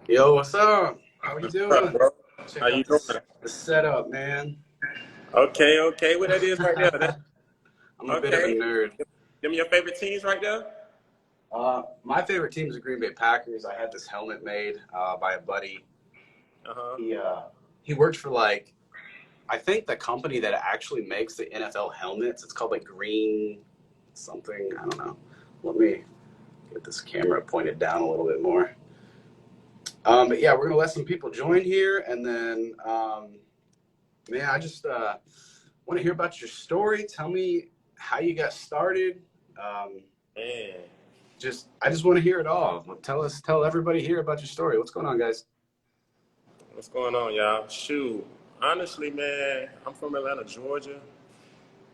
Yo, what's up? How you What's up, doing? bro? How Check you out doing? the setup, man. Okay, okay. What that is right there? I'm a bit of a Okay. nerd. Them your favorite teams right there? My favorite team is the Green Bay Packers. I had this helmet made by a buddy. Uh-huh. He worked for I think the company that actually makes the NFL helmets. It's called like Green something. I don't know. Let me get this camera pointed down a little bit more. But yeah, we're gonna let some people join here, and then man, I just want to hear about your story. Tell me how you got started. Um, Man, I just want to hear it all. Tell everybody here about your story. What's going on, guys? what's going on, y'all? Shoot. Honestly, man, I'm from Atlanta, Georgia.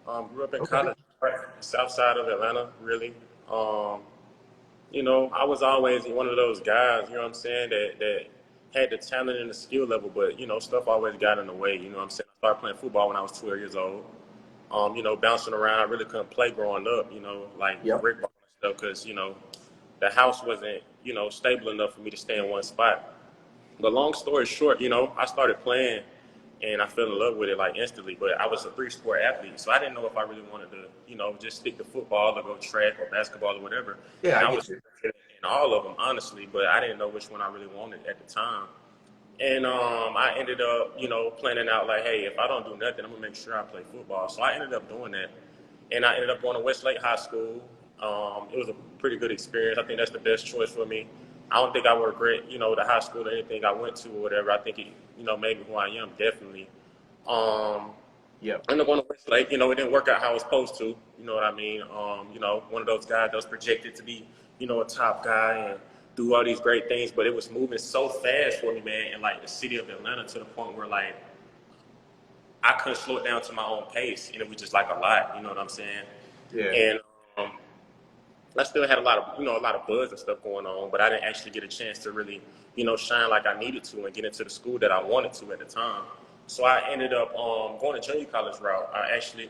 Grew up in Okay. college, right, south side of Atlanta, really. Um, I was always one of those guys, you know what I'm saying, that had the talent and the skill level, but stuff always got in the way, you know what I'm saying? I started playing football when I was 12 years old. Bouncing around. I really couldn't play growing up, like Yep. brick ball and stuff, because, the house wasn't, stable enough for me to stay in one spot. But long story short, I started playing and I fell in love with it like instantly. But I was a three-sport athlete, so I didn't know if I really wanted to, just stick to football or go track or basketball or whatever. Yeah, And I I get was you. in all of them, honestly, but I didn't know which one I really wanted at the time. And I ended up, planning out like, hey, if I don't do nothing, I'm gonna make sure I play football. So I ended up doing that, and I ended up going to Westlake High School. It was a pretty good experience. I think that's the best choice for me. I don't think I would regret, the high school or anything I went to or whatever. I think it, made me who I am, definitely. Um, Yep. I ended up going to Westlake. It didn't work out how it was supposed to. You know what I mean? One of those guys that was projected to be, a top guy and do all these great things, but it was moving so fast for me, man, in like the city of Atlanta to the point where like I couldn't slow it down to my own pace, and it was just like a lot. You know what I'm saying? Yeah. And um, I still had a lot of buzz and stuff going on, but I didn't actually get a chance to really, shine like I needed to and get into the school that I wanted to at the time. So I ended up going to junior college route. I actually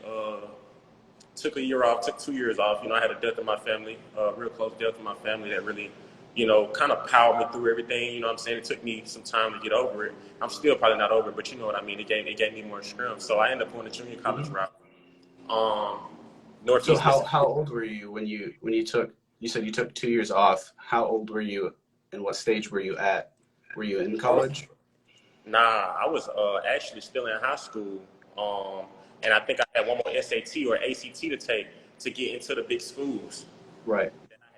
took a year off, took 2 years off. I had a death in my family, a real close death in my family that really, kind of powered me through everything. You know what I'm saying? It took me some time to get over it. I'm still probably not over it, but you know what I mean? It gave me more strength. So I ended up going the junior college Hmm. route. Um, So Northeast Mississippi. how old were you when you took you said you took 2 years off? How old were you and what stage were you at? Were you in college? Nah, I was actually still in high school, and I think I had one more SAT or ACT to take to get into the big schools Right.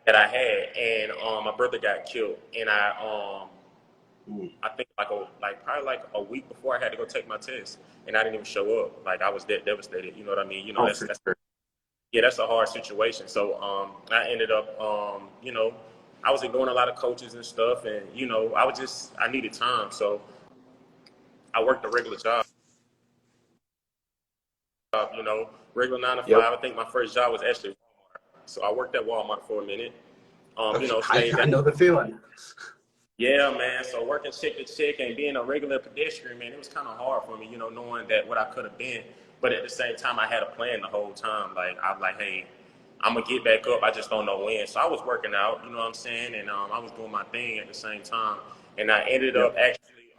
that I had. And my brother got killed, and Mm. I think probably like a week before I had to go take my test, and I didn't even show up. Like I was devastated. You know what I mean? Oh, That's for that's sure. yeah, that's a hard situation. So I ended up, I was ignoring a lot of coaches and stuff, and I needed time, so I worked a regular job. Regular nine to Yep. five. I think my first job was actually Walmart. So I worked at Walmart for a minute. Okay. Stayed I there. know the feeling. Yeah, man. So working check to check and being a regular pedestrian, man, it was kind of hard for me, knowing that what I could have been. But at the same time, I had a plan the whole time. Like I'm like, hey, I'm gonna get back up. I just don't know when. So I was working out, you know what I'm saying, and I was doing my thing at the same time. And I ended up Yep. actually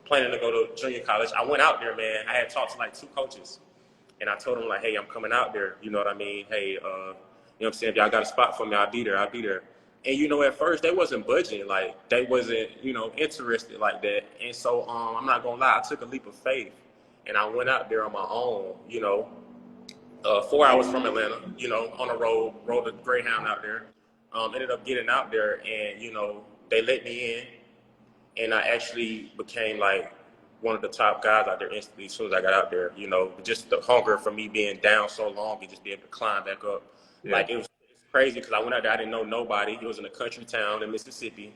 planning to go to junior college. I went out there, man. I had talked to like two coaches. And I told them like, hey, I'm coming out there. You know what I mean? Hey, what I'm saying? If y'all got a spot for me, I'll be there. I'll be there. And at first they wasn't budging, like they wasn't, interested like that. And so I'm not gonna lie, I took a leap of faith, and I went out there on my own. 4 hours from Atlanta. On the road, rode a Greyhound out there. Ended up getting out there, and they let me in, and I actually became like one of the top guys out there instantly as soon as I got out there. Just the hunger for me being down so long and just be able to climb back up. Yeah. Like it's crazy because I went out there, I didn't know nobody. It was in a country town in Mississippi,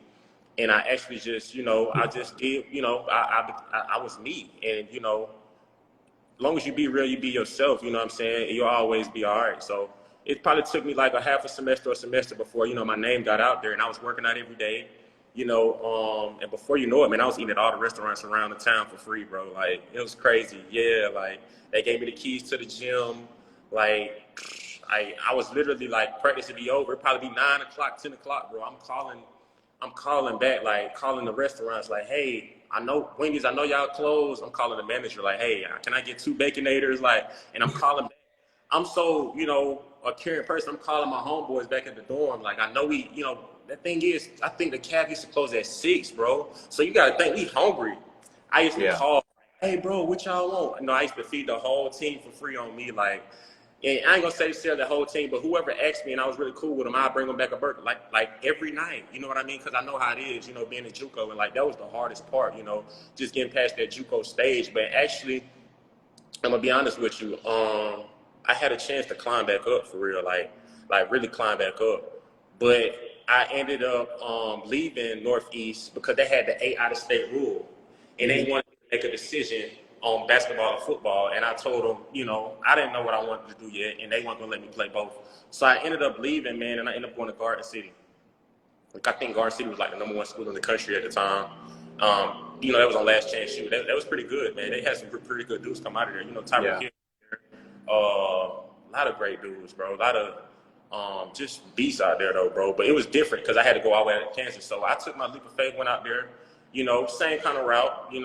and I actually just, I just did, I was me, and as long as you be real, you be yourself. You know what I'm saying? And you'll always be all right. So it probably took me like a half a semester or a semester before my name got out there, and I was working out every day. And before you know it, man, I was eating at all the restaurants around the town for free, bro. Like it was crazy. Yeah, like they gave me the keys to the gym. Like I was literally like practice to be over. It'd probably be 9 o'clock, 10 o'clock, bro. I'm calling. I'm calling back, like calling the restaurants, like, hey, I know Wendy's, I know y'all closed. I'm calling the manager, like, hey, can I get 2 Baconators? Like, and I'm calling back. I'm so, a caring person. I'm calling my homeboys back at the dorm. Like, I know the thing is, I think the cab used to close at 6, bro. So you got to think we hungry. I used to Yeah. call, hey, bro, what y'all want? I used to feed the whole team for free on me. Like, and I ain't gonna say sell the whole team, but whoever asked me and I was really cool with them, I'd bring them back a burger, like every night. You know what I mean? Because I know how it is, being a JUCO, and like that was the hardest part, just getting past that JUCO stage. But actually, I'm gonna be honest with you. I had a chance to climb back up for real, like really climb back up. But I ended up leaving Northeast because they had the 8 out of state rule, and they wanted to make a decision on basketball and football. And I told them, I didn't know what I wanted to do yet, and they weren't gonna let me play both. So I ended up leaving, man, and I ended up going to Garden City. Like, I think Garden City was like the #1 school in the country at the time. That was on Last Chance Shoot. That was pretty good, man. They had some pretty good dudes come out of there. Tyreek Hill, a lot of great dudes, bro. A lot of just beasts out there, though, bro. But it was different because I had to go all the way out to Kansas. So I took my leap of faith, went out there, same kind of route, went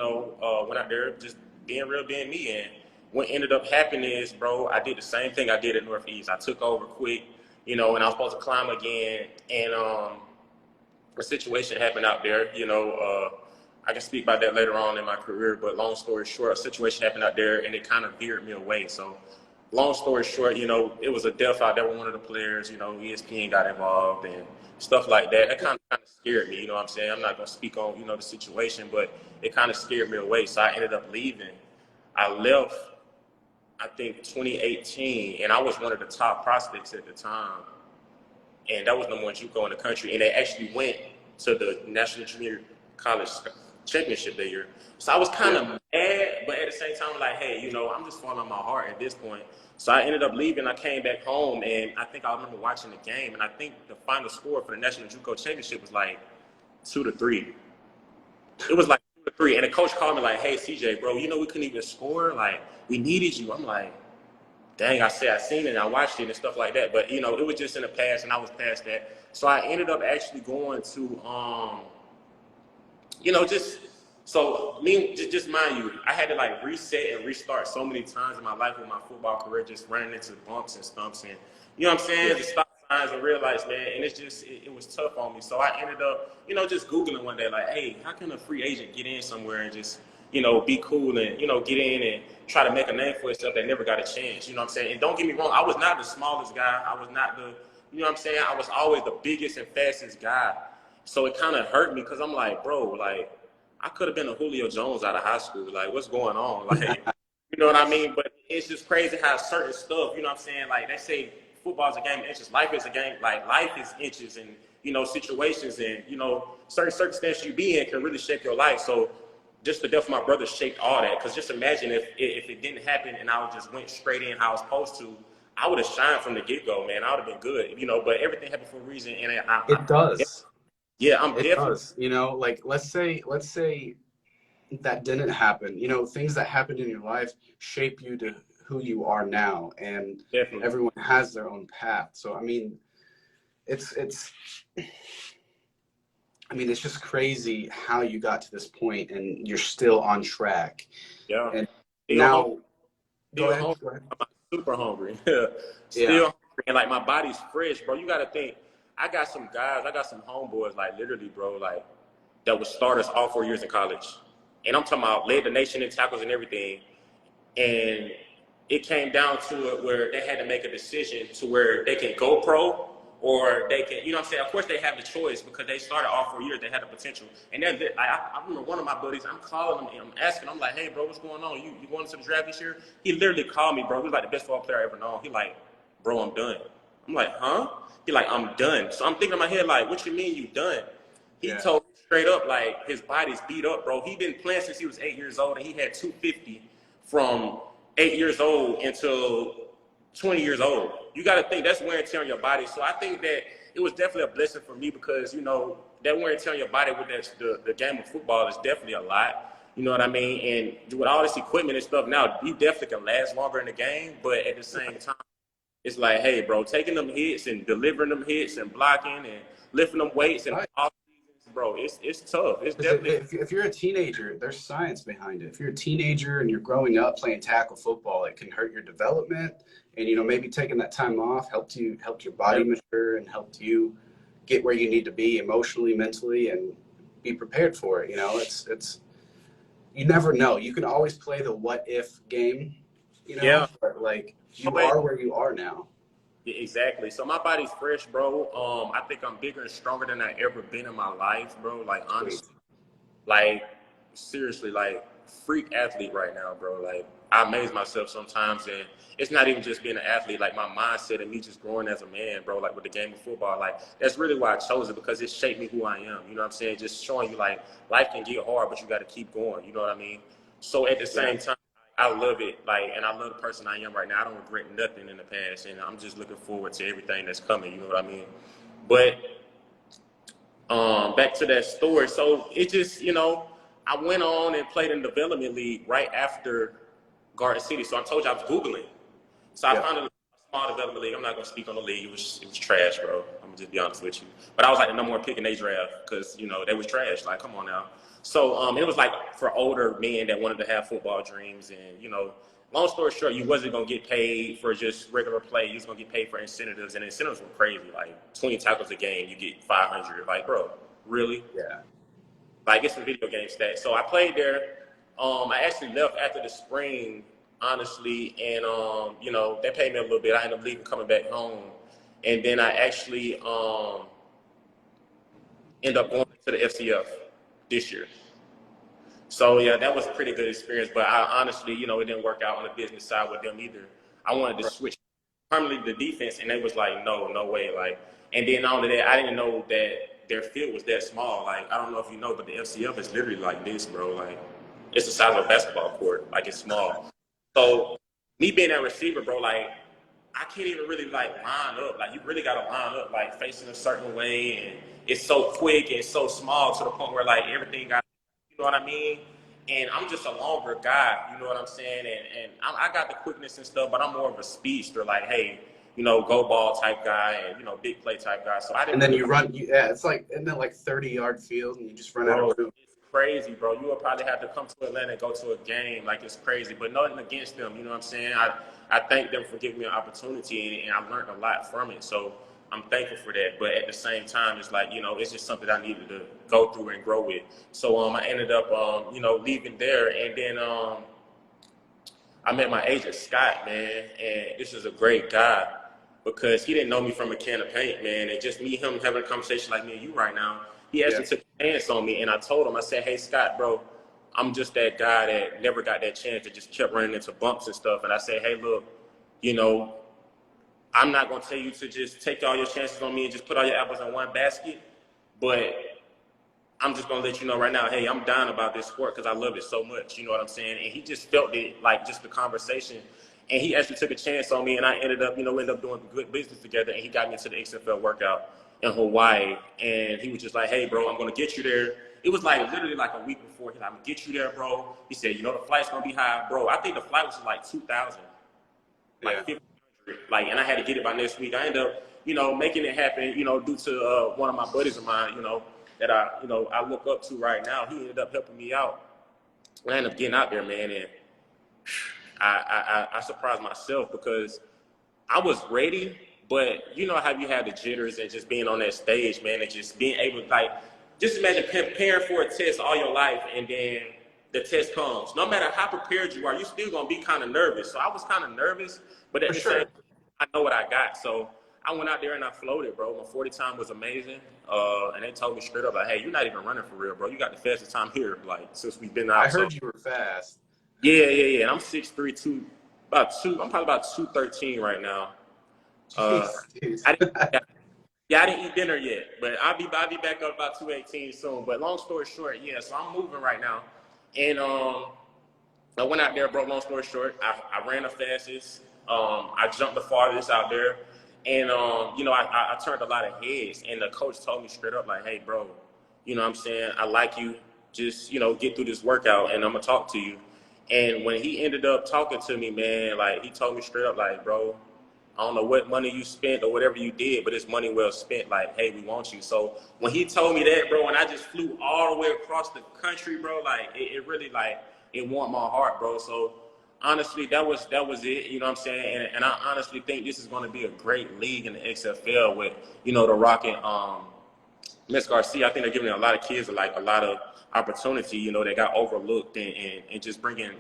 out there just being real, being me. And what ended up happening is, bro, I did the same thing I did at Northeast. I took over quick, and I was supposed to climb again. And a situation happened out there, I can speak about that later on in my career, but long story short, a situation happened out there and it kind of veered me away. So long story short, it was a death out there with one of the players, ESPN got involved and stuff like that. That kind of scared me, you know what I'm saying? I'm not going to speak on, the situation, but it kind of scared me away. So I ended up leaving. I left, I think, 2018, and I was one of the top prospects at the time. And that was #1 JUCO in the country. And they actually went to the National Junior College Championship that year. So I was kind of mad, but at the same time, like, hey, I'm just following my heart at this point. So I ended up leaving. I came back home, and I think I remember watching the game. And I think the final score for the National JUCO Championship was like 2-3. It was like 2-3. And the coach called me like, hey, CJ, bro, we couldn't even score. Like, we needed you. I'm like, dang, I seen it and I watched it and stuff like that. But, it was just in the past and I was past that. So I ended up actually going to, just mind you, I had to like reset and restart so many times in my life with my football career, just running into bumps and stumps and, you know what I'm saying? The stop signs and real lights, man. And it's just, it was tough on me. So I ended up, just Googling one day, like, hey, how can a free agent get in somewhere and just, be cool and, get in and try to make a name for yourself that never got a chance, you know what I'm saying? And don't get me wrong, I was not the smallest guy. I was not the, you know what I'm saying? I was always the biggest and fastest guy. So it kind of hurt me because I'm like, bro, like, I could have been a Julio Jones out of high school. Like, what's going on? Like, you know what I mean? But it's just crazy how certain stuff, you know what I'm saying? Like, they say football's a game of inches. Life is a game, like, life is inches and, situations and, certain circumstances you be in can really shape your life. So just the death of my brother shaped all that. Because just imagine if it didn't happen and I just went straight in how I was supposed to, I would have shined from the get-go, man. I would have been good, but everything happened for a reason. And It does. Yeah, I'm It definitely. does. Like let's say that didn't happen. Things that happened in your life shape you to who you are now, and Definitely. everyone has their own path. So I mean, it's just crazy how you got to this point and you're still on track. Yeah. And Still now, hungry. go ahead. I'm super hungry. Still Yeah. hungry. And like my body's fresh, bro. You gotta think, I got some homeboys, like literally, bro, like that would start us all 4 years in college. And I'm talking about led the nation in tackles and everything. And it came down to it where they had to make a decision to where they can go pro or they can, you know what I'm saying? Of course, they have the choice because they started all 4 years. They had the potential. And then I remember one of my buddies, I'm calling him and I'm asking, I'm like, hey, bro, what's going on? You going to the draft this year? He literally called me, bro. He was like the best football player I ever known. He like, bro, I'm done. I'm like, huh? He like, I'm done. So I'm thinking in my head, like, what you mean you done? He told me straight up, like, his body's beat up, bro. He been playing since he was 8 years old, and he had 250 from 8 years old until 20 years old. You got to think that's wear and tear on your body. So I think that it was definitely a blessing for me because, that wear and tear on your body with the game of football is definitely a lot. You know what I mean? And with all this equipment and stuff now, you definitely can last longer in the game. But at the same time, it's like, hey, bro, taking them hits and delivering them hits and blocking and lifting them weights and all bro, it's tough. It's Because definitely if you're a teenager, there's science behind it. If you're a teenager and you're growing up playing tackle football, it can hurt your development. And maybe taking that time off helped your body mature and helped you get where you need to be emotionally, mentally, and be prepared for it. It's you never know. You can always play the what if game, yeah. but like Oh, you wait. are where you are now. Yeah, exactly. So my body's fresh, bro. I think I'm bigger and stronger than I ever been in my life, bro. Like Sweet. honestly, like seriously, like freak athlete right now, bro. Like I amaze myself sometimes, and it's not even just being an athlete. Like my mindset and me just growing as a man, bro. Like with the game of football, like that's really why I chose it because it shaped me who I am. You know what I'm saying? Just showing you like life can get hard, but you got to keep going. You know what I mean? So at the Yeah. same time, I love it, like, and I love the person I am right now. I don't regret nothing in the past, and I'm just looking forward to everything that's coming. You know what I mean? But back to that story. So it just, I went on and played in the development league right after Garden City. So I told you I was Googling. So I Yeah. found a small development league. I'm not gonna speak on the league. It was trash, bro. I'm gonna just be honest with you. But I was like the number one pick in their draft because they was trash. Like, come on now. So it was like for older men that wanted to have football dreams, and long story short, you wasn't gonna get paid for just regular play. You was gonna get paid for incentives, and incentives were crazy. Like 20 tackles a game, you get 500. Like, bro, really? Yeah. Like it's some video game stats. So I played there. I actually left after the spring, honestly, and they paid me a little bit. I ended up leaving, coming back home, and then I actually ended up going to the FCF this year. So yeah, that was a pretty good experience. But I honestly, it didn't work out on the business side with them either. I wanted to Right. switch permanently the defense, and they was like, no, no way. Like, and then all of that, I didn't know that their field was that small. Like, I don't know if you know, but the FCF is literally like this, bro. Like, it's the size of a basketball court. Like, it's small. So, me being that receiver, bro, like, I can't even really like line up. Like, you really gotta line up, like, facing a certain way, and it's so quick and so small to the point where like everything got, you know what I mean? And I'm just a longer guy, you know what I'm saying? And I got the quickness and stuff, but I'm more of a speedster, like, hey, go ball type guy and, big play type guy. So I didn't And then really, you run. Yeah, it's like isn't it like 30-yard field, and you just run out bro, of room. it's crazy, bro. You will probably have to come to Atlanta and go to a game. Like, it's crazy, but nothing against them, you know what I'm saying? I thank them for giving me an opportunity, and I learned a lot from it. So I'm thankful for that. But at the same time, it's like, it's just something I needed to go through and grow with. So I ended up, leaving there. And then I met my agent, Scott, man. And this is a great guy because he didn't know me from a can of paint, man. And just me, him having a conversation like me and you right now, he Yeah. actually took a chance on me. And I told him, I said, hey, Scott, bro, I'm just that guy that never got that chance, that just kept running into bumps and stuff. And I said, hey, look, you know, I'm not going to tell you to just take all your chances on me and just put all your apples in one basket, but I'm just going to let you know right now, hey, I'm down about this sport because I love it so much. You know what I'm saying? And he just felt it, like just the conversation. And he actually took a chance on me, and I ended up, doing good business together. And he got me into the XFL workout in Hawaii. And he was just like, hey, bro, I'm going to get you there. It was like literally like a week before. He's like, I'm going to get you there, bro. He said, the flight's going to be high. Bro, I think the flight was like 2,000, like Yeah. 1,500. Like, and I had to get it by next week. I ended up, making it happen, due to one of my buddies of mine, that I look up to right now. He ended up helping me out. I ended up getting out there, man, and I surprised myself because I was ready, but you know how you have the jitters and just being on that stage, man, and just being able to, like, just imagine preparing for a test all your life, and then the test comes. No matter how prepared you are, you're still gonna be kind of nervous. So I was kind of nervous, but at For the same sure. time, I know what I got. So I went out there and I floated, bro. My 40 time was amazing. And they told me straight up, like, hey, you're not even running for real, bro. You got the fastest time here, like, since we've been I out. So heard you were fast. yeah. And I'm 6'3", I'm probably about 213 right now. Uh, Jeez. I didn't, yeah, I didn't eat dinner yet, but I'll be back up about 218 soon. But long story short, yeah, so I'm moving right now. And I went out there, bro, long story short, I ran the fastest. I jumped the farthest out there. And, I turned a lot of heads. And the coach told me straight up, like, hey, bro, you know what I'm saying? I like you. Just, get through this workout, and I'm going to talk to you. And when he ended up talking to me, man, like, he told me straight up, like, bro, I don't know what money you spent or whatever you did, but it's money well spent. Like, hey, we want you. So when he told me that, bro, and I just flew all the way across the country, bro, like it really like it warmed my heart, bro. So honestly, that was it. You know what I'm saying? And I honestly think this is going to be a great league in the XFL with the Rocket. Miss Garcia, I think they're giving a lot of kids like a lot of opportunity, that got overlooked and just bringing,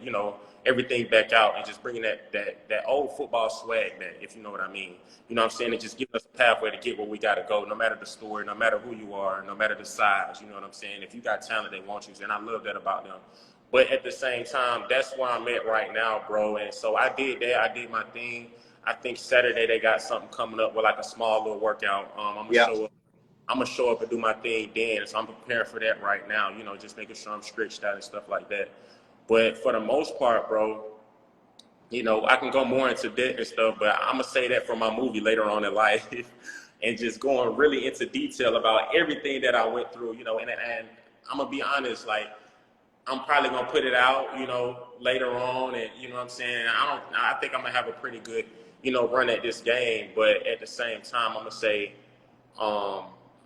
everything back out and just bringing that old football swag back, if you know what I mean. You know what I'm saying? And just giving us a pathway to get where we got to go, no matter the story, no matter who you are, no matter the size, you know what I'm saying? If you got talent, they want you. And I love that about them. But at the same time, that's where I'm at right now, bro. And so I did that. I did my thing. I think Saturday they got something coming up with like a small little workout. I'm gonna show up and do my thing then. So I'm preparing for that right now, just making sure I'm stretched out and stuff like that. But for the most part, bro, I can go more into debt and stuff, but I'm gonna say that for my movie later on in life and just going really into detail about everything that I went through, and I'm gonna be honest, like I'm probably gonna put it out, later on, and you know what I'm saying. I think I'm gonna have a pretty good, run at this game, but at the same time, I'm gonna say,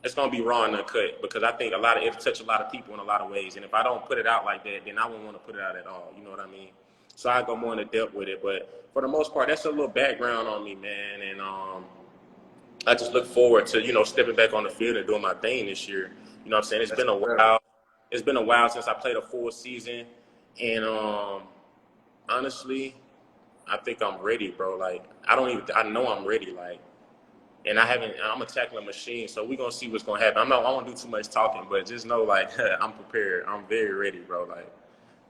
it's gonna be raw and uncut because I think it'll touch a lot of people in a lot of ways, and if I don't put it out like that, then I wouldn't want to put it out at all. You know what I mean? So I go more into depth with it, but for the most part, that's a little background on me, man, and I just look forward to stepping back on the field and doing my thing this year. You know what I'm saying? It's been a while. It's been a while since I played a full season, and honestly, I think I'm ready, bro. Like I know I'm ready, like, and I'm a tackling machine, so we're gonna see what's gonna happen. I won't do too much talking, but just know, like, I'm prepared. I'm very ready, bro. Like,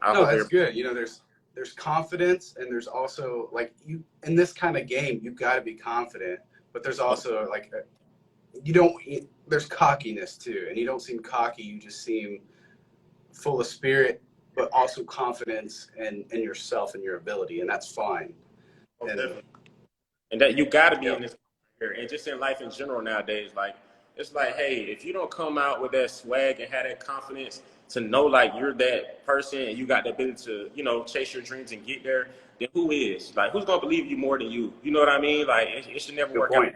No, that's good. There's confidence, and there's also like you in this kind of game, you've got to be confident, but there's also like there's cockiness too, and you don't seem cocky. You just seem full of spirit, but also confidence in yourself and your ability, and that's fine. And that you got to be in this career, and just in life in general nowadays. Like it's like, hey, if you don't come out with that swag and have that confidence to know like you're that person and you got the ability to chase your dreams and get there, then who is? Like who's gonna believe you more than you? You know what I mean? Like it should never work out.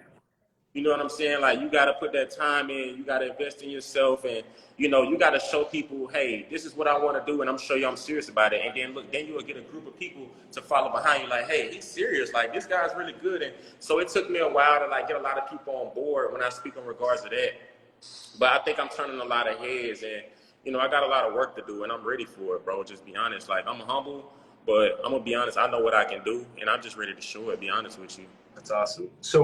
You know what I'm saying? Like you got to put that time in. You got to invest in yourself, and you got to show people, hey, this is what I want to do, and I'm sure I'm serious about it. And then you will get a group of people to follow behind you, like, hey, he's serious. Like this guy's really good. And so it took me a while to like get a lot of people on board when I speak in regards to that. But I think I'm turning a lot of heads, and I got a lot of work to do, and I'm ready for it, bro. Just be honest. Like I'm humble, but I'm gonna be honest. I know what I can do, and I'm just ready to show it. Be honest with you. That's awesome. So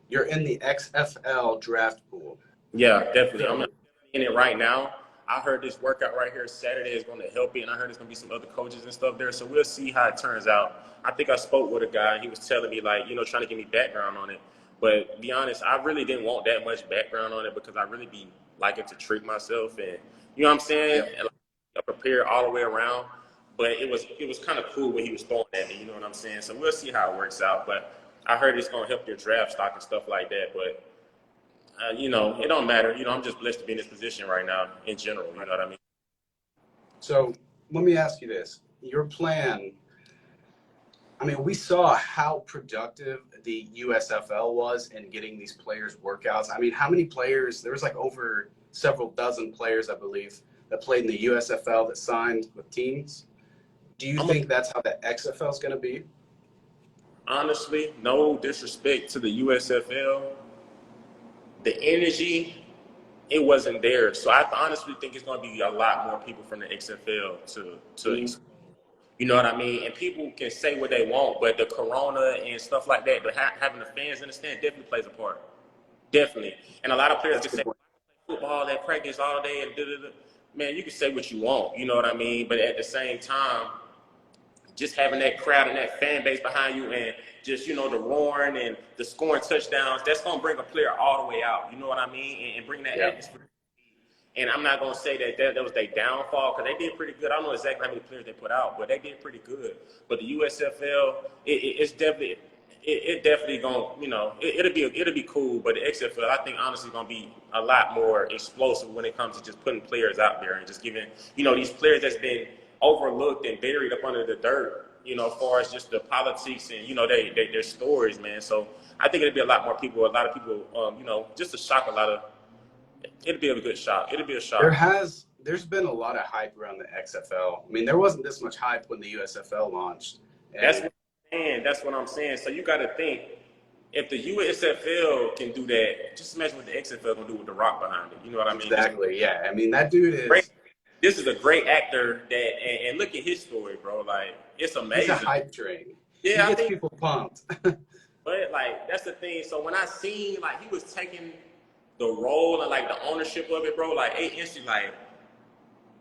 you're in the XFL draft pool. Yeah, definitely. I'm in it right now. I heard this workout right here Saturday is going to help it, and I heard there's going to be some other coaches and stuff there. So we'll see how it turns out. I think I spoke with a guy, and he was telling me, like, trying to give me background on it. But to be honest, I really didn't want that much background on it because I really be liking to trick myself, and you know what I'm saying? Yeah. And, like, I prepared all the way around. But it was kind of cool when he was throwing at me, you know what I'm saying? So we'll see how it works out. But I heard it's going to help your draft stock and stuff like that. But, it don't matter. I'm just blessed to be in this position right now in general. You know what I mean? So let me ask you this. Your plan, we saw how productive the USFL was in getting these players workouts. How many players? There was like over several dozen players, I believe, that played in the USFL that signed with teams. Do you think that's how the XFL is going to be? Honestly, no disrespect to the USFL. The energy, it wasn't there. So I honestly think it's going to be a lot more people from the XFL to you know what I mean? And people can say what they want, but the corona and stuff like that, having the fans in the stand definitely plays a part. Definitely. And a lot of players can say football, that practice all day and da-da-da. Man, you can say what you want, you know what I mean? But at the same time, just having that crowd and that fan base behind you and just, the roaring and the scoring touchdowns, that's going to bring a player all the way out. You know what I mean? And bring that atmosphere. And I'm not going to say that was their downfall because they did pretty good. I don't know exactly how many players they put out, but they did pretty good. But the USFL, it's definitely going to, it'll be cool. But the XFL, I think, honestly, going to be a lot more explosive when it comes to just putting players out there and just giving, these players that's been overlooked and buried up under the dirt you know, as far as just the politics and, you know, their stories, man. So I think it'd be a lot of people, you know, just to shock a lot of, it'd be a good shock. It'd be a shock. There's been a lot of hype around the XFL. I mean, there wasn't this much hype when the USFL launched. That's what I'm saying. That's what I'm saying. So you got to think, if the USFL can do that, just imagine what the XFL gonna do with The Rock behind it. You know what I mean? Exactly. Yeah. I mean, that dude is great. This is a great actor that, and look at his story, bro. Like, it's amazing. He's a hype train. Yeah, he gets people pumped. But like, that's the thing. So when I seen like he was taking the role and like the ownership of it, bro, like it instantly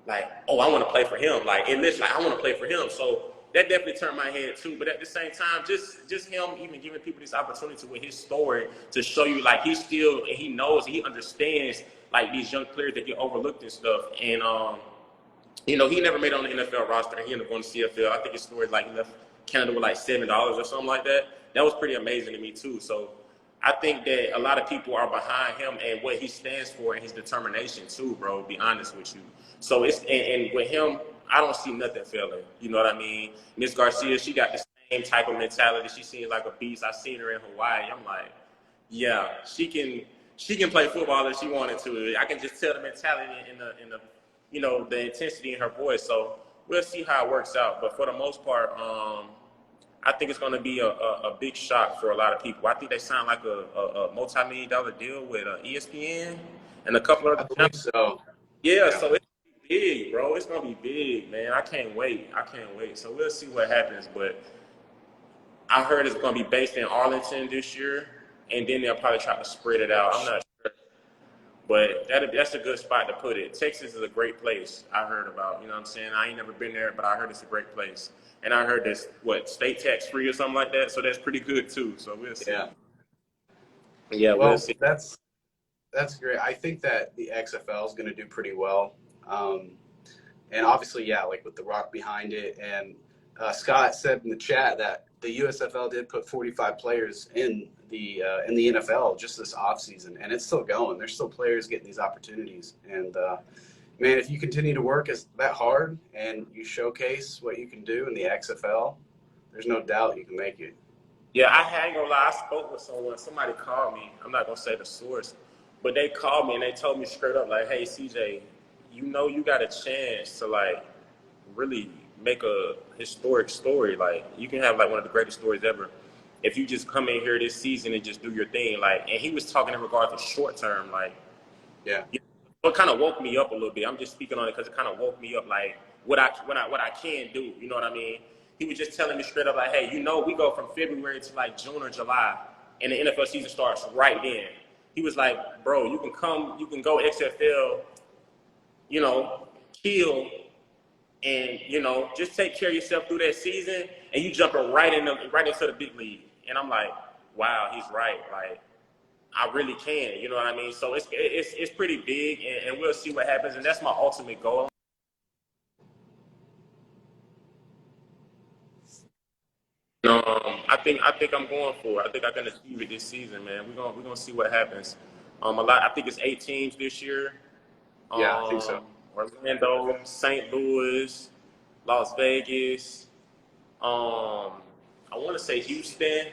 like, oh, I want to play for him. Like, it literally, like, I want to play for him. So that definitely turned my head too. But at the same time, just him even giving people this opportunity with his story to show you like he knows, he understands like these young players that get overlooked and stuff. And you know, he never made it on the NFL roster, and he ended up going to CFL. I think his story is like he left Canada with like $7 or something like that. That was pretty amazing to me too. So I think that a lot of people are behind him and what he stands for and his determination too, bro. To be honest with you. So it's and with him, I don't see nothing failing. You know what I mean? Miss Garcia, she got the same type of mentality. She seems like a beast. I seen her in Hawaii. I'm like, yeah, she can play football if she wanted to. I can just tell the mentality in the you know, the intensity in her voice. So we'll see how it works out. But for the most part, I think it's going to be a big shock for a lot of people. I think they signed like a multi-million-dollar deal with ESPN and a couple of other channels. So. Yeah, so it's gonna be big, bro. It's going to be big, man. I can't wait. So we'll see what happens. But I heard it's going to be based in Arlington this year, and then they'll probably try to spread it out. I'm not sure. But that's a good spot to put it. Texas is a great place, I heard about. You know what I'm saying? I ain't never been there, but I heard it's a great place. And I heard this, state tax free or something like that. So that's pretty good too. So we'll see. Yeah, well, we'll see. That's great. I think that the XFL is going to do pretty well. And obviously, yeah, like with The Rock behind it. And Scott said in the chat that the USFL did put 45 players in the NFL just this offseason, and it's still going. There's still players getting these opportunities. And man, if you continue to work that hard and you showcase what you can do in the XFL, there's no doubt you can make it. Yeah, I ain't gonna lie. I spoke with someone. Somebody called me. I'm not gonna say the source, but they called me and they told me straight up, like, "Hey, CJ, you know you got a chance to like really make a historic story. Like, you can have like one of the greatest stories ever if you just come in here this season and just do your thing." Like, and he was talking in regard to short term, like, yeah. It kind of woke me up a little bit. I'm just speaking on it because it kind of woke me up, like what I can do. You know what I mean? He was just telling me straight up, like, hey, you know, we go from February to like June or July, and the NFL season starts right then. He was like, bro, you can go XFL, you know, kill, and you know, just take care of yourself through that season, and you jumping right into the big league. And I'm like, wow, he's right. Like, I really can, you know what I mean? So it's pretty big, and we'll see what happens. And that's my ultimate goal. I think I'm going for it. I think I can achieve it this season, man. We're gonna see what happens. I think it's 8 teams this year. Yeah, I think so. Orlando, St. Louis, Las Vegas. I want to say Houston.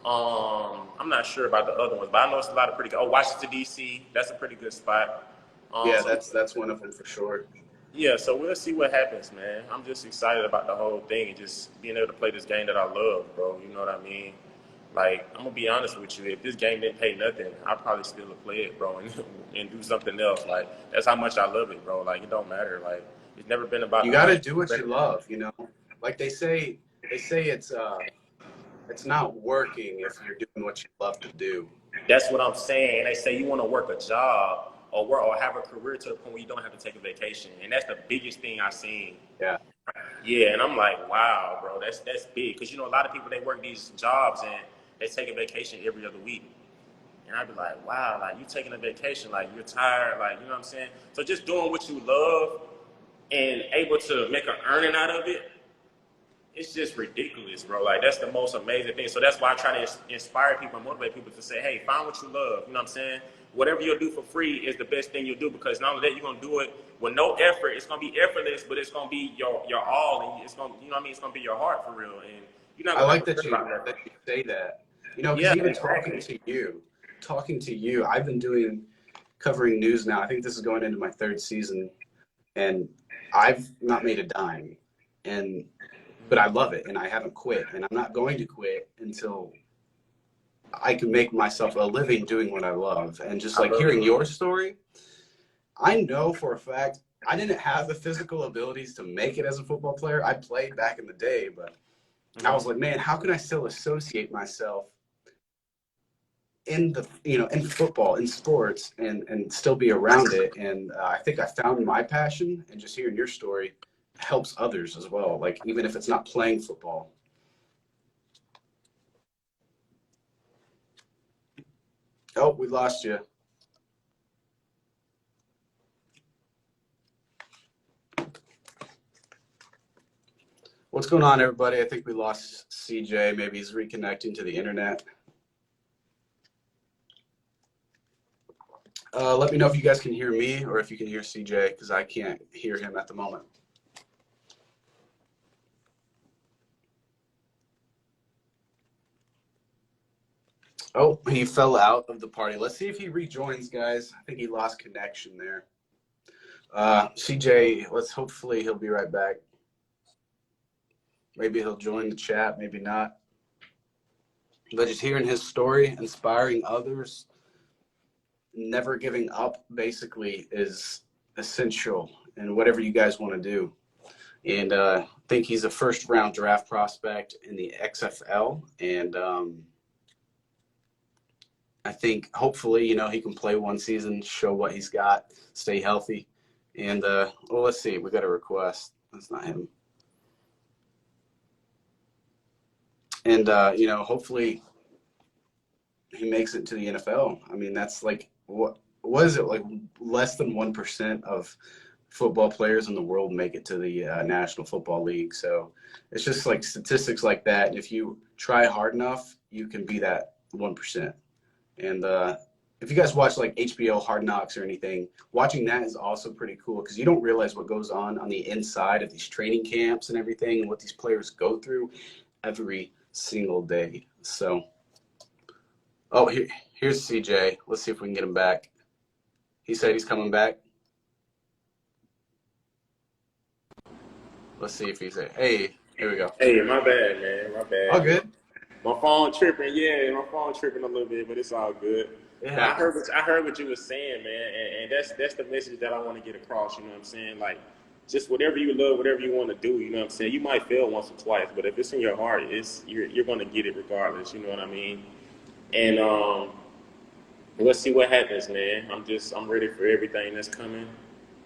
I'm not sure about the other ones, but I know it's a lot of pretty good. Oh, Washington D.C. That's a pretty good spot. Yeah, that's one of them for sure. Yeah, so we'll see what happens, man. I'm just excited about the whole thing and just being able to play this game that I love, bro. You know what I mean? Like, I'm gonna be honest with you. If this game didn't pay nothing, I'd probably still play it, bro, and do something else. Like, that's how much I love it, bro. Like, it don't matter. Like, it's never been about. You gotta do what you love, you know. Like they say it's not working if you're doing what you love to do. That's what I'm saying. They say you want to work a job or have a career to the point where you don't have to take a vacation, and that's the biggest thing I've seen. Yeah. Yeah, and I'm like, wow, bro, that's big, because you know a lot of people, they work these jobs and they take a vacation every other week, and I'd be like, wow, like you taking a vacation, like you're tired, like you know what I'm saying. So just doing what you love and able to make an earning out of it, it's just ridiculous, bro. Like, that's the most amazing thing. So that's why I try to inspire people and motivate people to say, hey, find what you love. You know what I'm saying? whatever you'll do for free is the best thing you'll do, because not only that, you're gonna do it with no effort. It's gonna be effortless, but it's gonna be your all, and it's gonna, you know what I mean, it's gonna be your heart for real, and you're not I gonna have like to that worry about that. you say that. You know, because Yeah, even exactly. talking to you, I've been covering news now. I think this is going into my third season, and I've not made a dime, and but I love it, and I haven't quit, and I'm not going to quit until I can make myself a living doing what I love. And just I like love it. hearing your story, I know for a fact I didn't have the physical abilities to make it as a football player. I played back in the day, but I was like, man, how can I still associate myself in the, in football, in sports, and still be around it? And I think I found my passion, and just hearing your story helps others as well. Like, even if it's not playing football. Oh, we lost you. What's going on, everybody? I think we lost CJ. Maybe he's reconnecting to the internet. Let me know if you guys can hear me or if you can hear CJ, because I can't hear him at the moment. Oh, he fell out of the party. Let's see if he rejoins, guys. I think he lost connection there. CJ, hopefully he'll be right back. Maybe he'll join the chat, maybe not. But just hearing his story, inspiring others, never giving up basically is essential in whatever you guys want to do. And I think he's a first-round draft prospect in the XFL. And I think hopefully, he can play one season, show what he's got, stay healthy. And, well, let's see. We got a request. That's not him. And, hopefully he makes it to the NFL. I mean, that's like, what is it? Like less than 1% of football players in the world make it to the National Football League. So it's just like statistics like that. And if you try hard enough, you can be that 1%. And if you guys watch like HBO Hard Knocks or anything, watching that is also pretty cool, because you don't realize what goes on the inside of these training camps and everything, and what these players go through every single day. So, oh, here's CJ. Let's see if we can get him back. He said he's coming back. Let's see if he's there. Hey, here we go. Hey, my bad, man. My bad. All good. My phone tripping, yeah, my phone tripping a little bit, but it's all good. It But happens. I heard what you were saying, man, and that's the message that I want to get across. You know what I'm saying? Like, just whatever you love, whatever you want to do. You know what I'm saying? You might fail once or twice, but if it's in your heart, you're gonna get it regardless. You know what I mean? And let's see what happens, man. I'm ready for everything that's coming.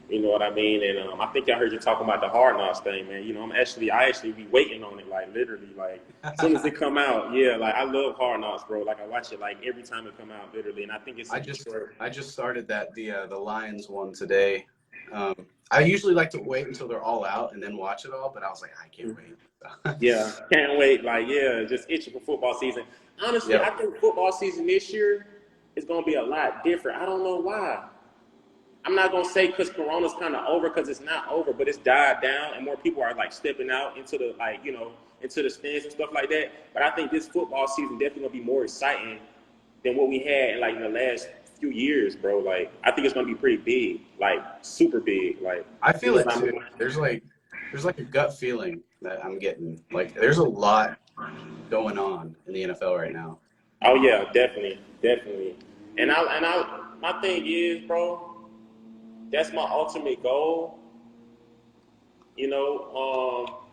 You know what I mean? And I think I heard you talking about the Hard Knocks thing, man. You know, I actually be waiting on it, like literally, like as soon as it come out. Yeah, like I love Hard Knocks, bro. Like I watch it like every time it come out, literally. And I think it's I in just Detroit. I just started the Lions one today. I usually like to wait until they're all out and then watch it all, but I was like, I can't wait. Yeah, can't wait. Like, yeah, just itching for football season. Honestly, Yep. I think football season this year is gonna be a lot different. I don't know why. I'm not gonna say because Corona's kind of over, because it's not over, but it's died down and more people are like stepping out into the into the stands and stuff like that. But I think this football season definitely gonna be more exciting than what we had in the last few years, bro. Like I think it's gonna be pretty big, like super big. Like I you feel know it what I too. mean? There's like a gut feeling that I'm getting. Like there's a lot going on in the NFL right now. Oh yeah, definitely, definitely. My thing is, bro, that's my ultimate goal. You know,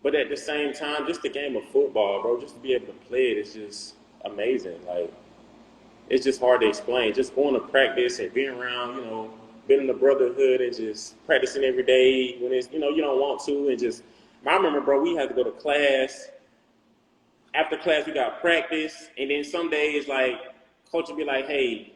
but at the same time, just the game of football, bro, just to be able to play it is just amazing. Like, it's just hard to explain. Just going to practice and being around, being in the brotherhood and just practicing every day when it's, you don't want to. And just, I remember, bro, we had to go to class. After class, we got practice. And then some days, like, coach would be like, hey,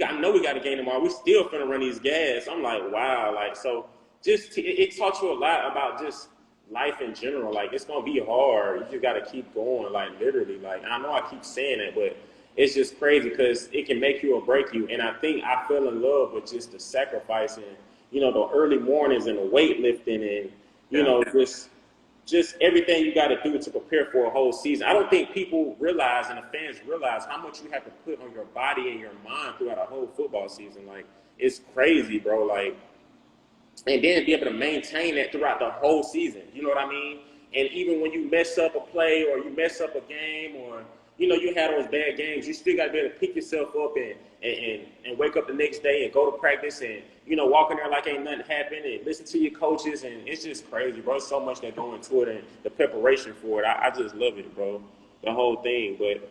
I know we got a game tomorrow. We still finna run these gas. I'm like, wow. Like, so it taught you a lot about just life in general. Like, it's gonna be hard. You just gotta keep going. Like, literally. Like, I know I keep saying it, but it's just crazy because it can make you or break you. And I think I fell in love with just the sacrifice and the early mornings and the weightlifting and Yeah. just everything you got to do to prepare for a whole season. I don't think people realize and the fans realize how much you have to put on your body and your mind throughout a whole football season. Like, it's crazy, bro. Like, and then be able to maintain that throughout the whole season. You know what I mean? And even when you mess up a play or you mess up a game or you had those bad games, you still got to be able to pick yourself up and wake up the next day and go to practice and walk in there like ain't nothing happened and listen to your coaches. And it's just crazy, bro. So much that go into it and the preparation for it. I just love it, bro. The whole thing. But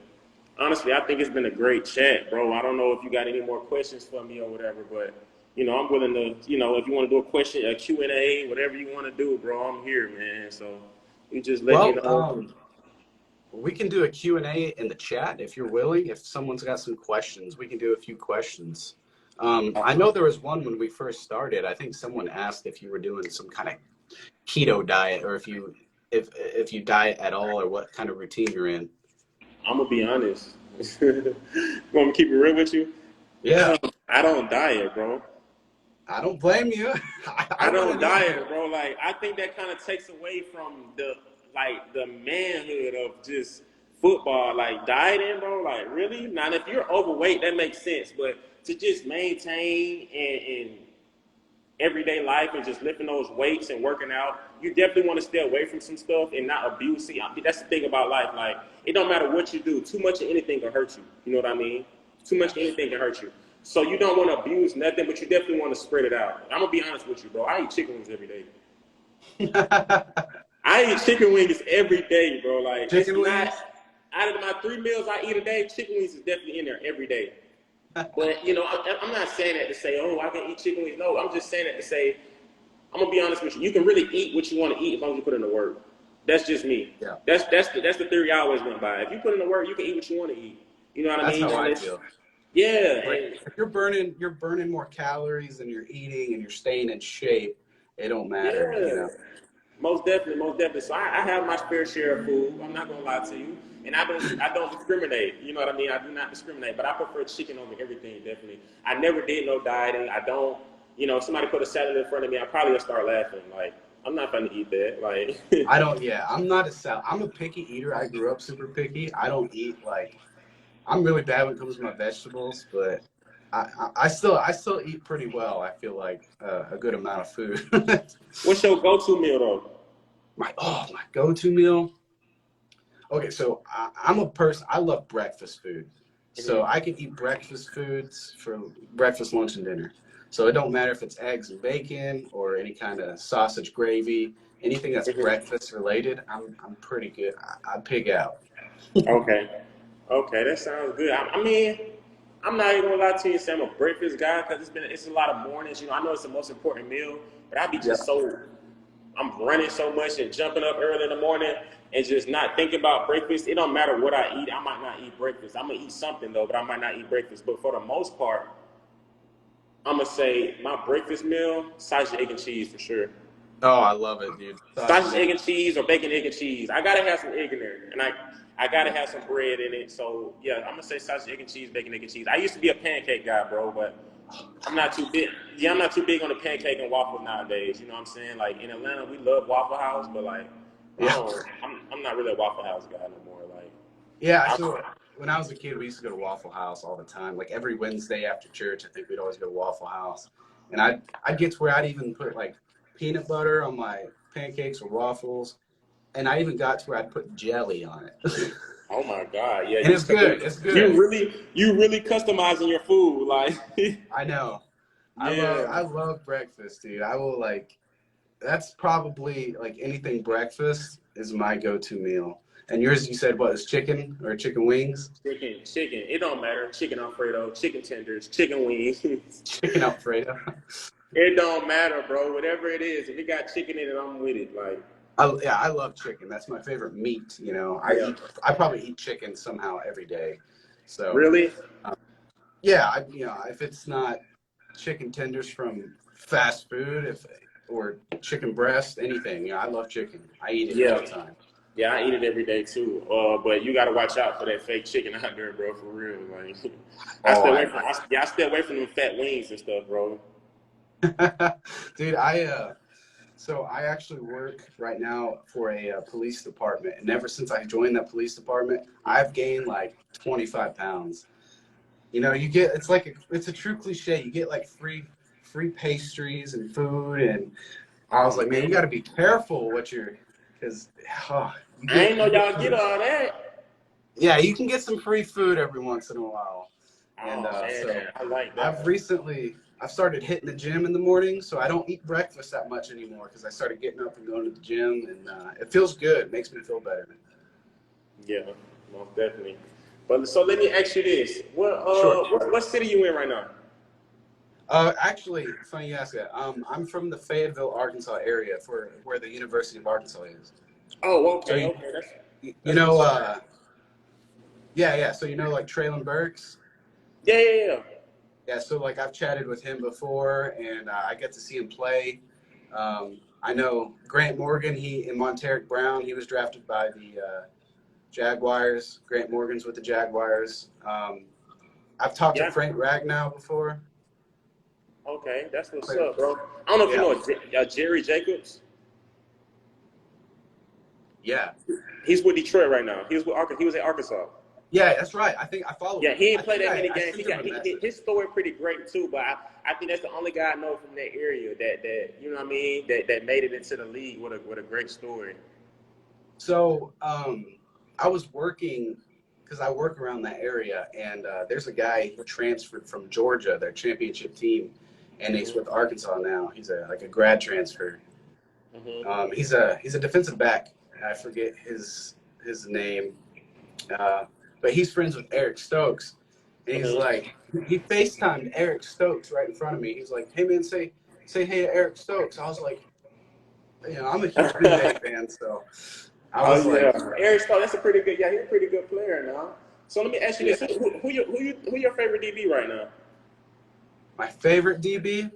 honestly, I think it's been a great chat, bro. I don't know if you got any more questions for me or whatever, but I'm willing to, if you want to do a question, a Q&A, whatever you want to do, bro, I'm here, man. So you just let me know. We can do a Q&A in the chat if you're willing. If someone's got some questions, we can do a few questions. I know there was one when we first started. I think someone asked if you were doing some kind of keto diet or if you diet at all or what kind of routine you're in. I'm gonna be honest. Want me to keep it real with you? Yeah. I don't diet, bro. I don't blame you. I don't diet, bro. Like, I think that kind of takes away from the manhood of just football. Like, dieting, bro. Like, really? Now, if you're overweight, that makes sense. But to just maintain and everyday life and just lifting those weights and working out, you definitely want to stay away from some stuff and not abuse. See, that's the thing about life. Like, it don't matter what you do. Too much of anything can hurt you. You know what I mean? Too much of anything can hurt you. So you don't want to abuse nothing, but you definitely want to spread it out. I'm going to be honest with you, bro. I eat chicken wings every day. I eat chicken wings every day, bro. Like, chicken wings? Not, out of my 3 meals I eat a day, chicken wings is definitely in there every day. But, I'm not saying that to say, oh, I can eat chicken wings. No, I'm just saying that to say, I'm going to be honest with you. You can really eat what you want to eat as long as you put in the work. That's just me. Yeah. That's the theory I always went by. If you put in the work, you can eat what you want to eat. You know what I mean? That's how I feel. Yeah. Like, if you're burning more calories than you're eating and you're staying in shape, it don't matter. Yeah. Most definitely. So I have my fair share of food. I'm not gonna lie to you, and I don't discriminate. You know what I mean? I do not discriminate, but I prefer chicken over everything. Definitely. I never did no dieting. I don't. If somebody put a salad in front of me, I probably would start laughing. Like, I'm not gonna eat that. Like, I don't. Yeah, I'm not a salad. I'm a picky eater. I grew up super picky. I don't eat like. I'm really bad when it comes to my vegetables, but I still eat pretty well. I feel like a good amount of food. What's your go-to meal though? My go-to meal. Okay, so I'm a person. I love breakfast food, so I can eat breakfast foods for breakfast, lunch, and dinner. So it don't matter if it's eggs and bacon or any kind of sausage gravy, anything that's breakfast related. I'm pretty good. I pig out. Okay, that sounds good. I mean, I'm not even gonna lie to you and say I'm a breakfast guy because it's a lot of mornings. I know it's the most important meal, but I be just I'm running so much and jumping up early in the morning and just not thinking about breakfast. It don't matter what I eat. I might not eat breakfast. I'm gonna eat something though, but I might not eat breakfast. But for the most part, I'm gonna say my breakfast meal: sausage, egg, and cheese for sure. Oh, I love it, dude. Sausage, egg, and cheese, or bacon, egg, and cheese. I gotta have some egg in there, and I gotta have some bread in it. So yeah, I'm gonna say sausage, egg, and cheese, bacon, egg, and cheese. I used to be a pancake guy, bro, but I'm not too big. Yeah, I'm not too big on the pancake and waffle nowadays. You know what I'm saying? Like, in Atlanta, we love Waffle House, but like, I'm not really a Waffle House guy no more. Like, yeah. So when I was a kid, we used to go to Waffle House all the time. Like every Wednesday after church, I think we'd always go to Waffle House, and I'd get to where I'd even put like peanut butter on my pancakes or waffles, and I even got to where I'd put jelly on it. Oh my God, yeah, and it's good. It's good. You really customizing your food, like. I know. Yeah. I love breakfast, dude. I will that's probably like anything breakfast is my go-to meal. And yours, you said what, is chicken or chicken wings? Chicken. It don't matter. Chicken Alfredo, chicken tenders, chicken wings. Chicken Alfredo. It don't matter, bro. Whatever it is, if it got chicken in it, I'm with it. Like. I love chicken. That's my favorite meat. I probably eat chicken somehow every day. So really, yeah. If it's not chicken tenders from fast food, or chicken breast, anything. I love chicken. I eat it all the time. Yeah, I eat it every day too. But you got to watch out for that fake chicken out there, bro. For real, like I Oh, stay away from. I stay away from them fat wings and stuff, bro. dude, so I actually work right now for a police department, and ever since I joined that police department, I've gained like 25 pounds. You know, you get it's a true cliche. You get like free pastries and food, and I was Oh like, man, you got to man, be careful what you're, because I ain't know you get y'all get some, all that. yeah, you can get some free food every once in a while, and Oh so man, I like I've that. recently I've started hitting the gym in the morning, so I don't eat breakfast that much anymore because I started getting up and going to the gym, and it feels good. It makes me feel better. Yeah, most definitely. But so let me ask you this: Sure. what city you in right now? Actually, funny you ask that. I'm from the Fayetteville, Arkansas area, for where the University of Arkansas is. Oh, So okay, okay, you that's what's know, up. yeah. So you know, like Traylon Burks. Yeah, yeah, yeah. Yeah. So like I've chatted with him before, and I get to see him play. I know Grant Morgan. He and Monteric Brown. He was drafted by the Jaguars. Grant Morgan's with the Jaguars. I've talked to Yeah. Frank Ragnow before. Okay, that's what's Played, up, bro. I don't know if you yeah, know Jerry Jacobs. yeah, He's with Detroit right now. He was with He was at Arkansas. yeah. That's right. I think I follow Yeah, him. he I ain't played think that many I games. sent him a His message. story pretty great too. But I think that's the only guy I know from that area that you know what I mean that made it into the league. What a great story. So I was working because I work around that area, and there's a guy who transferred from Georgia, their championship team, and he's with Hmm. Arkansas now. He's a grad transfer. Hmm. He's a defensive back. I forget his name, uh, but he's friends with Eric Stokes, and he's Hmm. like he FaceTimed Eric Stokes right in front of me. He's like, "Hey man, say hey to Eric Stokes." I was like, I'm a huge Green Bay fan, so I Oh was yeah, like, Eric Starr. That's a pretty good. Yeah, he's a pretty good player now. So let me ask you yeah. this: who your favorite DB right now? My favorite DB,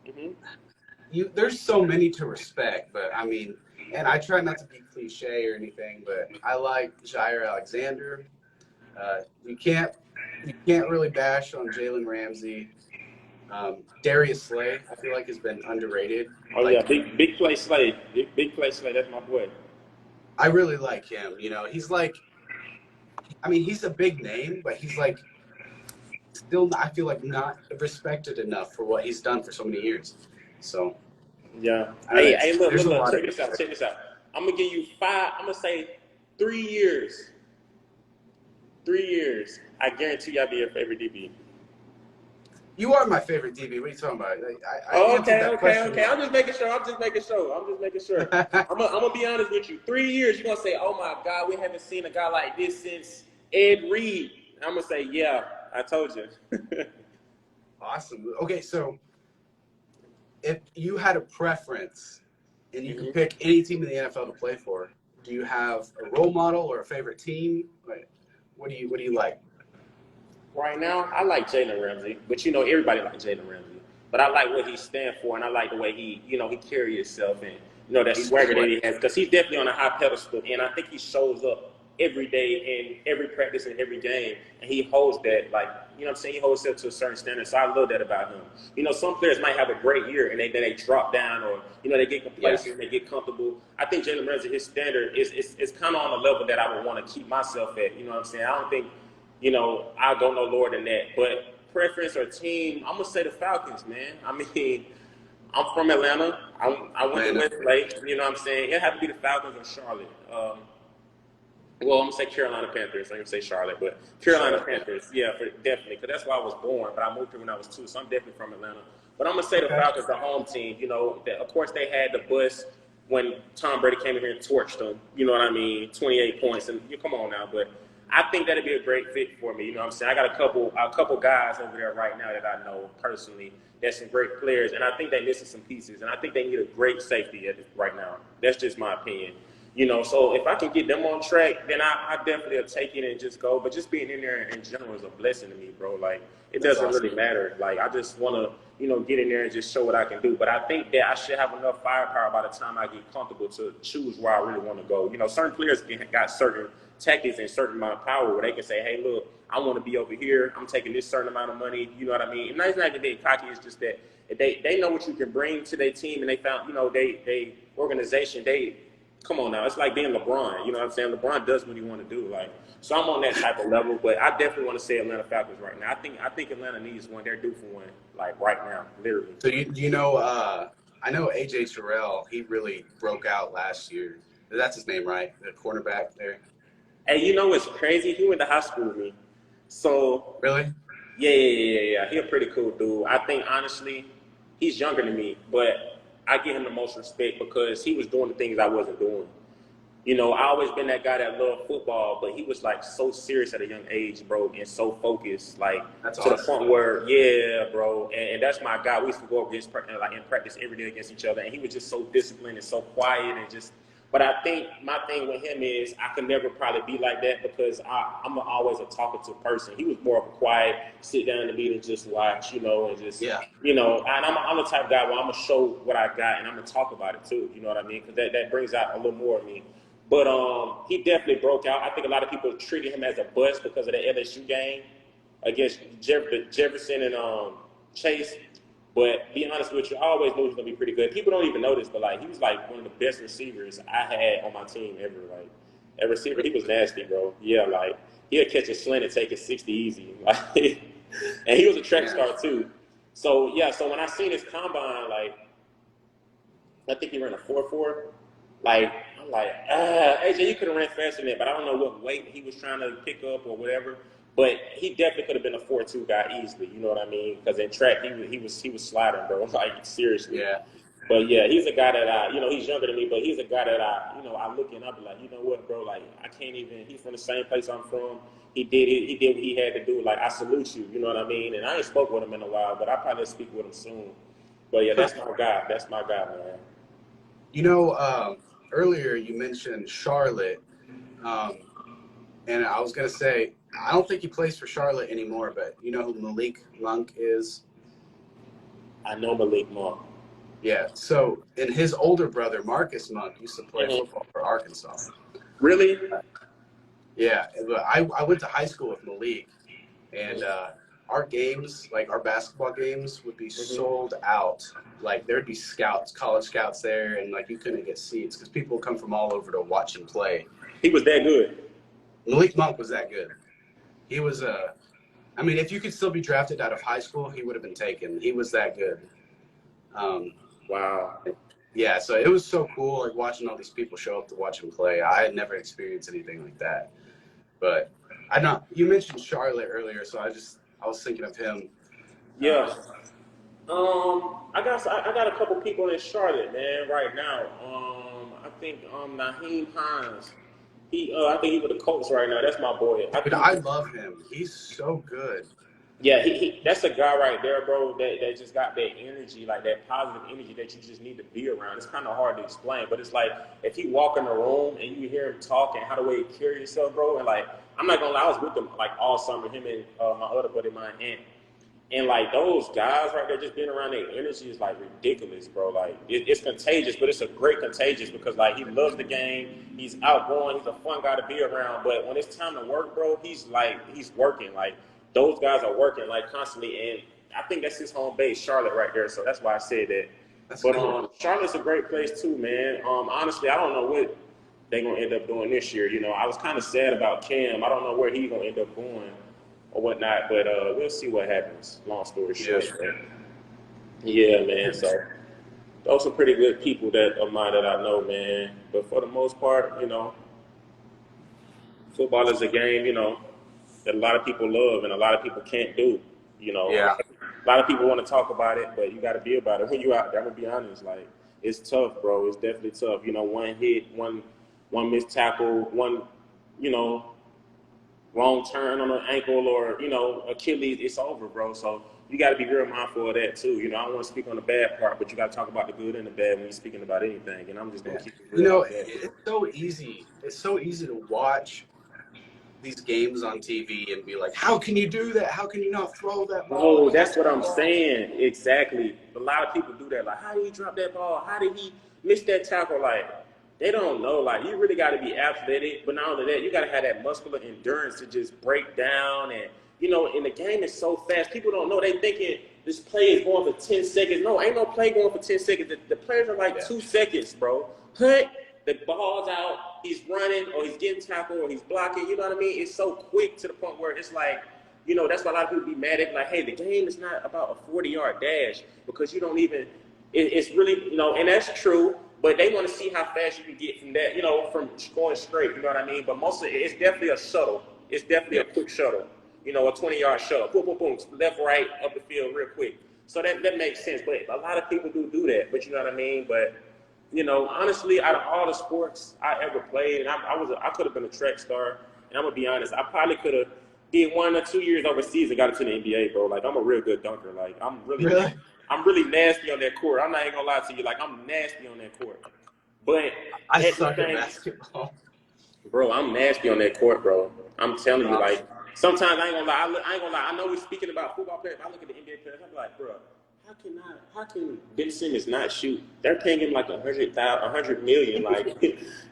Hmm. there's so many to respect, but I mean, and I try not to be cliche or anything, but I like Jair Alexander. Uh, you can't you can't really bash on Jalen Ramsey. Darius Slay, I feel like has been underrated. Oh yeah, Like big play Slade. Big play Slade. That's my boy. I really like him. He's like, I mean, he's a big name, but he's like still, I feel like not respected enough for what he's done for so many years. So Yeah. I know Hey, look, there's look, a look. lot of Check this out. respect. Check this out. I'm gonna give you five. I'm gonna say 3 years. 3 years. I guarantee you I'll be your favorite DB. You are my favorite DB. What are you talking about? Like, I Oh, answered okay, that okay, question. okay. I'm just making sure. I'm just making sure. I'm just making sure. I'm gonna be honest with you. 3 years, you're gonna say, "Oh my God, we haven't seen a guy like this since Ed Reed." I'm gonna say, "Yeah, I told you." Awesome. Okay, so if you had a preference and you could Hmm. pick any team in the NFL to play for, do you have a role model or a favorite team? Like, what do you like? Right now, I like Jalen Ramsey, but you know everybody likes Jalen Ramsey. But I like what he stands for, and I like the way he carry himself, and that He's swagger that quick. he has, because he's definitely on a high pedestal, and I think he shows up every day in every practice and every game, and he holds that like what I'm saying. He holds himself to a certain standard, so I love that about him. Some players might have a great year and they drop down, or they get Yeah. complacent, they get comfortable. I think Jalen Ramsey, his standard is kind of on the level that I would want to keep myself at. You know what I'm saying? I don't think I'll go no lower than that. But preference or team, I'm gonna say the Falcons, man. I mean, I'm from Atlanta. I went to Atlanta. Westlake. You know what I'm saying? It had to be the Falcons or Charlotte. Well, I'm gonna say Carolina Panthers. I'm gonna say Charlotte, but Carolina Charlotte. Yeah. Panthers, yeah, definitely, because that's where I was born. But I moved here when I was 2, so I'm definitely from Atlanta. But I'm gonna say the Okay. Falcons, the home team. Of course they had the bus when Tom Brady came in here and torched them. You know what I mean? 28 points, and you come on now. But I think that'd be a great fit for me. You know what I'm saying? I got a couple guys over there right now that I know personally. That's some great players, and I think they're missing some pieces. And I think they need a great safety right now. That's just my opinion. You know, so if I can get them on track, then I definitely will take it and just go. But just being in there in general is a blessing to me, bro. Like, it That's doesn't awesome. really matter. Like, I just want to, you know, get in there and just show what I can do. But I think that I should have enough firepower by the time I get comfortable to choose where I really want to go. You know, certain players got certain tactics and certain amount of power where they can say, hey, look, I want to be over here. I'm taking this certain amount of money. You know what I mean? And it's not that they're cocky. It's just that they know what you can bring to their team, and they found, you know, they organization, come on now, it's like being LeBron. You know what I'm saying? LeBron does what he want to do. Like, so I'm on that type of level, but I definitely want to say Atlanta Falcons right now. I think Atlanta needs one. They're due for one, like right now, literally. So you know, I know AJ Terrell. He really broke out last year. That's his name, right? The cornerback there. Hey, you know what's crazy? He went to high school with me. So Really? yeah. He a pretty cool dude. I think honestly, he's younger than me, but I give him the most respect because he was doing the things I wasn't doing. You know, I always been that guy that loved football, but he was like so serious at a young age, bro, and so focused, like That's to the awesome. point where, yeah, bro, and that's my guy. We used to go up against like in practice every day against each other, and he was just so disciplined and so quiet and just. But I think my thing with him is I could never probably be like that because I'm always a talkative person. He was more of a quiet, sit down in the meeting, just watch, you know, and just, Yeah. you know, and I'm the type of guy where I'm gonna show what I got and I'm gonna talk about it too. You know what I mean? Because that brings out a little more of me. But he definitely broke out. I think a lot of people treated him as a bust because of the LSU game against Jefferson and Chase. But be honest with you, I always knew he was gonna be pretty good. People don't even know this, but like he was like one of the best receivers I had on my team ever. Like a receiver, he was nasty, bro. Yeah, like he'll catch a slant and take it 60 easy. Like, and he was a track Yeah. star too. So yeah, so when I seen his combine, like I think he ran a 4.4. Like, I'm like, AJ, you could have ran faster than that, but I don't know what weight he was trying to pick up or whatever. But he definitely could have been a 4.2 guy easily. You know what I mean? Because in track, he was sliding, bro. Like seriously. Yeah. But yeah, he's a guy that you know, he's younger than me, but he's a guy that you know, I look and I be like, you know what, bro? Like, I can't even. He's from the same place I'm from. He did it. He did what he had to do. Like, I salute you. You know what I mean? And I ain't spoke with him in a while, but I probably speak with him soon. But yeah, that's my guy. That's my guy, man. You know, earlier you mentioned Charlotte, and I was gonna say I don't think he plays for Charlotte anymore, but you know who Malik Monk is? I know Malik Monk. Yeah. So, and his older brother Marcus Monk used to play Mm-hmm. football for Arkansas. Really? Yeah, but I went to high school with Malik, and our games, like our basketball games, would be sold out. Like there'd be scouts, college scouts there, and like you couldn't get seats because people would come from all over to watch him play. He was that good. Malik Monk was that good. He was I mean, if you could still be drafted out of high school, he would have been taken. He was that good. Wow. Yeah, so it was so cool, like watching all these people show up to watch him play. I had never experienced anything like that. But I know you mentioned Charlotte earlier, so I was thinking of him. Yeah. I got a couple people in Charlotte, man, right now. I think Naheem Hines. I think he's with the Colts right now. That's my boy. But I love him. He's so good. Yeah, he that's a guy right there, bro, that just got that energy, like that positive energy that you just need to be around. It's kind of hard to explain, but it's like if you walk in the room and you hear him talk and how the way he carry himself, bro, and like I'm not gonna lie, I was with him like all summer, him and my other buddy, my aunt. And like those guys right there, just being around their energy is like ridiculous, bro. Like it's contagious, but it's a great contagious because like he loves the game. He's outgoing. He's a fun guy to be around. But when it's time to work, bro, he's working. Like those guys are working like constantly. And I think that's his home base, Charlotte, right there. So that's why I said that. That's But cool. Charlotte's a great place too, man. Honestly, I don't know what they're gonna end up doing this year. You know, I was kind of sad about Cam. I don't know where he's gonna end up going or whatnot, but we'll see what happens. Long story short, yeah, man. So those are pretty good people that of mine that I know, man. But for the most part, you know, football is a game, you know, that a lot of people love and a lot of people can't do. You know, Yeah. a lot of people want to talk about it, but you got to be about it when you out there. I'm gonna be honest, like it's tough, bro. It's definitely tough. You know, one hit, one missed tackle, one, you know, wrong turn on an ankle or, you know, Achilles, it's over, bro. So you got to be real mindful of that too. You know, I don't want to speak on the bad part, but you got to talk about the good and the bad when you're speaking about anything. And I'm just going Yeah. to keep it You real know, like that. it's so easy. It's so easy to watch these games on TV and be like, how can you do that? How can you not throw that ball? Bro, Catch that's what that I'm ball. saying. Exactly. A lot of people do that. Like, how did he drop that ball? How did he miss that tackle? Like, they don't know. Like, you really got to be athletic. But not only that, you got to have that muscular endurance to just break down. And, you know, and the game is so fast. People don't know. They thinking this play is going for 10 seconds. No, ain't no play going for 10 seconds. The plays are like Yeah. 2 seconds, bro. Hunt, the ball's out. He's running or he's getting tackled or he's blocking. You know what I mean? It's so quick to the point where it's like, you know, that's why a lot of people be mad at, like, hey, the game is not about a 40-yard dash because you don't even, it's really, you know, and that's true, but they want to see how fast you can get from that, you know, from going straight, you know what I mean? But most of it, it's definitely a shuttle. It's definitely Yeah. a quick shuttle, you know, a 20-yard shuttle. Boom, boom, boom, left, right, up the field real quick. So that makes sense, but a lot of people do that, but you know what I mean? But, you know, honestly, out of all the sports I ever played, and I could have been a track star, and I'm gonna be honest, I probably could have did 1 or 2 years overseas and got into the NBA, bro. Like, I'm a real good dunker. Like, Really? I'm really nasty on that court. I'm not even gonna lie to you. Like, I'm nasty on that court. But I at the suck at same, basketball. bro, I'm nasty on that court, bro. I'm telling you, Wow. like, sometimes I ain't gonna lie. I ain't gonna lie. I know we're speaking about football players. But I look at the NBA players. I'm like, bro, how can Ben Simmons not shoot? They're paying him like 100 million, like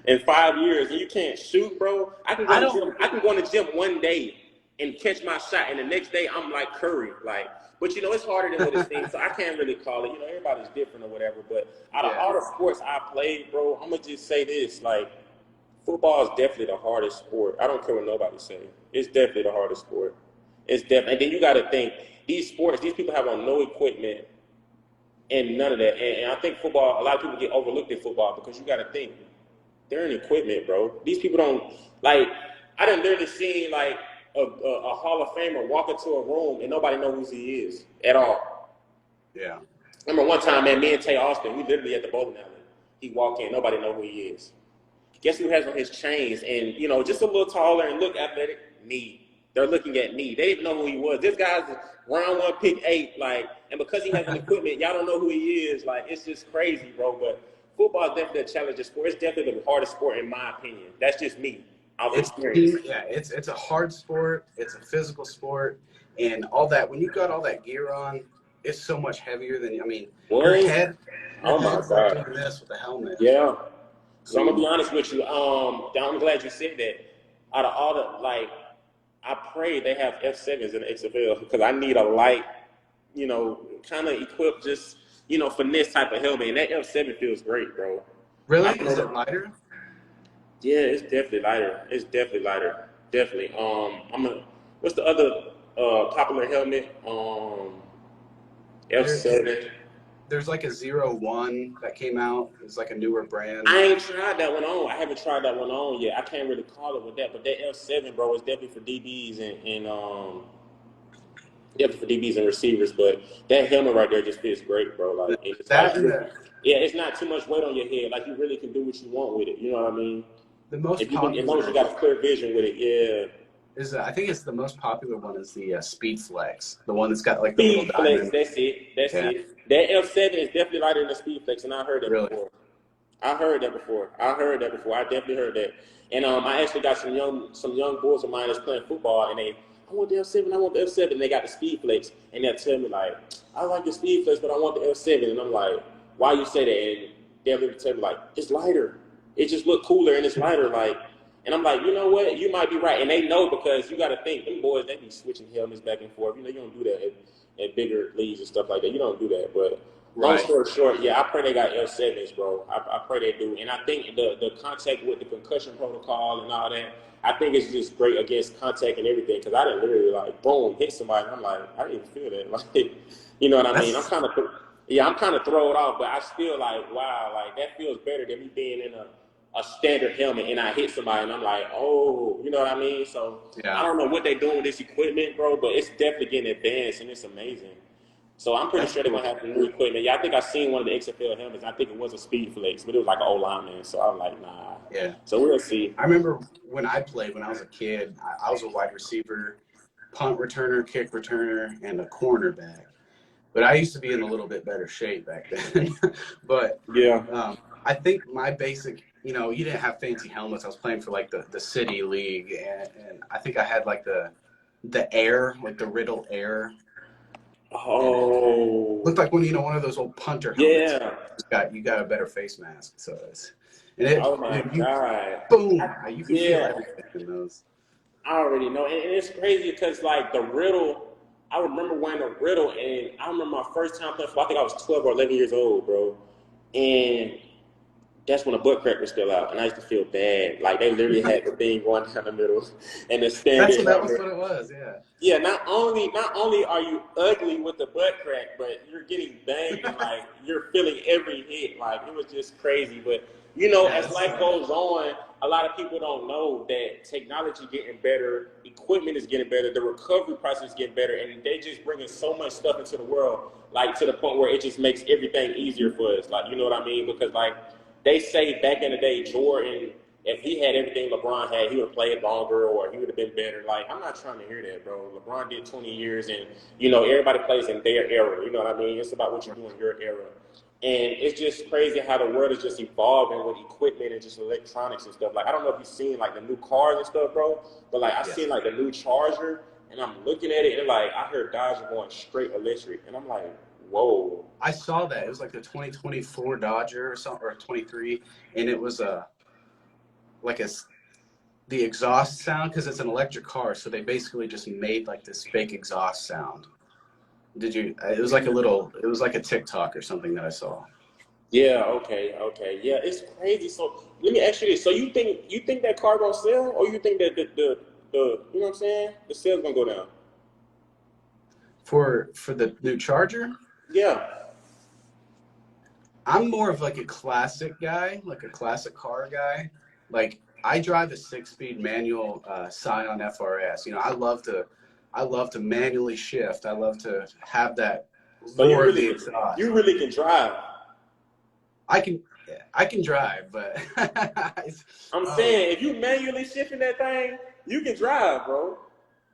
in 5 years, and you can't shoot, bro. I can go I to the don't. gym. I can go in the gym one day and catch my shot, and the next day I'm like Curry, like. But you know, it's harder than what it seems, so I can't really call it. You know, everybody's different or whatever. But out of Yeah. all the sports I played, bro, I'm gonna just say this, like. Football is definitely the hardest sport. I don't care what nobody say. It's definitely the hardest sport. It's definitely. And then you got to think these sports. These people have on no equipment and none of that. And I think football. A lot of people get overlooked in football because you got to think they're in equipment, bro. These people don't like. I done literally seen like a Hall of Famer walk into a room and nobody know who he is at all. Yeah. I remember one time, man, me and Tay Austin, we literally at the bowling alley. He walked in, nobody know who he is. Guess who has on his chains and, you know, just a little taller and look athletic? Me. They're looking at me. They didn't know who he was. This guy's round 1, pick 8, like, and because he has an equipment, y'all don't know who he is. Like, it's just crazy, bro. But football is definitely a challenging sport. It's definitely the hardest sport in my opinion. That's just me. I've It's experienced. yeah. It's a hard sport. It's a physical sport, and all that. When you got all that gear on, it's so much heavier than. I mean, your What? head. Your Oh my head's like God. doing this with the helmet. Yeah. I So I'm gonna mean, be honest with you. I'm glad you said that. Out of all the like, I pray they have F7s in the XFL because I need a light, you know, kind of equipped, just you know, finesse type of helmet. And that F7 feels great, bro. I really, don't know is it that. lighter? Yeah, it's definitely lighter. It's definitely lighter. Definitely. What's the other popular helmet? There, F7. there's like a 01 that came out. It's like a newer brand. I ain't tried that one on. I haven't tried that one on yet. I can't really call it with that, but that F7, bro, is definitely for DBs and definitely for DBs and receivers. But that helmet right there just fits great, bro. Like it's like, That and yeah, it's not too much weight on your head. Like you really can do what you want with it. You know what I mean? the most If you can, as long as you got popular a clear vision with it, yeah. is I think it's the most popular one is the Speed Flex, the one that's got like the little Speed flex, diamond. that's it. That's Yeah, it. That F7 is definitely lighter than the speed flex, and I heard that really. before. I heard that before. I heard that before. I definitely heard that. And I actually got some young boys of mine that's playing football, and I want the F7, I want the F7. And they got the speed flex, and they'll tell me like, I like the speed flex, but I want the F7. And I'm like, why you say that? And they'll literally tell me like, it's lighter. It just look cooler and it's lighter. Like, and I'm like, you know what? You might be right. And they know because you got to think, them boys, they be switching helmets back and forth. You know, you don't do that at bigger leagues and stuff like that. You don't do that, but. Long Right. story short, yeah, I pray they got L7s, bro. I pray they do. And I think the contact with the concussion protocol and all that, I think it's just great against contact and everything. Because I didn't literally, like, boom, hit somebody. And I'm like, I didn't even feel that. Like, you know what I mean? That's I'm kind of thrown off, but I still, like, wow, like, that feels better than me being in a standard helmet and I hit somebody and I'm like, oh, you know what I mean? So I yeah. don't know what they're doing with this equipment, bro, but it's definitely getting advanced and it's amazing. So I'm pretty That's sure they're cool. gonna have some new equipment. Yeah, I think I seen one of the XFL helmets. I think it was a Speed Flex, but it was like an old lineman. So I was like, nah. Yeah. So we'll see. I remember when I played when I was a kid, I was a wide receiver, punt returner, kick returner, and a cornerback. But I used to be in a little bit better shape back then. But Yeah. I think my basic, you didn't have fancy helmets. I was playing for like the city league, and I think I had like the Air, like the Riddle Air, and it Oh. looked like one of those old punter helmets. Yeah. You got a better face mask, so and it Oh my you God. boom, you can feel Yeah. everything in those. I already know, and it's crazy because like the riddle, I remember wearing a riddle, and I remember my first time playing football. I think I was 12 or 11 years old, bro, and that's when the butt crack was still out, and I used to feel bad. Like they literally had the thing going down the middle, and the standard That was helmet. what it was, yeah. Yeah, not only are you ugly with the butt crack, but you're getting banged and like you're feeling every hit. Like it was just crazy. But Yeah, as life goes on, a lot of people don't know that technology getting better, equipment is getting better, the recovery process is getting better, and they just bringing so much stuff into the world, like to the point where it just makes everything easier for us. Like you know what I mean? Because like they say back in the day, Jordan, if he had everything LeBron had, he would have played longer or he would have been better. Like, I'm not trying to hear that, bro. LeBron did 20 years and, everybody plays in their era. You know what I mean? It's about what you do in your era. And it's just crazy how the world is just evolving with equipment and just electronics and stuff. Like, I don't know if you've seen, like, the new cars and stuff, bro. But, like, I yeah. seen, like, the new Charger and I'm looking at it and, like, I heard Dodge going straight electric. And I'm like, whoa. I saw that. It was like the 2024 Dodger or something, or 23, and it was like the exhaust sound because it's an electric car, so they basically just made like this fake exhaust sound. Did you? It was like it was like a TikTok or something that I saw. Yeah, okay. Yeah, it's crazy. So let me ask you this. So you think that car gonna sell or you think that the you know what I'm saying? The sales gonna go down? For the new Charger, Yeah. I'm more of like a classic guy, like a classic car guy. Like I drive a 6-speed manual Scion FRS. I love to manually shift. I love to have that So you roar of really the can exhaust. you really can drive. I can I can drive, but I'm um, saying if you manually shifting that thing, you can drive, bro.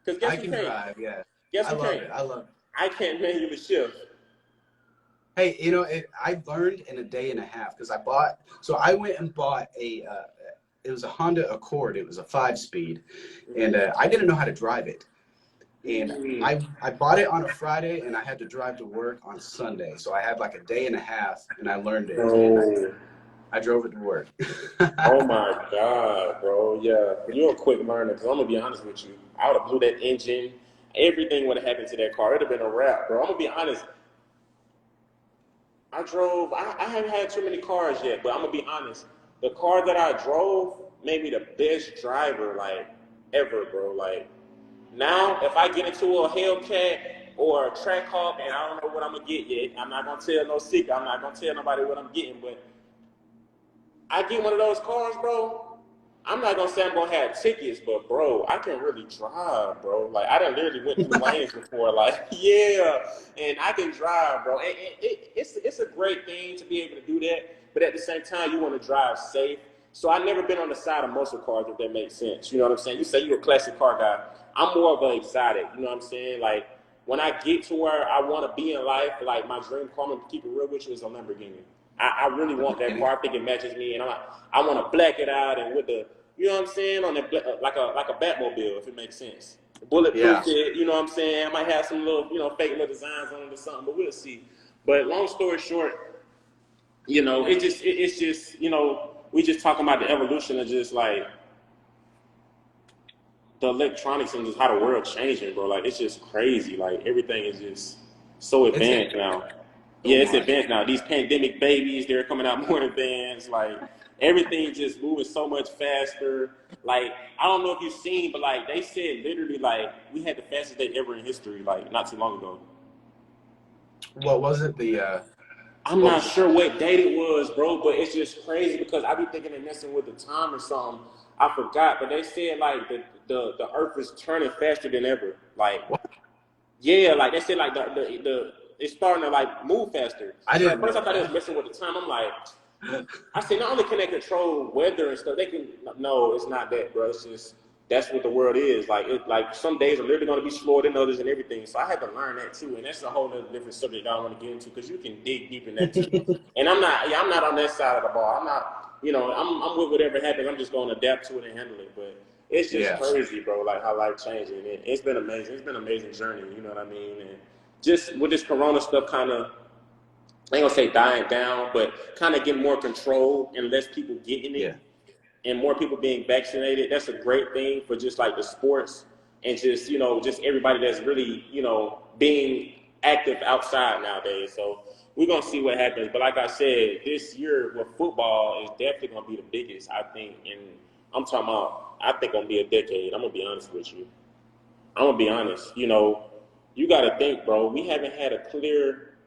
Cause guess I who can can't? drive. Yeah, Guess I who love can't? it. I love it. I can't manually shift. Hey, I learned in a day and a half because I went and bought it was a Honda Accord. It was a 5-speed, and I didn't know how to drive it. And Mm. I bought it on a Friday, and I had to drive to work on Sunday. So I had like a day and a half, and I learned it, and Bro. I drove it to work. Oh my God, bro. Yeah, you're a quick learner. Cause I'm gonna be honest with you. I would have blew that engine. Everything would have happened to that car. It'd have been a wrap, bro. I'm gonna be honest. I haven't had too many cars yet, but I'm gonna be honest. The car that I drove made me the best driver, like, ever, bro. Like, now, if I get into a Hellcat or a track hawk and I don't know what I'm gonna get yet, I'm not gonna tell no secret. I'm not gonna tell nobody what I'm getting, but I get one of those cars, bro. I'm not gonna say I'm gonna have tickets, but bro, I can really drive, bro. Like I done literally went through lanes before, like yeah, and I can drive, bro. And it's a great thing to be able to do that, but at the same time, you want to drive safe. So I never been on the side of muscle cars, if that makes sense. You know what I'm saying? You say you're a classic car guy. I'm more of an exotic. You know what I'm saying? Like when I get to where I want to be in life, like my dream car, I'm gonna keep it real with you, is a Lamborghini. I really want that car. I think it matches me, and I want to black it out and with the, you know what I'm saying, on the like a Batmobile, if it makes sense. Bulletproof Yeah, it, you know what I'm saying. I might have some little, fake little designs on it or something, but we'll see. But long story short, it's just, we just talking about the evolution of just like the electronics and just how the world changing, bro. Like it's just crazy. Like everything is just so it's advanced advanced now. so Yeah, it's much. advanced now. These pandemic babies, they're coming out more advanced. Like everything just moving so much faster. Like I don't know if you've seen, but like they said literally like we had the fastest day ever in history, like not too long ago. What was it? I'm What not was it? sure what date it was, bro, but it's just crazy because I be thinking they're messing with the time or something. I forgot, but they said like the Earth is turning faster than ever. Like What? yeah, like they said, like the it's starting to like move faster. I So at didn't first know I thought it was that. messing with the time. I'm like, I say not only can they control weather and stuff, they can. No, it's not that, bro. It's just that's what the world is. Like some days are literally going to be slower than others and everything. So I had to learn that too, and that's a whole other different subject I don't want to get into because you can dig deep in that too. And I'm not on that side of the ball. I'm not, I'm with whatever happens. I'm just going to adapt to it and handle it. But it's just Yeah. crazy, bro. Like how life changing. It's been amazing. It's been an amazing journey. You know what I mean? And just with this Corona stuff, kind of. I ain't gonna say dying down, but kind of getting more control and less people getting it Yeah. and more people being vaccinated. That's a great thing for just like the sports and just, just everybody that's really, being active outside nowadays. So we're going to see what happens. But like I said, this year with football is definitely going to be the biggest, I think. And I'm talking about, I think going to be a decade. I'm going to be honest with you. I'm going to be honest. You got to think, bro, we haven't had a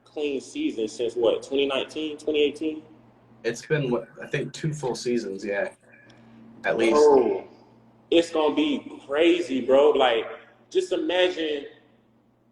clean season since what, 2019, 2018? It's been, I think, 2 full seasons, yeah, at least. Bro, it's gonna be crazy, bro. Like, just imagine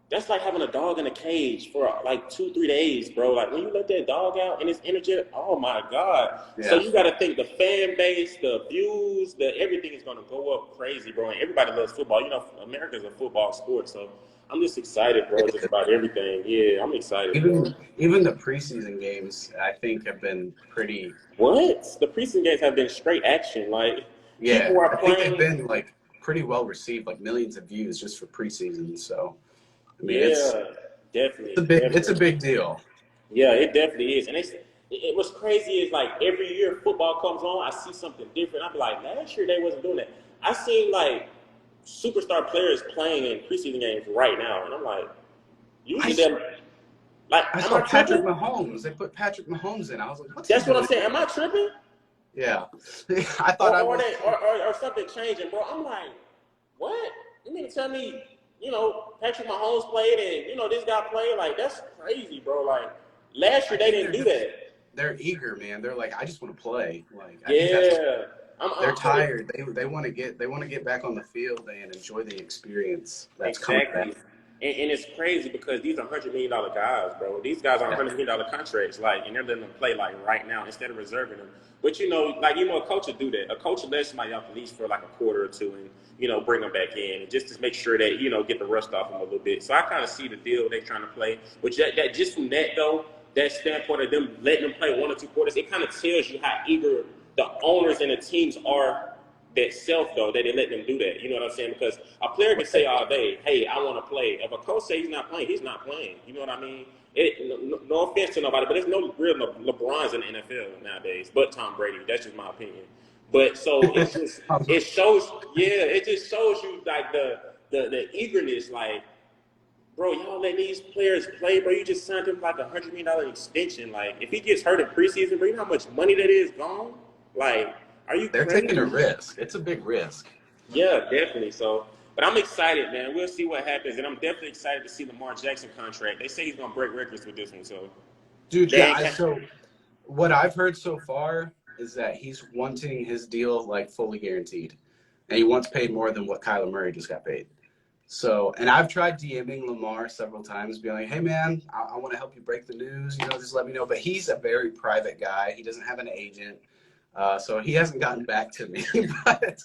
that's like having a dog in a cage for like 2, 3 days, bro. Like when you let that dog out and it's energetic, oh my god. So Yeah. you gotta think the fan base, the views, everything is gonna go up crazy, bro. And everybody loves football. America's a football sport, so I'm just excited, bro, just about everything. Yeah, I'm excited, bro. Even the preseason games, I think, have been pretty. What? The preseason games have been straight action. Like Yeah, people are I think they've playing. been like pretty well received, like millions of views just for preseason. So, I mean, Yeah, definitely, it's a definitely. big deal. Yeah, it definitely is. And what's crazy is like every year football comes on, I see something different. I be like, last year they wasn't doing that. I seen like superstar players playing in preseason games right now, and I'm like, I usually saw, they're like, I am I saw Patrick tripping? Mahomes. They put Patrick Mahomes in. I was like, what's he That's what I'm doing? saying. Am I tripping? Yeah, I thought Or I or was they too. or something changing, bro? I'm like, what? You mean to tell me, Patrick Mahomes played and this guy played? Like that's crazy, bro. Like last I year they think didn't do that. they're eager, man. They're like, I just want to play. Like, I think that's Yeah, they're I'm telling you, tired. They want to get back on the field and enjoy the experience that's coming back. exactly. And it's crazy because these are $100 million guys, bro. These guys are on Yeah, $100 million contracts, like, and they're letting them play like right now instead of reserving them. But a coach would do that. A coach would let somebody off the leash for like a quarter or two, and bring them back in, and just to make sure that get the rust off them a little bit. So I kind of see the deal they're trying to play. Which that just from that though, that standpoint of them letting them play 1 or 2 quarters, it kind of tells you how eager the owners and the teams are that self though that they let them do that. You know what I'm saying? Because a player can say all day, "Hey, I want to play." If a coach say he's not playing, he's not playing. You know what I mean? No offense to nobody, but there's no real LeBrons in the NFL nowadays, but Tom Brady. That's just my opinion. But so it shows, yeah, it just shows you like the eagerness, like, bro, y'all letting these players play, bro. You just signed him like $100 million extension. Like, if he gets hurt in preseason, bro, you know how much money that is gone? Like, are you they're taking a crazy? risk. It's a big risk. Yeah, definitely. So, but I'm excited, man. We'll see what happens, and I'm definitely excited to see Lamar Jackson contract. They say he's gonna break records with this one, so Dude, they yeah. ain't. So what I've heard so far is that he's wanting his deal like fully guaranteed, and he wants paid more than what Kyler Murray just got paid. So, and I've tried DMing Lamar several times, being like, "Hey, man, I want to help you break the news. Just let me know." But he's a very private guy. He doesn't have an agent, so he hasn't gotten back to me. But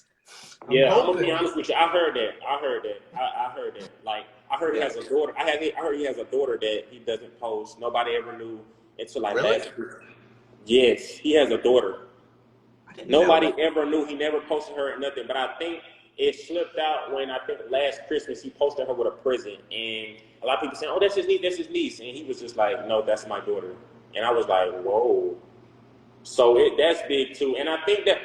I'm Yeah, I'm gonna be hoping. honest with you. I heard that. I heard that. Like, I heard he Yeah. has a daughter. I heard he has a daughter that he doesn't post. Nobody ever knew until like Really? last week. Yes, he has a daughter. I didn't know Nobody that. ever knew. He never posted her or nothing. But I think it slipped out when I think last Christmas he posted her with a present, and a lot of people saying, "Oh, that's his niece. That's his niece," and he was just like, "No, that's my daughter." And I was like, "Whoa." So that's big too. And I think that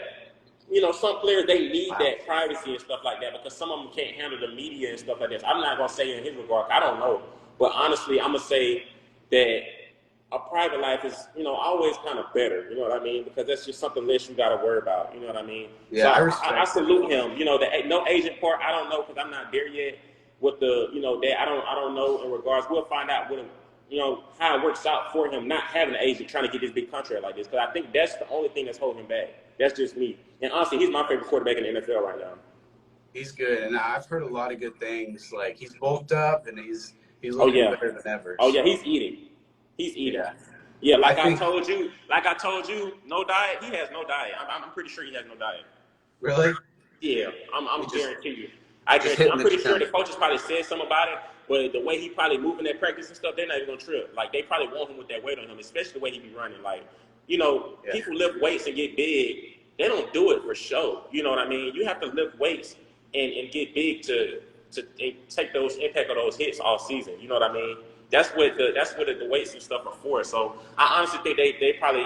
some players they need Wow. that privacy and stuff like that because some of them can't handle the media and stuff like this. I'm not gonna say in his regard. I don't know, but honestly, I'm gonna say that a private life is, always kind of better. You know what I mean? Because that's just something less you got to worry about. You know what I mean? So Yeah, I I respect it. salute him. The no agent part, I don't know because I'm not there yet. With the, that I don't know in regards. We'll find out with him. How it works out for him not having an agent trying to get this big contract like this. Because I think that's the only thing that's holding him back. That's just me. And honestly, he's my favorite quarterback in the NFL right now. He's good, and I've heard a lot of good things. Like he's bulked up, and He's Oh looking yeah. better than ever. Oh yeah, So he's eating. He's eating. yeah, Yeah, I think like I told you, no diet. He has no diet. I'm pretty sure he has no diet. really Yeah, he I'm just guarantee you. I just guarantee. hitting I'm the pretty sure gym. the coaches probably said something about it, but the way he probably moving that practice and stuff, they're not even gonna trip. Like they probably want him with that weight on him, especially the way he be running. Like, Yeah, people lift weights and get big. They don't do it for show. You know what I mean? You have to lift weights and get big to take those impact of those hits all season. You know what I mean? That's what the weights and stuff are for. So I honestly think they probably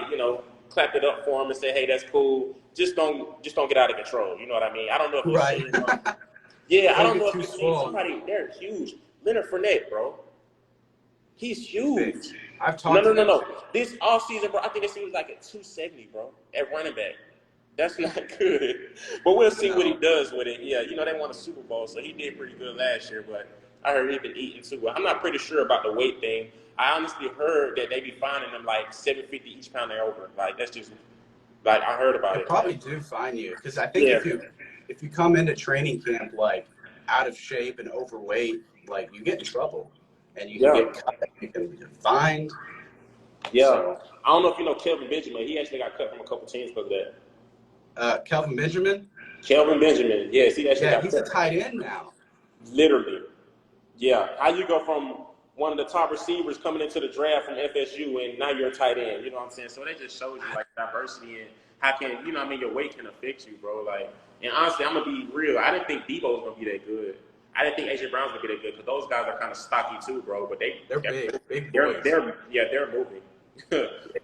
clapped it up for him and said, hey, that's cool. Just don't get out of control. You know what I mean? I don't know if you've right. seen. Yeah, I Don't don't get know if too you've seen swole. somebody. They're huge. Leonard Fournette, bro. He's He's big. huge. I've No, talked no, to no, him. no. This off season, bro, I think this was like at 270, bro, at running back. That's not good. But we'll see what he No, does with it. Yeah, they won a Super Bowl, so he did pretty good last year, but I heard he's been eating too. I'm not pretty sure about the weight thing. I honestly heard that they be finding them like 750 each pound they're over. Like that's just like I heard about they it. probably Like, do find you because I think yeah, if you come into training camp like out of shape and overweight, like you get in trouble and you can yeah, get cut, you can get fined. yeah. So I don't know if you know Kelvin Benjamin. He actually got cut from a couple teams because of that. Kelvin Benjamin, Kelvin Benjamin, yes, he actually yeah, got he's a cut. tight end now. Literally. Yeah. How you go from one of the top receivers coming into the draft from FSU and now you're a tight end? You know what I'm saying? So that just shows you like diversity and how can your weight can affect you, bro. Like, and honestly, I'm gonna be real. I didn't think Debo was gonna be that good. I didn't think AJ Brown's gonna be that good because those guys are kind of stocky too, bro. But They're big they're boys. they're yeah they're moving.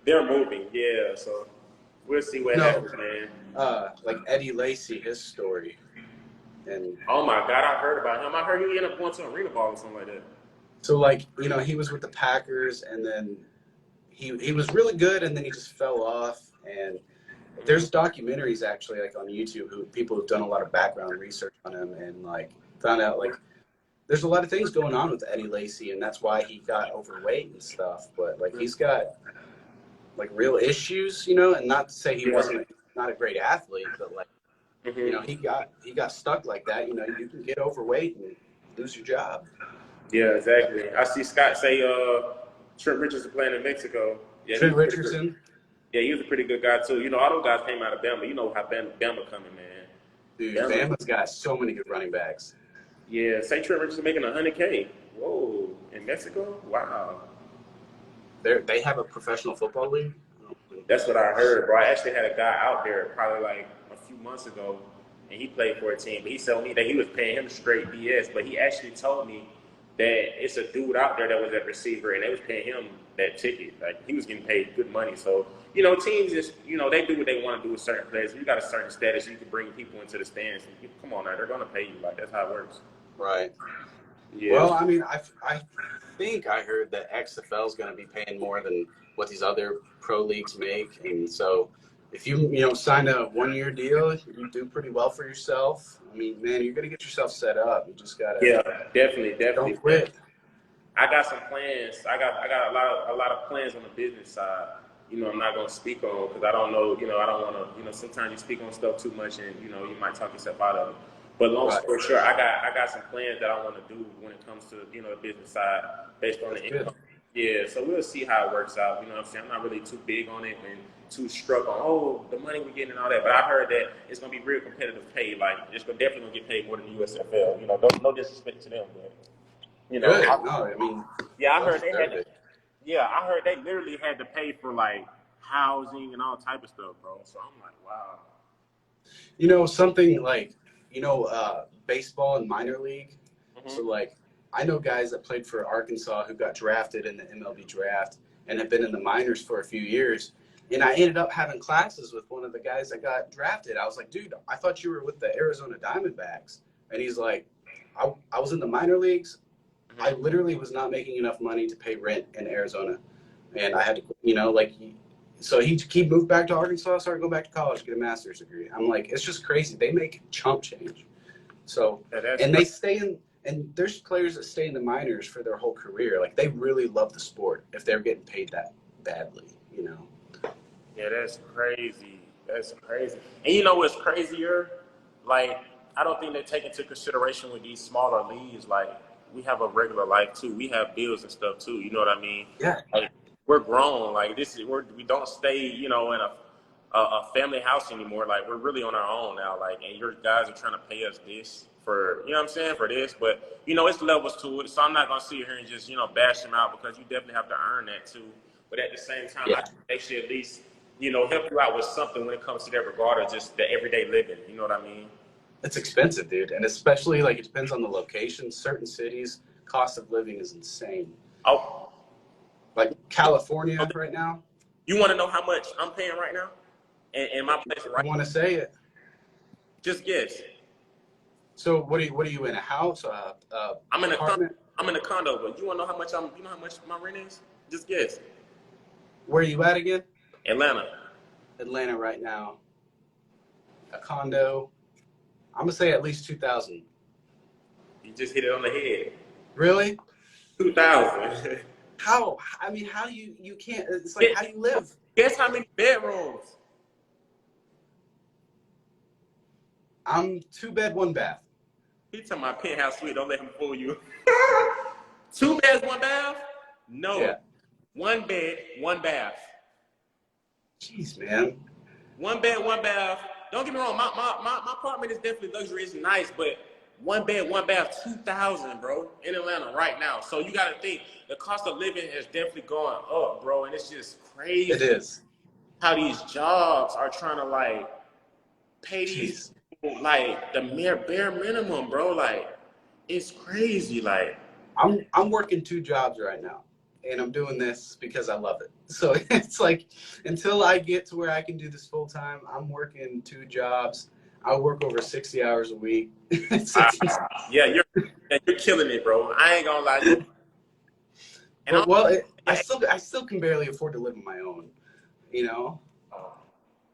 They're moving. Yeah. So we'll see what No, happens, man. like Eddie Lacy, his story, and Oh my God, I heard about him. I heard he ended up going to Arena Ball or something like that. so like he was with the Packers, and then he was really good, and then he just fell off. And there's documentaries actually like on YouTube who people have done a lot of background research on him and like found out like there's a lot of things going on with Eddie Lacy, and that's why he got overweight and stuff. But like he's got like real issues, and not to say he Yeah. wasn't not a great athlete, but like Mm-hmm. he got stuck like that. You can get overweight and lose your job. Yeah, exactly. I see Scott say Trent Richardson playing in Mexico. Yeah, Trent Richardson, yeah, he was a pretty good guy too. All those guys came out of Bama. You know how Bama coming, man. dude, Bama. Bama's got so many good running backs. Yeah, say Trent Richardson making $100K. Whoa, in Mexico? Wow. They have a professional football league. That's what I heard, bro. I actually had a guy out there probably like a few months ago, and he played for a team. But he told me that he was paying him straight BS. But he actually told me that it's a dude out there that was at receiver, and they was paying him that ticket. Like he was getting paid good money. So teams just they do what they want to do with certain players. If you got a certain status, you can bring people into the stands. And come on now, they're gonna pay you. Like that's how it works. Right. Yeah. Well, I mean, I think I heard that XFL is going to be paying more than what these other pro leagues make, and so if you sign a 1-year deal, you do pretty well for yourself. I mean, man, you're going to get yourself set up. You just got to Yeah, definitely. don't quit. I got some plans. I got a lot of plans on the business side. I'm not gonna speak on because I don't know. I don't want to. Sometimes you speak on stuff too much, and you might talk yourself out of it. But long Right. story short, I got some plans that I want to do when it comes to the business side based on the Good. income. Yeah, so we'll see how it works out. You know what I'm saying? I'm not really too big on it and too struck on the money we're getting and all that. But I heard that it's gonna be real competitive pay. Like it's definitely gonna get paid more than the USFL. No disrespect to them, but Good. No, I mean, yeah, I well heard they had. deserved. Yeah, I heard they literally had to pay for like housing and all type of stuff, bro. So I'm like, wow. Something like baseball and minor league. Mm-hmm. So like I know guys that played for Arkansas who got drafted in the MLB draft and have been in the minors for a few years. And I ended up having classes with one of the guys that got drafted. I was like, dude, I thought you were with the Arizona Diamondbacks. And he's like, I was in the minor leagues. Mm-hmm. I literally was not making enough money to pay rent in Arizona. And I had to, so he moved back to Arkansas, started going back to college, get a master's degree. I'm like, it's just crazy. They make chump change. So, and they stay in, and there's players that stay in the minors for their whole career. Like they really love the sport if they're getting paid that badly, Yeah, that's crazy. That's crazy. And you know what's crazier? Like, I don't think they take into consideration with these smaller leagues. Like, we have a regular life too. We have bills and stuff too. You know what I mean? Yeah. Like we're grown. Like we don't stay, you know, in a family house anymore. Like we're really on our own now. Like, and your guys are trying to pay us this for, you know what I'm saying, for this. But you know, it's levels to it. So I'm not gonna sit here and just, you know, bash them out because you definitely have to earn that too. But at the same time, I Yeah. think they should at least, you know, help you out with something when it comes to that regard of just the everyday living. You know what I mean? It's expensive, dude. And especially like it depends on the location. Certain cities, cost of living is insane. Oh, Like California right now. you want to know how much I'm paying right now? And my place I right? want to say it. Just guess. So what are you in, a house, I'm in a apartment? I'm in a condo, but you want to know how much you know how much my rent is? Just guess. Where are you at again? Atlanta. Atlanta right now. A condo. I'm gonna say at least 2,000. You just hit it on the head. Really? 2,000. How? I mean, how do you can't? It's like, how do you live? Guess how many bedrooms? I'm 2 bed, 1 bath. He talking about penthouse suite. Don't let him fool you. 2 beds, 1 bath? No. Yeah. 1 bed, 1 bath. Jeez, man. 1 bed, 1 bath. Don't get me wrong. My apartment is definitely luxury. It's nice, but 1 bed, 1 bath, 2,000, bro, in Atlanta right now. So you got to think the cost of living has definitely gone up, bro, and it's just crazy. It is. How these jobs are trying to like pay these people, like the bare minimum, bro. Like it's crazy. Like I'm working 2 jobs right now, and I'm doing this because I love it. So it's like until I get to where I can do this full time, I'm working 2 jobs. I work over 60 hours a week. yeah, you're killing it, bro. I ain't gonna lie. And But well, I still can barely afford to live on my own. You know?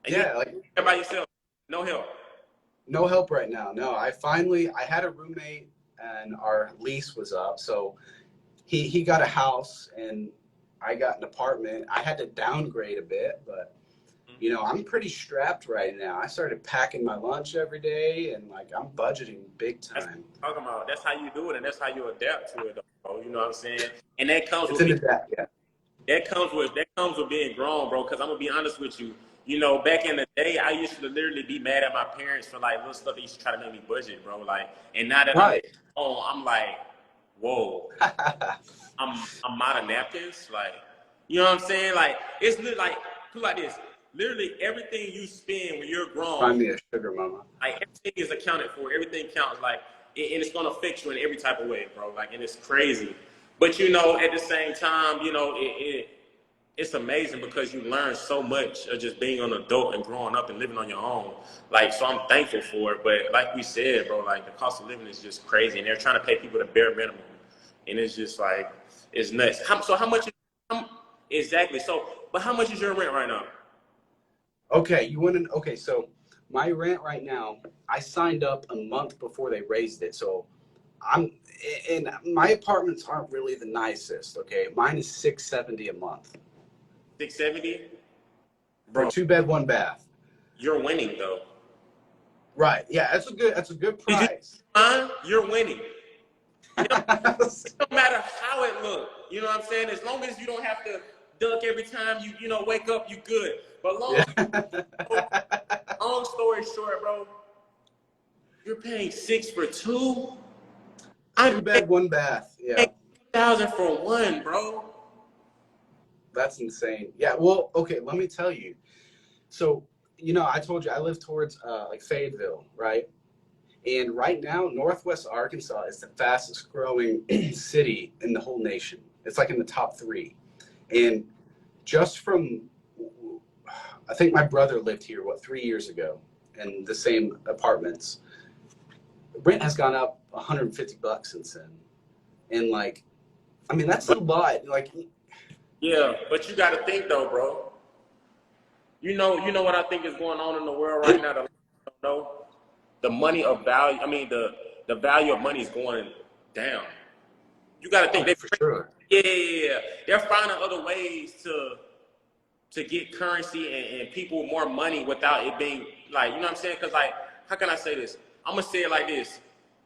Yeah, like you're by yourself, no help. no help right now. No, I had a roommate and our lease was up, so he got a house and I got an apartment. I had to downgrade a bit, but you know, I'm pretty strapped right now. I started packing my lunch every day and like I'm budgeting big time. Talking about that's how you do it and that's how you adapt to it, bro. You know what I'm saying? And that comes It's with in that, yeah. that comes with being grown, bro. Because I'm gonna be honest with you. You know, back in the day, I used to literally be mad at my parents for like little stuff they used to try to make me budget, bro. Like, and now that Right. I'm like, whoa, I'm out of napkins. Like, you know what I'm saying? Like, it's literally like, put like this. Literally everything you spend when you're grown, Find me a sugar mama. like everything is accounted for. Everything counts. Like, and it's gonna affect you in every type of way, bro. Like, and it's crazy. But you know, at the same time, you know, it's amazing because you learn so much of just being an adult and growing up and living on your own. Like, so I'm thankful for it. But like we said, bro, like the cost of living is just crazy, and they're trying to pay people the bare minimum, and it's just like it's nuts. So how much? Exactly. So, but how much is your rent right now? Okay, okay, so my rent right now, I signed up a month before they raised it. So and my apartments aren't really the nicest, okay? Mine is $670 a month. 670, For bro. 2 bed, 1 bath. You're winning though. Right. Yeah, that's a good price. You're winning. It don't matter how it looks. You know what I'm saying? As long as you don't have to duck every time you know wake up, you good. But long story short, bro, you're paying 6 for 2. 2 bed, 1 bath. Yeah. 1,000 for 1, bro. That's insane. Yeah, well, okay, let me tell you. So, you know, I told you I live towards like Fayetteville, right? And right now, Northwest Arkansas is the fastest growing city in the whole nation. It's like in the top 3. And just from, I think my brother lived here, 3 years ago in the same apartments. Rent has gone up $150 since then. And like, I mean, that's a lot. Like, yeah, but you got to think though, bro. You know what I think is going on in the world right now. The money of value. I mean, the value of money is going down. You got to think for sure. Yeah. They're finding other ways to get currency and people more money without it being like, you know what I'm saying? Because like, how can I say this? I'm gonna say it like this: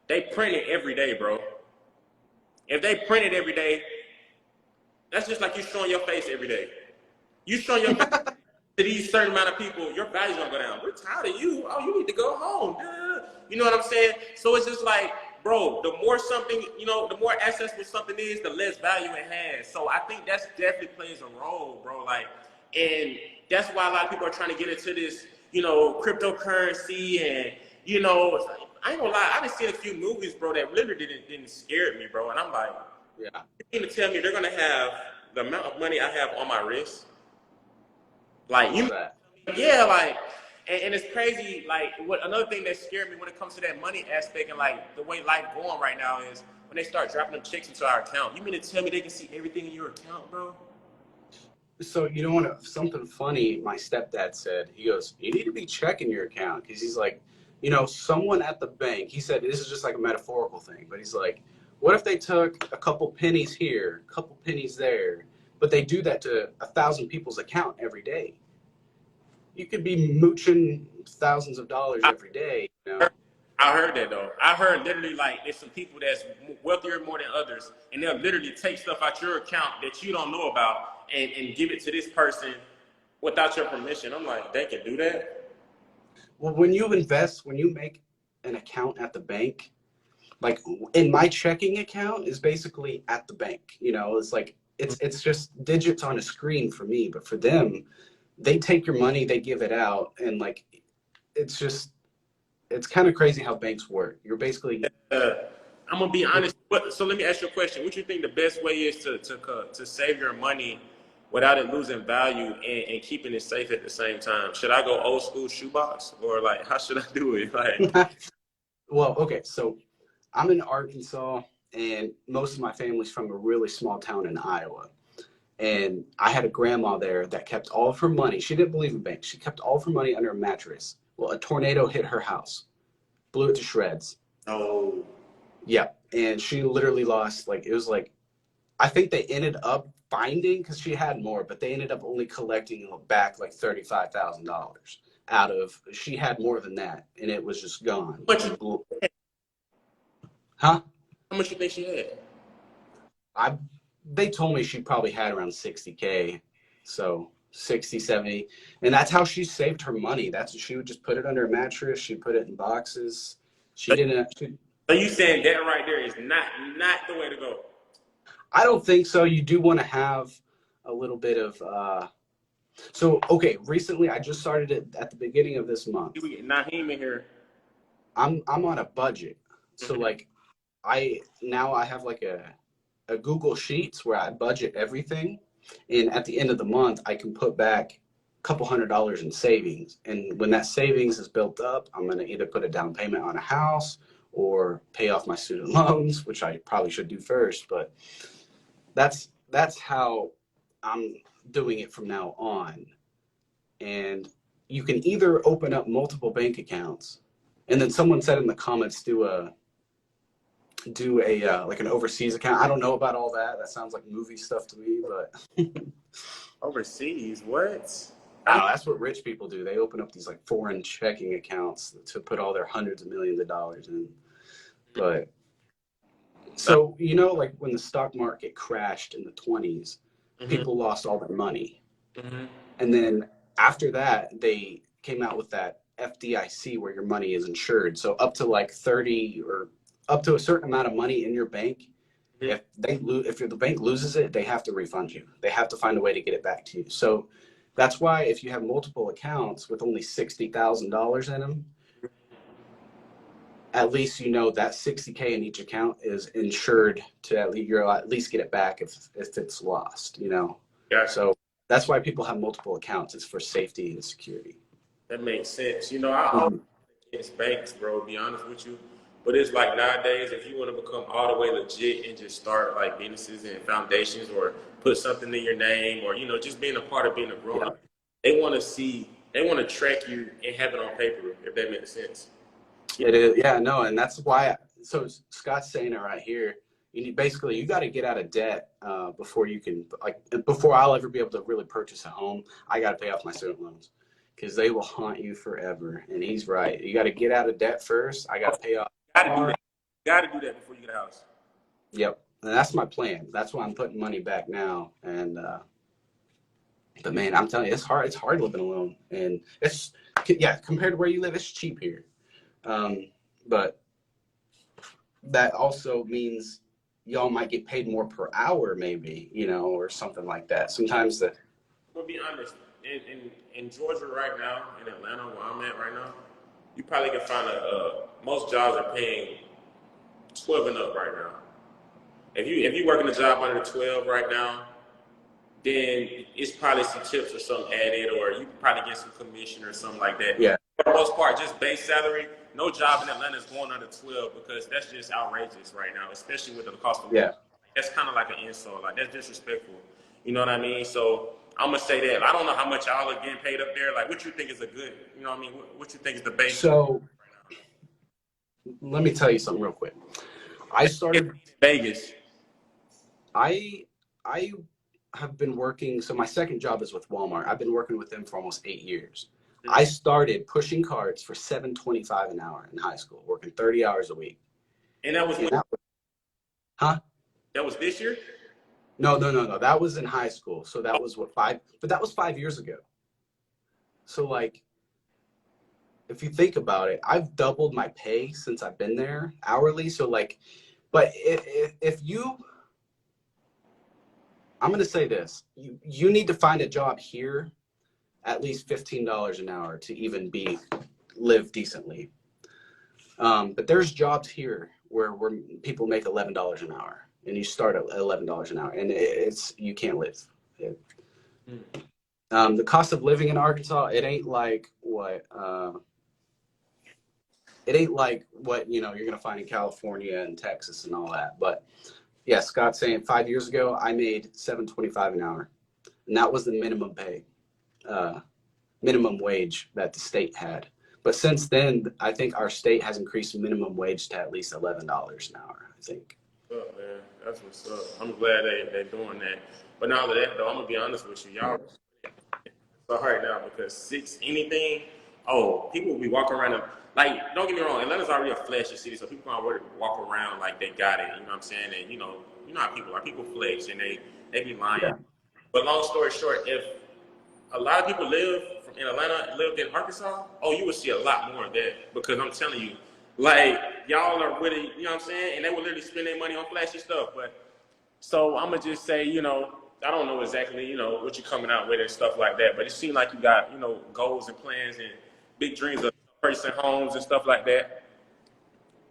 they print it every day, bro. If they print it every day, that's just like you showing your face every day. You showing your face to these certain amount of people, your value's gonna go down. We're tired of you. Oh, you need to go home. You know what I'm saying? So it's just like, bro, the more something, the more accessible something is, the less value it has. So I think that's definitely plays a role, bro. Like, and that's why a lot of people are trying to get into this, cryptocurrency and, it's like, I ain't gonna lie, I done seen a few movies, bro, that literally didn't scare me, bro. And I'm like, Yeah. you mean to tell me they're gonna have the amount of money I have on my wrist? Like, What's that? yeah, like, and it's crazy. Like, what another thing that scared me when it comes to that money aspect and like the way life going right now is when they start dropping them checks into our account. You mean to tell me they can see everything in your account, bro? So something funny my stepdad said. He goes, "You need to be checking your account," because he's like, someone at the bank. He said this is just like a metaphorical thing, but he's like, what if they took a couple pennies here, a couple pennies there, but they do that to 1,000 people's account every day? You could be mooching thousands of dollars every day. I heard that though. I heard literally like there's some people that's wealthier more than others, and they'll literally take stuff out your account that you don't know about and give it to this person without your permission. I'm like, they can do that? Well, when you make an account at the bank, like in my checking account is basically at the bank. It's like it's just digits on a screen for me, but for them, they take your money, they give it out, and like it's kind of crazy how banks work. You're basically I'm gonna be honest. So let me ask you a question. What do you think the best way is to save your money without it losing value and keeping it safe at the same time? Should I go old school shoebox or like how should I do it? Like, well, okay, so I'm in Arkansas, and most of my family's from a really small town in Iowa. And I had a grandma there that kept all of her money. She didn't believe in banks. She kept all of her money under a mattress. Well, a tornado hit her house, blew it to shreds. oh, Yeah. And she literally lost, like, it was like, I think they ended up finding, because she had more, but they ended up only collecting back like $35,000 out of, she had more than that, and it was just gone. Huh? how much you think she had? They told me she probably had around 60K. So 60, 70. And that's how she saved her money. She would just put it under a mattress. She'd put it in boxes. She didn't. So you saying that right there is not the way to go? I don't think so. You do want to have a little bit of, so, okay, recently I just started it at the beginning of this month. We get Naheem in here. I'm on a budget. So like I have like a Google Sheets where I budget everything. And at the end of the month, I can put back a couple $100 in savings. And when that savings is built up, I'm going to either put a down payment on a house or pay off my student loans, which I probably should do first. But that's how I'm doing it from now on. And you can either open up multiple bank accounts, and then someone said in the comments, do a like an overseas account. I don't know about all that. That sounds like movie stuff to me, but Overseas? What? I don't know, that's what rich people do. They open up these like foreign checking accounts to put all their hundreds of millions of dollars in. But so like when the stock market crashed in the 20s, people lost all their money. And then after that, they came out with that FDIC where your money is insured. So up to like 30 or up to a certain amount of money in your bank, if the bank loses it, they have to refund you. They have to find a way to get it back to you. So that's why if you have multiple accounts with only $60,000 in them, at least that 60K in each account is insured to at least get it back if it's lost. Yeah. So that's why people have multiple accounts. It's for safety and security. That makes sense. I always against banks, bro, to be honest with you. But it's like nowadays, if you want to become all the way legit and just start like businesses and foundations or put something in your name or, just being a part of being a grown up, they want to track you and have it on paper, if that makes sense. It is. Yeah, no. And that's why, so Scott's saying it right here. You got to get out of debt before you can, before I'll ever be able to really purchase a home, I got to pay off my student loans because they will haunt you forever. And he's right. You got to get out of debt first. I got to pay off. Got to do that before you get a house. Yep. And that's my plan. That's why I'm putting money back now. And but man, I'm telling you, it's hard. It's hard living alone, and it's yeah, compared to where you live, it's cheap here. But that also means y'all might get paid more per hour, maybe, or something like that. Sometimes the I'm gonna be honest. In Georgia right now, in Atlanta, where I'm at right now, you probably can find most jobs are paying 12 and up right now. If you working a job under 12 right now, then it's probably some tips or something added, or you can probably get some commission or something like that. yeah, For the most part, just base salary. No job in Atlanta is going under 12 because that's just outrageous right now, especially with the cost of living. yeah. That's kind of like an insult. Like that's disrespectful. You know what I mean? So I'm gonna say that. I don't know how much y'all are getting paid up there. Like, what you think is a good? You know what I mean? What you think is the base? So let me tell you something real quick. I started. Vegas. I I have been working. So my second job is with Walmart. I've been working with them for almost 8 years. I started pushing carts for $7.25 an hour in high school, working 30 hours a week. And that was And what? Huh? That was this year. No. That was in high school. So that was what, five? But that was 5 years ago. So like, if you think about it, I've doubled my pay since I've been there hourly. So like, but if you, I'm going to say this, you need to find a job here at least $15 an hour to even live decently. But there's jobs here where people make $11 an hour, and you start at $11 an hour, and you can't live. The cost of living in Arkansas, it ain't like what you're gonna find in California and Texas and all that. But yeah, Scott's saying 5 years ago I made $7.25 an hour, and that was the minimum pay, minimum wage that the state had. But since then, I think our state has increased minimum wage to at least $11 an hour, I think. Oh, man, that's what's up. I'm glad they're doing that. But not only that, though, I'm gonna be honest with you, y'all. So hard now because six anything, people will be walking around and, like, don't get me wrong, Atlanta's already a flashy city, so people aren't worried to walk around like they got it. You know what I'm saying? And you know how people are. People flex and they be lying. Yeah. But long story short, if a lot of people in Atlanta, lived in Arkansas, you would see a lot more of that. Because I'm telling you, like, y'all are really, you know what I'm saying? And they would literally spend their money on flashy stuff. But so I'm gonna just say, I don't know exactly, what you're coming out with and stuff like that. But it seems like you got, goals and plans and big dreams of purchasing homes and stuff like that.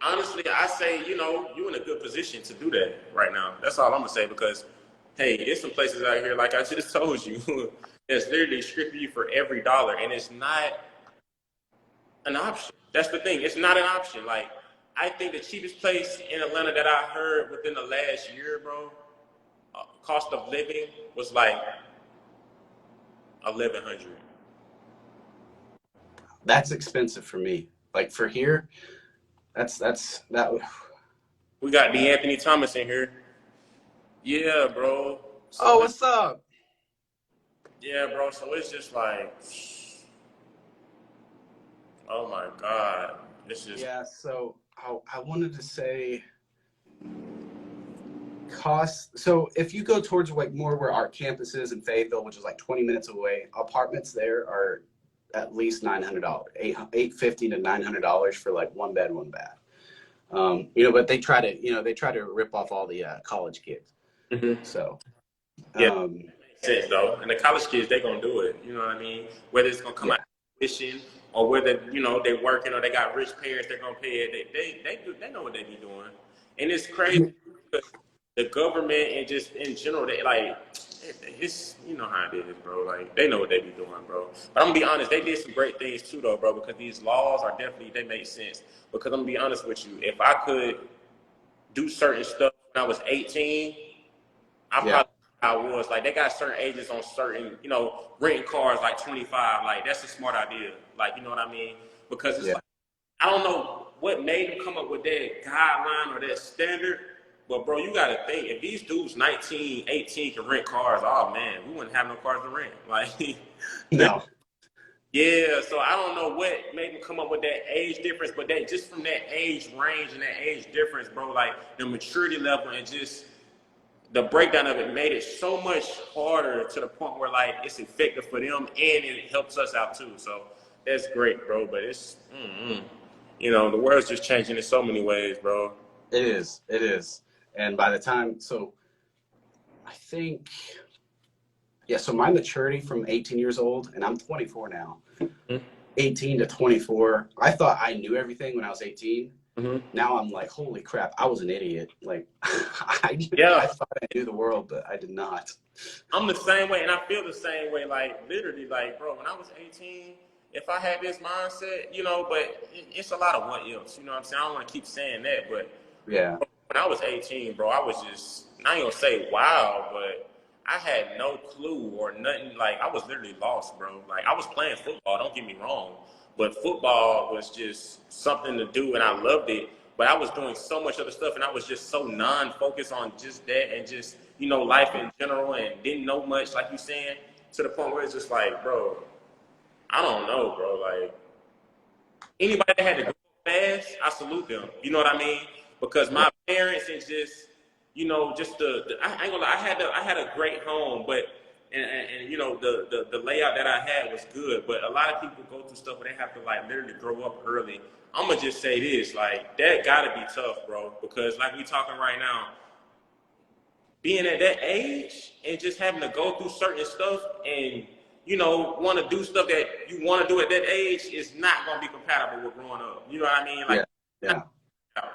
Honestly, I say, you're in a good position to do that right now. That's all I'm gonna say because, hey, there's some places out here, like I just told you, that's literally stripping you for every dollar, and it's not an option. That's the thing. It's not an option. Like, I think the cheapest place in Atlanta that I heard within the last year, bro, cost of living was like 1,100. That's expensive for me. Like for here, that. We got D'Anthony Thomas in here. Yeah, bro. Oh, So what's up? yeah, bro. So it's just like, oh my God, this is. Yeah. So I wanted to say cost. So if you go towards like more where our campus is in Fayetteville, which is like 20 minutes away, apartments there are at least $900, $850 to $900 for like one bed, one bath. But they try to rip off all the college kids. Mm-hmm. So Yeah, makes sense though. And the college kids, they gonna do it. You know what I mean? Whether it's gonna come out of tuition or whether they working or they got rich parents, they're gonna pay it. They know what they be doing, and it's crazy because the government and just in general, they like it's how it is, bro. Like they know what they be doing, bro. But I'm gonna be honest, they did some great things too, though, bro. Because these laws are definitely they make sense. Because I'm gonna be honest with you, if I could do certain stuff when I was 18. I was like they got certain ages on certain, renting cars like 25. Like that's a smart idea. Like you know what I mean? Because it's like I don't know what made them come up with that guideline or that standard, but bro, you gotta think if these dudes 19, 18 can rent cars, oh man, we wouldn't have no cars to rent. Like no. Yeah, so I don't know what made them come up with that age difference, but that just from that age range and that age difference, bro, like the maturity level and just the breakdown of it made it so much harder to the point where like it's effective for them and it helps us out too. So that's great, bro. But it's you know, the world's just changing in so many ways, bro. It is. It is. And by the time, so I think, yeah, so my maturity from 18 years old, and I'm 24 now, 18 to 24, I thought I knew everything when I was 18. Now I'm like, holy crap, I was an idiot. Like, I thought I knew the world, but I did not. I'm the same way, and I feel the same way. Like, literally, like, bro, when I was 18, if I had this mindset, you know, but it's a lot of what ifs. You know what I'm saying? I don't want to keep saying that, but Yeah. when I was 18, bro, I was just, I ain't gonna say wow, but I had no clue or nothing. Like, I was literally lost, bro. Like, I was playing football, don't get me wrong, but football was just something to do, and I loved it. But I was doing so much other stuff, and I was just so non-focused on just that and just, you know, life in general, and didn't know much, like you saying, to the point where it's just like, bro, I don't know, bro. Like, anybody that had to grow up fast, I salute them. You know what I mean? Because my parents and just, you know, just I ain't gonna lie, I had a great home, but and you know the layout that I had was good, but a lot of people go through stuff where they have to like literally grow up early. I'm gonna just say this, like that gotta be tough, bro, because like we talking right now, being at that age and just having to go through certain stuff and you know want to do stuff that you want to do at that age is not gonna be compatible with growing up. You know what I mean? Like Yeah.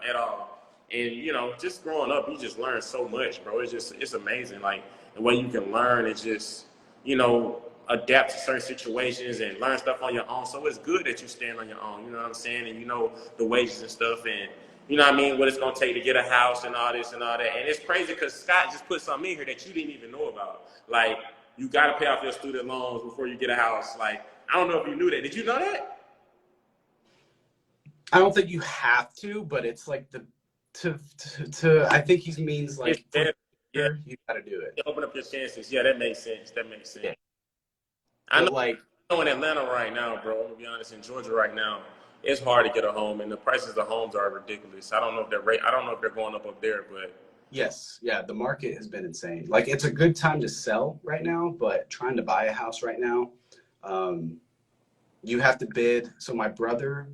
at all. And you know, just growing up, you just learn so much, bro. It's amazing. Like the way you can learn is just, you know, adapt to certain situations and learn stuff on your own. So it's good that you stand on your own. You know what I'm saying? And you know the wages and stuff, and you know what I mean, what it's gonna take to get a house and all this and all that. And it's crazy because Scott just put something in here that you didn't even know about. Like you got to pay off your student loans before you get a house. Like I don't know if you knew that. Did you know that? I don't think you have to, but it's like to I think he means like Yeah, you got to do it. open up your chances. Yeah, that makes sense. That makes sense. Yeah. I know, But like in Atlanta right now, bro. I'm gonna be honest. In Georgia right now, it's hard to get a home, and the prices of homes are ridiculous. I don't know if I don't know if they're going up there, but yes, yeah, the market has been insane. Like it's a good time to sell right now, but trying to buy a house right now, you have to bid. So my brother,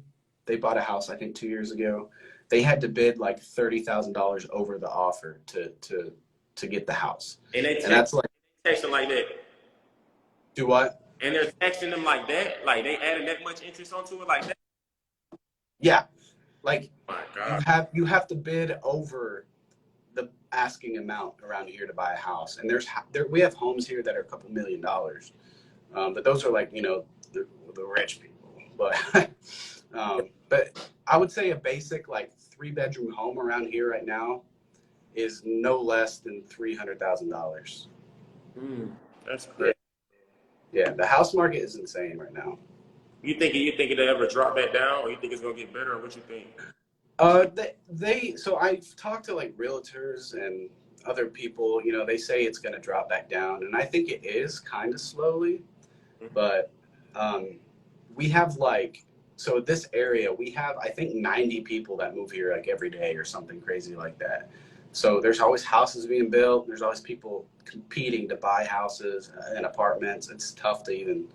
they bought a house I think 2 years ago. They had to bid like $30,000 over the offer to get the house, and that's like taxing like that. do what? And they're taxing them like that. Like they added that much interest onto it like that. Yeah, like Oh my God. you have to bid over the asking amount around here to buy a house, and we have homes here that are a couple $1,000,000, but those are like the rich people. But I would say a basic like 3-bedroom home around here right now is no less than $300,000. That's great. Yeah, the house market is insane right now. You think it'll ever drop back down, or you think it's gonna get better, or what you think? So I've talked to like realtors and other people, they say it's going to drop back down, and I think it is kind of slowly, but we have so this area, we have, I think 90 people that move here like every day or something crazy like that. So there's always houses being built. There's always people competing to buy houses and apartments. It's tough to even,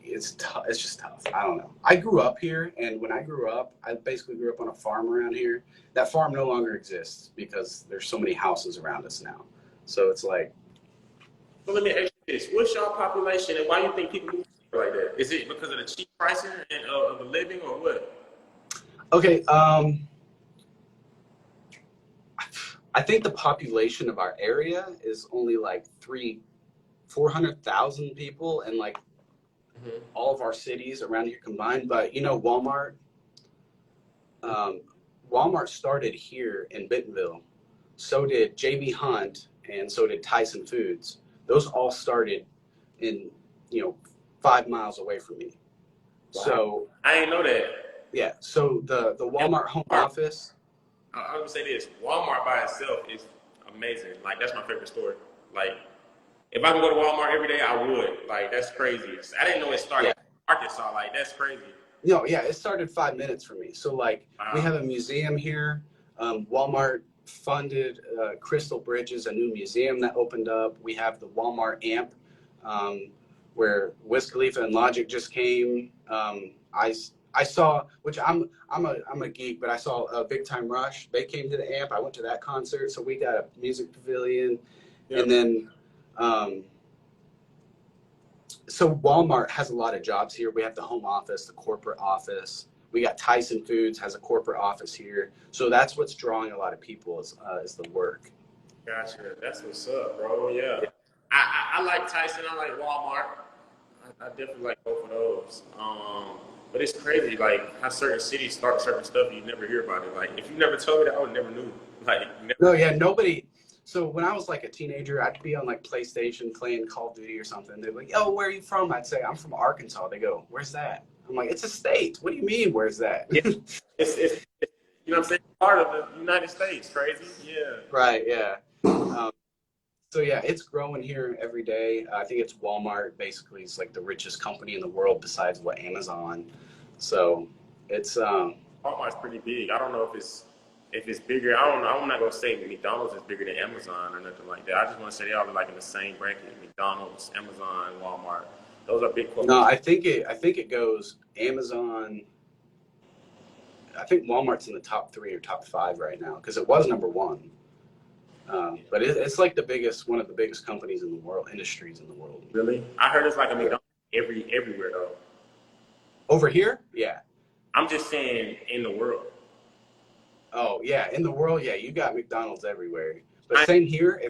it's just tough. I don't know. I grew up here, and when I grew up, I basically grew up on a farm around here. That farm no longer exists because there's so many houses around us now. So it's like. So let me ask you this: what's your population, and why do you think people move like that? Is it because of the cheap pricing and of the living, or what? Okay. I think the population of our area is only like 400,000 people, and like. All of our cities around here combined, but Walmart started here in Bentonville. So did JB Hunt, and so did Tyson Foods. Those all started in 5 miles away from me. Wow. So I didn't know that. Yeah, so the Walmart home office. I would say this: Walmart by itself is amazing. Like that's my favorite store. Like. If I can go to Walmart every day, I would. Like, that's crazy. I didn't know it started in Arkansas. Like, that's crazy. No, yeah, it started 5 minutes from me. So, like, We have a museum here. Walmart funded Crystal Bridges, a new museum that opened up. We have the Walmart Amp, where Wiz Khalifa and Logic just came. I saw, which I'm a geek, but I saw a Big Time Rush. They came to the Amp. I went to that concert, so we got a music pavilion, and then. So Walmart has a lot of jobs here. We have the home office, the corporate office. We got Tyson Foods has a corporate office here. So that's what's drawing a lot of people is the work. Gotcha. That's what's up, bro. Yeah. I like Tyson. I like Walmart. I definitely like both of those. But it's crazy, like how certain cities start certain stuff you never hear about it. Like if you never told me that, I would never knew. Like never. No, yeah, nobody. So when I was like a teenager, I'd be on like PlayStation playing Call of Duty or something. They're like, "Oh, where are you from?" I'd say, "I'm from Arkansas." They go, "Where's that?" I'm like, "It's a state." What do you mean, where's that? Yeah. It's you know what I'm saying? Part of the United States. Crazy. Yeah. Right. Yeah. So yeah, it's growing here every day. I think it's Walmart. Basically, it's like the richest company in the world besides what Amazon. So it's Walmart's pretty big. I don't know if it's bigger. I don't know. I'm not gonna say McDonald's is bigger than Amazon or nothing like that. I just want to say they all are like in the same bracket. McDonald's, Amazon, Walmart. Those are big corporations. No, I think it goes Amazon. I think Walmart's in the top 3 or top 5 right now because it was number 1. But it's like one of the biggest companies in the world, industries in the world. Really? I heard it's like a McDonald's everywhere though. Over here? Yeah. I'm just saying in the world. Oh yeah, in the world, yeah, you got McDonald's everywhere. But same here.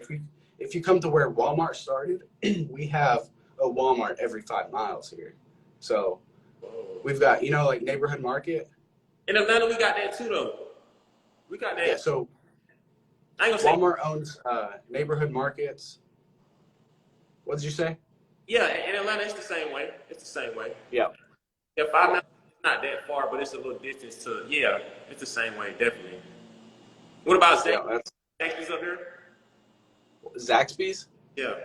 If you come to where Walmart started, we have a Walmart every 5 miles here. So we've got like neighborhood market. In Atlanta, we got that too though. We got that. Yeah. So I ain't gonna Walmart owns neighborhood markets. What did you say? Yeah, in Atlanta, it's the same way. It's the same way. Yeah. Yeah, 5 miles. Not that far, but it's a little distance to. Yeah, it's the same way, definitely. What about Zaxby's? Zaxby's up here? Zaxby's? Yeah.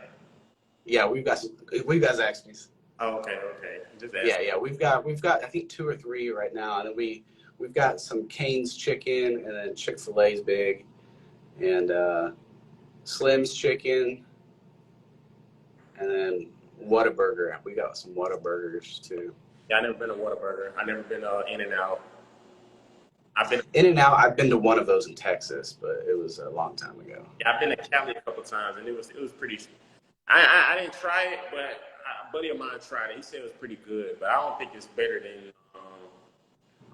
Yeah, we've got Zaxby's. Oh, okay. Just yeah. We've got I think 2 or 3 right now, and then we've got some Cane's chicken, and then Chick-fil-A's big, and Slim's chicken, and then Whataburger. We got some Whataburgers too. Yeah, I never been to Whataburger. I never been to In-N-Out. In-N-Out. I've been to one of those in Texas, but it was a long time ago. Yeah, I've been to Cali a couple times, and it was pretty. I didn't try it, but a buddy of mine tried it. He said it was pretty good, but I don't think it's better than.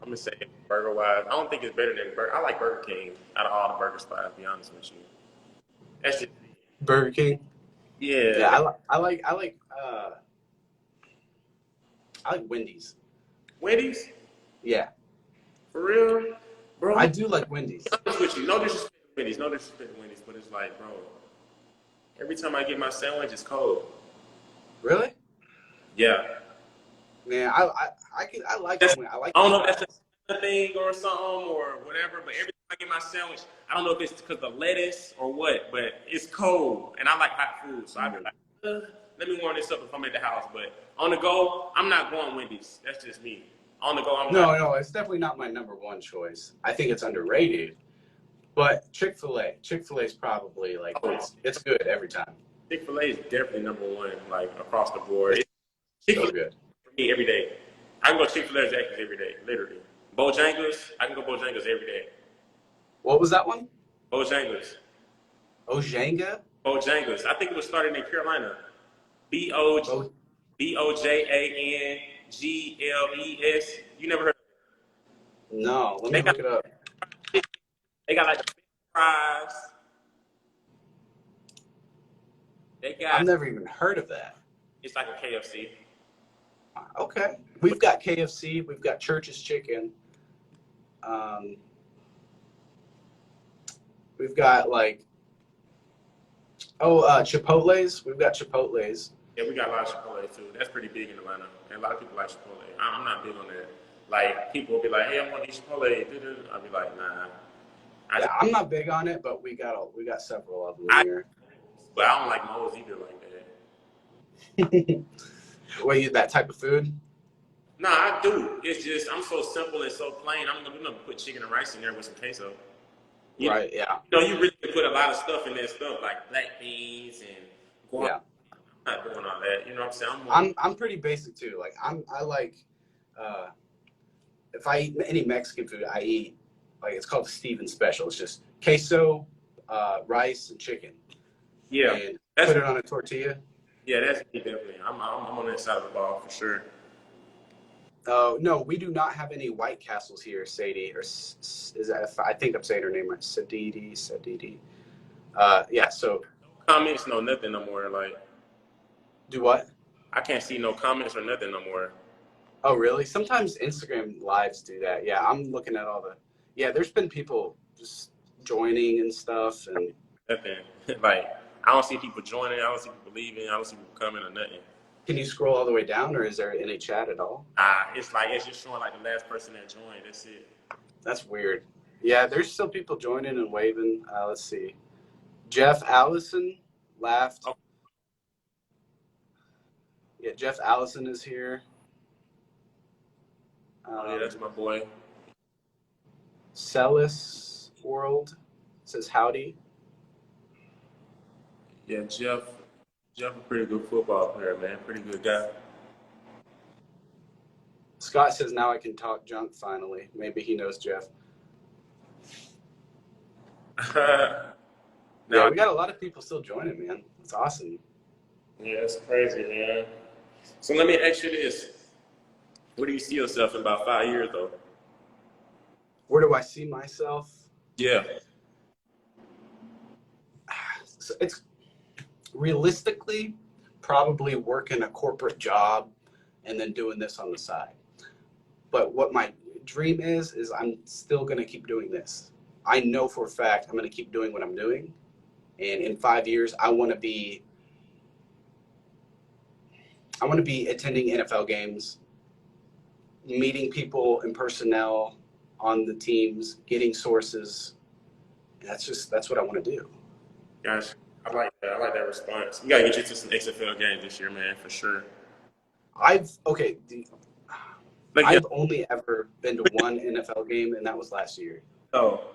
I'm gonna say burger wise, I don't think it's better than Burger. I like Burger King out of all the burger spots. To be honest with you, that's just Burger King. Yeah. Yeah, I like Wendy's. Wendy's? Yeah. For real? Bro. I do like Wendy's. No disrespect to Wendy's. No disrespect to Wendy's, but it's like, bro, every time I get my sandwich, it's cold. Really? Yeah. Man, I like it. I don't know if that's a thing or something or whatever, but every time I get my sandwich, I don't know if it's because the lettuce or what, but it's cold, and I like hot food, so I be like, let me warm this up if I'm at the house. But on the go, I'm not going Wendy's. That's just me. On the go, I'm not. No, it's definitely not my number 1 choice. I think it's underrated. But Chick-fil-A is probably like it's good every time. Chick-fil-A is definitely number 1, like across the board. It's so good. For me, every day. I can go Chick-fil-A every day, literally. Bojangles, I can go Bojangles every day. What was that one? Bojangles. Ojanga? Bojangles. I think it was started in Carolina. Bojangles. You never heard of it? No, let me look it up. They got like the big fries. I've never even heard of that. It's like a KFC. Okay. We've got KFC. We've got Church's Chicken. We've got like, Chipotle's. We've got Chipotle's. Yeah, we got a lot of Chipotle too. That's pretty big in Atlanta. And a lot of people like Chipotle. I'm not big on that. Like, people will be like, hey, I want to eat Chipotle. I'll be like, nah. I'm not big on it, but we got several of them here. But I don't like Moe's either like that. Well, you that type of food? Nah, I do. It's just, I'm so simple and so plain. I'm gonna put chicken and rice in there with some queso. You know, Right. Yeah. you really can put a lot of stuff in that stuff like black beans and guac. Yeah. I'm not doing all that. You know what I'm saying? I'm pretty basic too. Like I like uh, if I eat any Mexican food, I eat like it's called the Steven Special. It's just queso, rice, and chicken, Yeah, and that's put it on a tortilla. that's me definitely. I'm on that side of the ball for sure. No, we do not have any White Castles here, Sadie. Or is that? I think I'm saying her name right. Sadidi. Yeah. So Comments, no nothing no more. Like do what? I can't see no comments or nothing no more. Oh, really? Sometimes Instagram lives do that. Yeah, I'm looking at all the. Yeah, there's been people just joining and stuff, and Nothing. Like I don't see people joining. I don't see people leaving. I don't see people coming or nothing. can you scroll all the way down, or is there any chat at all? It's like it's just showing like the last person that joined. That's it. That's weird. Yeah, there's still people joining and waving. Let's see. Jeff Allison laughed. Oh. Yeah, Jeff Allison is here. Yeah, that's my boy. Celis World says howdy. Yeah, Jeff a pretty good football player, man. Pretty good guy. Scott says now I can talk junk finally. Maybe he knows Jeff. Yeah, we got a lot of people still joining, man. It's awesome. Yeah, it's crazy, man. So let me ask you this. Where do you see yourself in about 5 years, though? Where do I see myself? Yeah. So it's realistically probably working a corporate job and then doing this on the side. But what my dream is I'm still going to keep doing this. I know for a fact I'm going to keep doing what I'm doing. And in 5 years, I want to be attending NFL games, meeting people and personnel on the teams, getting sources. That's what I want to do. Gosh, I like that. I like that response. We gotta get you to some XFL games this year, man, for sure. I've Yeah. only ever been to one NFL game, and that was last year. Oh,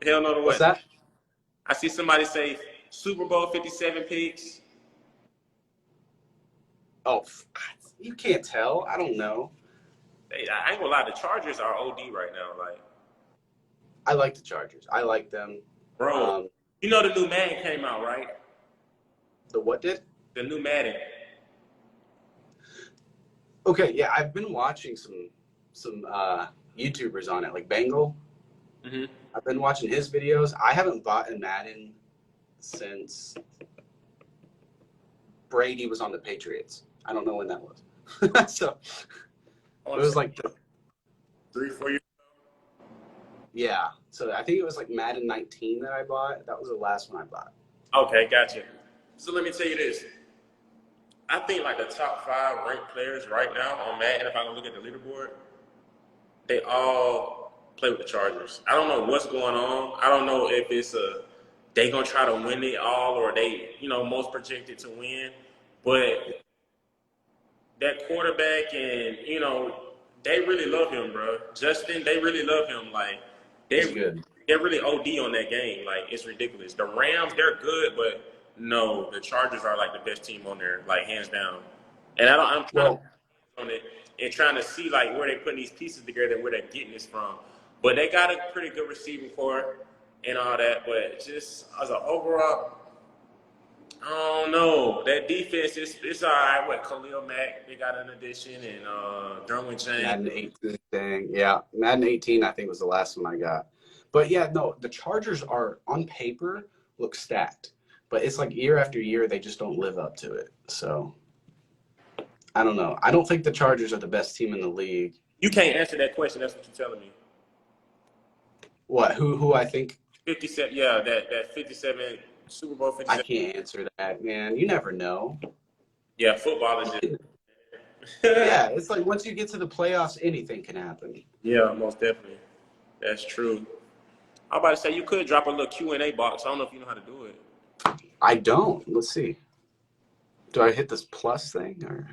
hell no, What's what? that? I see somebody say Super Bowl 57 picks. Oh, you can't tell. I don't know. I ain't gonna lie, the Chargers are OD right now. Like, I like the Chargers. I like them. bro, you know the new Madden came out, right? The what did? The new Madden. Okay, yeah, I've been watching some YouTubers on it, like Bengal. Mm-hmm. I've been watching his videos. I haven't bought a Madden since Brady was on the Patriots. I don't know when that was. So it was like 3-4 years. Yeah. So I think it was like Madden 19 that I bought. That was the last one I bought. Okay, gotcha. So let me tell you this. I think like the top 5 ranked players right now on Madden, if I can look at the leaderboard, they all play with the Chargers. I don't know what's going on. I don't know if it's they gonna try to win it all or they, most projected to win. But that quarterback and, they really love him, bro. Justin, they really love him. Like He's good. they're really OD on that game. Like it's ridiculous. The Rams, they're good, but no, the Chargers are like the best team on there, like hands down. And I'm trying to on it and trying to see like where they putting these pieces together and where they're getting this from. But they got a pretty good receiving core and all that. But just as an overall, I don't know. That defense it's all right. What Khalil Mack, they got an addition, and Derwin James. Madden 18 thing. Yeah, Madden 18 I think was the last one I got. But yeah, no, the Chargers are on paper look stacked, but it's like year after year they just don't live up to it. So I don't know. I don't think the Chargers are the best team in the league. You can't answer that question. That's what you're telling me. What? Who I think? 57. Yeah, that 57 Super Bowl 57. I can't answer that, man. You never know. Yeah, football is just. Yeah, it's like once you get to the playoffs, anything can happen. Yeah, most definitely. That's true. I'm about to say you could drop a little Q&A box. I don't know if you know how to do it. I don't. Let's see. Do I hit this plus thing or?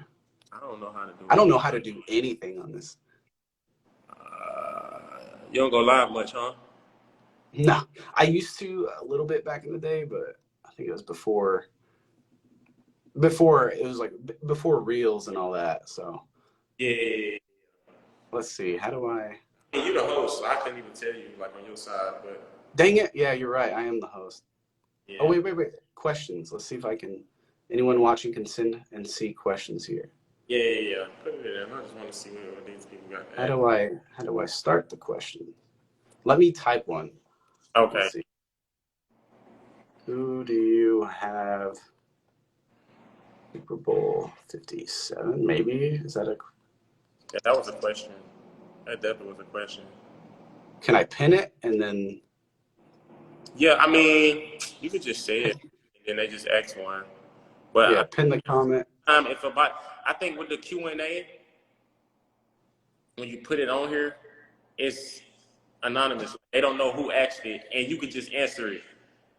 I don't know how to do it. I don't know how to do anything on this. You don't go live much, huh? No, I used to a little bit back in the day, but I think it was before it was like before reels and all that. So Yeah. let's see. How do I? And you the host, so I couldn't even tell you like on your side, but Dang it! Yeah, you're right. I am the host. Oh yeah. wait. Questions. Let's see if I can. Anyone watching can send and see questions here. Yeah. Put it in. I just want to see what these people got to ask. How do I start the question? Let me type one. Okay. Let's see. Who do you have Super Bowl 57? Maybe is that a? Yeah, that was a question. That definitely was a question. Can I pin it and then? Yeah, I mean, you could just say it, and then they just ask one. Yeah, But pin the comment. if about, I think with the Q&A, when you put it on here, it's anonymous. They don't know who asked it, and you could just answer it,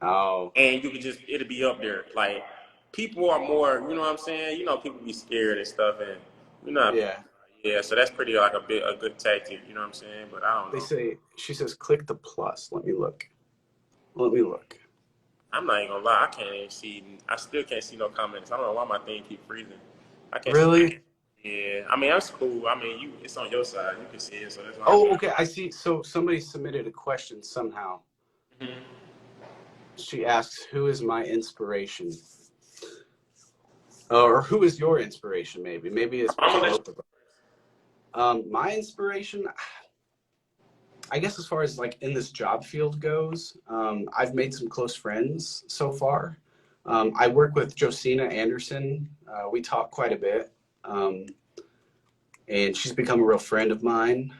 Oh, and you could just it'll be up there. Like people are more, you know what I'm saying? You know, people be scared and stuff, and we're not. yeah. Yeah, so that's pretty like a good tactic. You know what I'm saying? But I don't They know. say she says click the plus. Let me look. Let me look. I'm not even gonna lie. I can't even see. I still can't see no comments. I don't know why my thing keep freezing. I can't see. Really? Yeah, I mean that's cool. I mean it's on your side. You can see it, so that's why. Oh, okay. I see. So somebody submitted a question somehow. Mhm. She asks, "Who is my inspiration?" Or who is your inspiration? Maybe it's I'm to gonna let both of us. My inspiration, I guess, as far as like in this job field goes, I've made some close friends so far. I work with Josina Anderson. We talk quite a bit, and she's become a real friend of mine.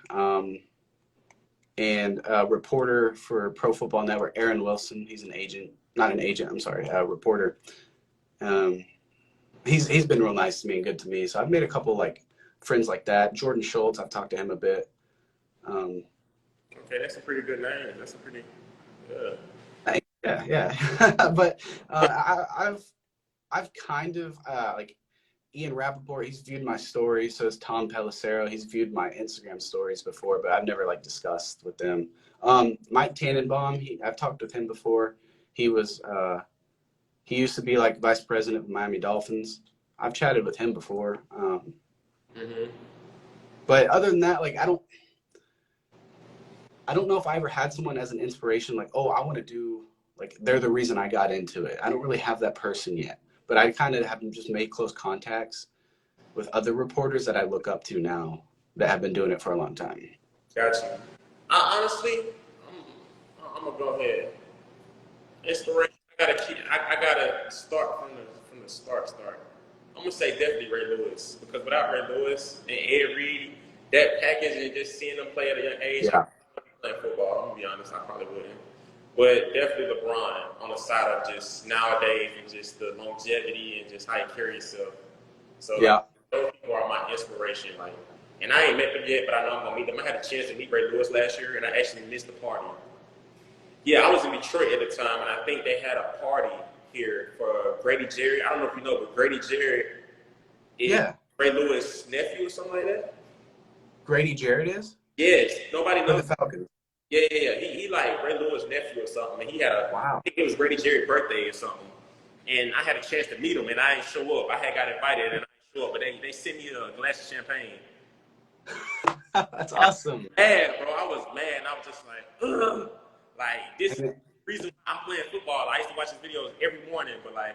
And a reporter for Pro Football Network, Aaron Wilson. He's an agent, not an agent. I'm sorry, a reporter. Um, he's been real nice to me and good to me. So I've made a couple like friends like that. Jordan Schultz, I've talked to him a bit. Um, Okay, that's a pretty good name. That's a pretty yeah. yeah. But I've kind of like Ian Rappaport. He's viewed my stories. So has Tom Pelissero. He's viewed my Instagram stories before, but I've never like discussed with them. Mike Tannenbaum. I've talked with him before. He was he used to be like vice president of Miami Dolphins. I've chatted with him before. Hmm. But other than that, like I don't know if I ever had someone as an inspiration, like, oh, I want to do, like, they're the reason I got into it. I don't really have that person yet, but I kind of have just made close contacts with other reporters that I look up to now that have been doing it for a long time. Got you. I honestly, I'm gonna go ahead. Inspiration. I gotta start from the start. I'm gonna say definitely Ray Lewis because without Ray Lewis and Ed Reed, that package and just seeing them play at a young age, I Yeah. wouldn't be playing football. I'm gonna be honest, I probably wouldn't. But definitely LeBron on the side of just nowadays and just the longevity and just how you carry yourself. So like Yeah. those people are my inspiration. Like, and I ain't met them yet, but I know I'm gonna meet them. I had a chance to meet Ray Lewis last year, and I actually missed the party. Yeah, I was in Detroit at the time, and I think they had a party here for Grady Jerry. I don't know if you know, but Grady Jerry is Yeah. Ray Lewis' nephew or something like that. Grady Jarrett is Yes, nobody for the knows. Falcons. Yeah. He like Ray Lewis' nephew or something, and he had I Wow. think it was Grady Jerry's birthday or something. And I had a chance to meet him, and I didn't show up. I had got invited, and I didn't show up, but they sent me a glass of champagne. That's awesome. Mad, bro. I was mad, and I was just like, ugh. Like, this is And the reason why I'm playing football. I used to watch his videos every morning, but like,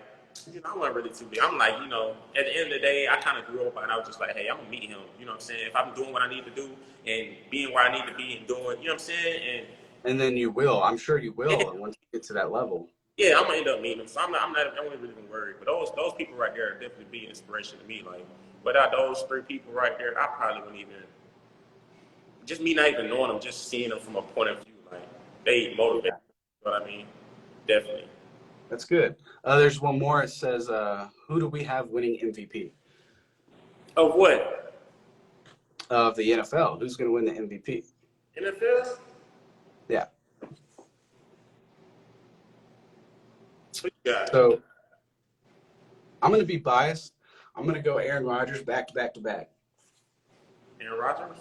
I wasn't really too big. I'm like, at the end of the day, I kind of grew up, and I was just like, hey, I'm gonna meet him. You know what I'm saying? If I'm doing what I need to do and being where I need to be and doing, you know what I'm saying? and then you will. I'm sure you And will once you get to that level. yeah, I'm gonna end up meeting him. So I'm not really gonna worry. But those people right there are definitely be inspiration to me. Like, without those three people right there, I probably wouldn't even just me not even knowing them, just seeing them from a point of view, like they motivate. Yeah. You know what I mean? Definitely. That's good. There's one more. It says, who do we have winning MVP Of what? of the NFL? Who's going to win the MVP? NFL? Yeah. Who you got? So I'm going to be biased. I'm going to go Aaron Rodgers back to back to back. Aaron Rodgers?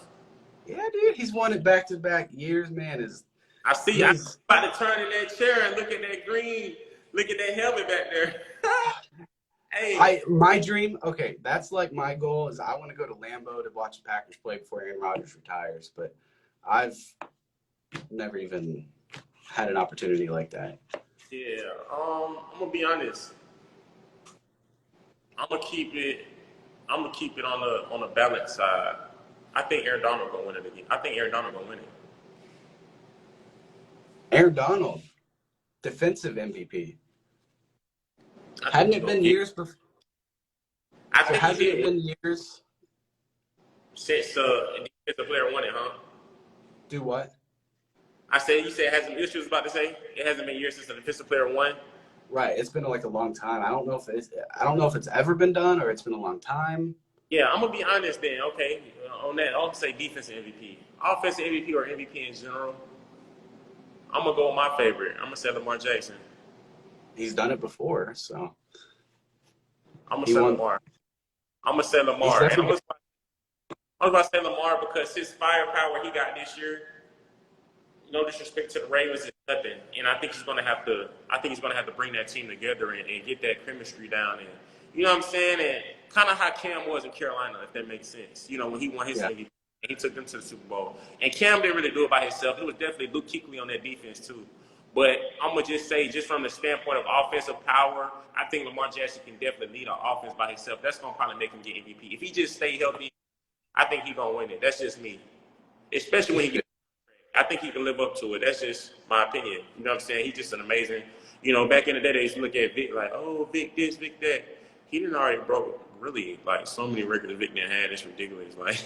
Yeah, dude. He's won it back to back years, man. Is I see. I'm He's about to turn in that chair and look at that green, look at that helmet back there. Hey, my dream. Okay, that's like my goal is I want to go to Lambeau to watch the Packers play before Aaron Rodgers retires. But I've never even had an opportunity like that. yeah. I'm gonna be honest. I'm gonna keep it. I'm gonna keep it on the balance side. I think Aaron Donald gonna win it again. I think Aaron Donald gonna win it. Aaron Donald, defensive MVP. I think Hadn't he it gonna been get. years before? I So think he hasn't it did been years? since the player won it, huh? Do what? I said you said it hasn't. This was about to say it hasn't been years since the defensive player won. Right. It's been like a long time. I don't know if it's ever been done or it's been a long time. Yeah, I'm gonna be honest then. Okay, on that, I'll say defensive MVP, offensive MVP, or MVP in general. I'm gonna go with my favorite. I'm gonna say Lamar Jackson. He's done it before, so I'm gonna he say won. Lamar. I'm gonna say He's Lamar, and definitely. I'm gonna say Lamar because his firepower he got this year. No disrespect to the Ravens, is nothing, and I think he's gonna have to. I think he's gonna have to bring that team together and get that chemistry down. And you know what I'm saying? And kind of how Cam was in Carolina, if that makes sense. You know when he won his Yeah. MVP, and he took them to the Super Bowl. And Cam didn't really do it by himself. It was definitely Luke Kuechly on that defense too. But I'm gonna just say, just from the standpoint of offensive power, I think Lamar Jackson can definitely lead an offense by himself. That's gonna probably make him get MVP. If he just stay healthy, I think he's gonna win it. That's just me. Especially when He's he good. gets. I think he can live up to it. That's just my opinion. You know what I'm saying? He's just an amazing. You know, back in the day, they used to look at Vic like, oh, Vic this, Vic that. He didn't already broke really like so many records Vic didn't have. It's ridiculous. Like,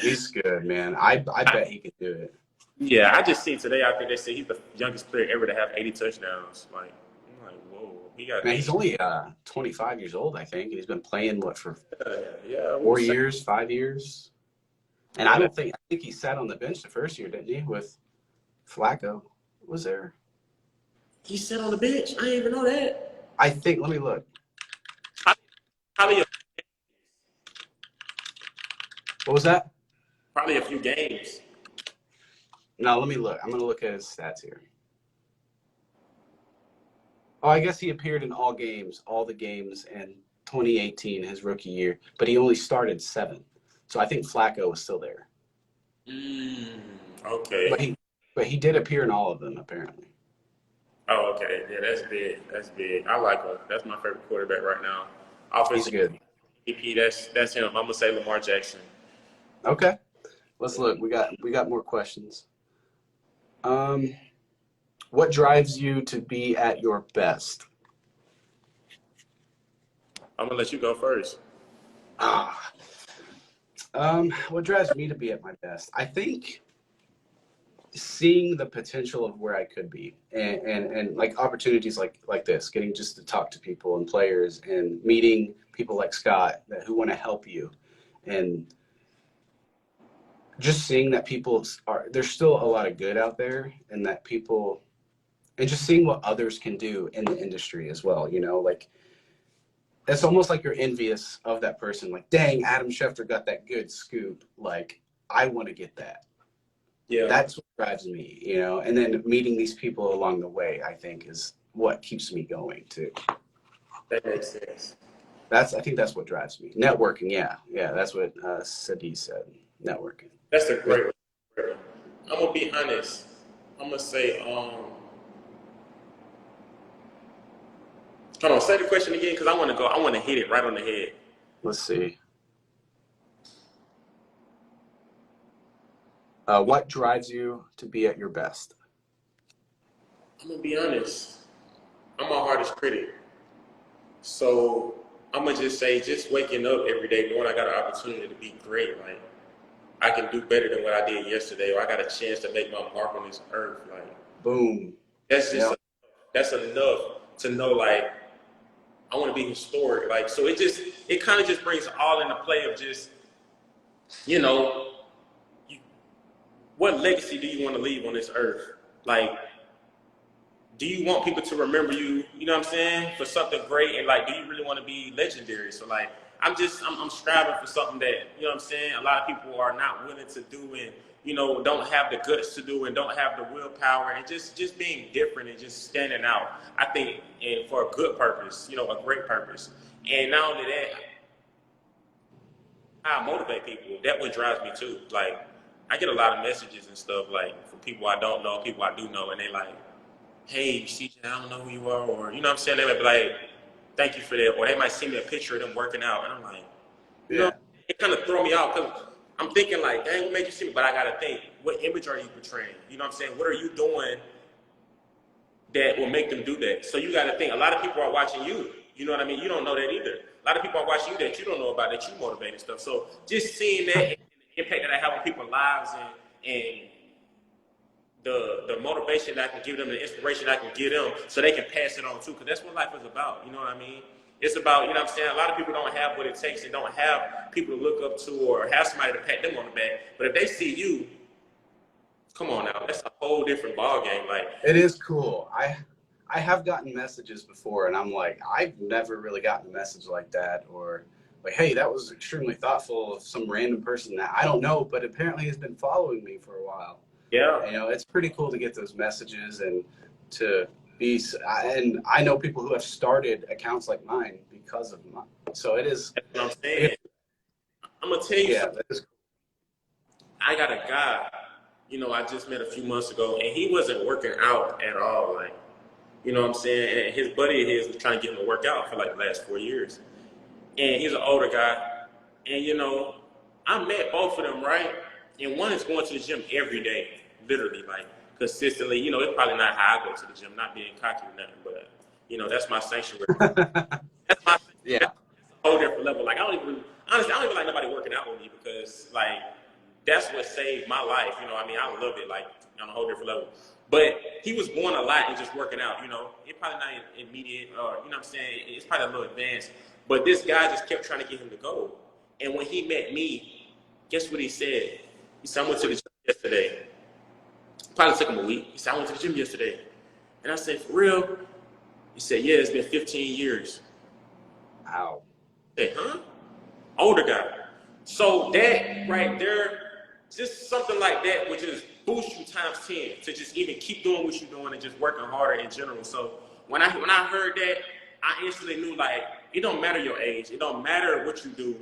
He's good, man. I bet he can do it. yeah, I just seen today. I think they say he's the youngest player ever to have 80 touchdowns. Like, I'm like, whoa, he got Man, 80. he's only 25 years old, I think, and he's been playing what for Yeah, 4 years, 5 years. And yeah. I think he sat on the bench the first year, didn't he? With Flacco was there. He sat on the bench. I didn't even know that. I think. Let me look. Probably, What was that? probably a few games. No, let me look. I'm gonna look at his stats here. Oh, I guess he appeared in all the games in 2018, his rookie year, but he only started 7. So I think Flacco was still there. Mm, But okay. he did appear in all of them apparently. Oh, okay. Yeah, that's big. That's big. I like him. That's my favorite quarterback right now. He's Offensive good. MVP, that's him. I'm gonna say Lamar Jackson. Okay. Let's look. We got more questions. What drives you to be at your best? I'm gonna let you go first. Ah, what drives me to be at my best? I think seeing the potential of where I could be and like opportunities like this, getting just to talk to people and players and meeting people like Scott who want to help you and just seeing that there's still a lot of good out there and that people and just seeing what others can do in the industry as well, like it's almost like you're envious of that person. Like, dang, Adam Schefter got that good scoop. Like, I want to get that. Yeah, That's what drives me, and then meeting these people along the way, I think is what keeps me going too. that makes sense. I think that's what drives me. Networking. Yeah. That's what Sadi said. Networking. That's a great one. I'm gonna be honest. I'm gonna say, hold on, say the question again because I want to hit it right on the head. Let's see. What drives you to be at your best? I'm gonna be honest. I'm my hardest critic. So I'm gonna just say, just waking up every day, knowing I got an opportunity to be great. Like I can do better than what I did yesterday, or I got a chance to make my mark on this earth. Like Boom. that's just Yeah. that's enough to know. Like I want to be historic. Like so, it kind of just brings all into play of just you know, you, what legacy do you want to leave on this earth? Like do you want people to remember you, you know what I'm saying, for something great? And like, do you really want to be legendary? So like, I'm striving for something that, you know what I'm saying, a lot of people are not willing to do, and, you know, don't have the guts to do, and don't have the willpower, and just being different and just standing out. I think, and for a good purpose, you know, a great purpose. And not only that, I motivate people. That what drives me too. Like, I get a lot of messages and stuff, like, from people I don't know, people I do know, and they like, hey, CJ, I don't know who you are, or, you know what I'm saying? They might be like, thank you for that. Or they might send me a picture of them working out, and I'm like, you know, Yeah. it kind of throw me off, because I'm thinking like, dang, what made you see me? But I got to think, what image are you portraying? You know what I'm saying? What are you doing that will make them do that? So you got to think, a lot of people are watching you. You know what I mean? You don't know that either. A lot of people are watching you that you don't know about, that you motivate and stuff. So just seeing that and the impact that I have on people's lives, and the motivation that I can give them, the inspiration I can give them, so they can pass it on too. Because that's what life is about. You know what I mean? It's about, you know what I'm saying? A lot of people don't have what it takes. They don't have people to look up to, or have somebody to pat them on the back. But if they see you, come on now, that's a whole different ball game. Like, It is cool. I have gotten messages before, and I'm like, I've never really gotten a message like that, or like, hey, that was extremely thoughtful of some random person that I don't know, but apparently has been following me for a while. yeah, And, you know, it's pretty cool to get those messages and to be. And I know people who have started accounts like mine because of mine. So it is. that's what I'm saying. I'm gonna tell you Yeah, something. that is. I got a guy, you know, I just met a few months ago, and he wasn't working out at all. Like, you know what I'm saying? And his buddy of his was trying to get him to work out for like the last 4 years. And he's an older guy. And, you know, I met both of them, right? And one is going to the gym every day, literally, like, consistently. You know, it's probably not how I go to the gym, not being cocky or nothing, but, you know, that's my sanctuary. That's my, Yeah, that's a whole different level. Like, honestly, I don't even like nobody working out with me, because, like, that's what saved my life. You know, I mean, I love it, like, on a whole different level. But he was going a lot and just working out, you know. It probably not immediate, or, you know what I'm saying? It's probably a little advanced. But this guy just kept trying to get him to go. And when he met me, guess what he said? He said, I went to the gym yesterday. Probably took him a week. He said, I went to the gym yesterday. And I said, for real? He said, yeah, it's been 15 years. wow. I said, huh? Older guy. So that right there, just something like that would just boost you times 10 to just even keep doing what you're doing and just working harder in general. So when I heard that, I instantly knew, like, it don't matter your age. It don't matter what you do.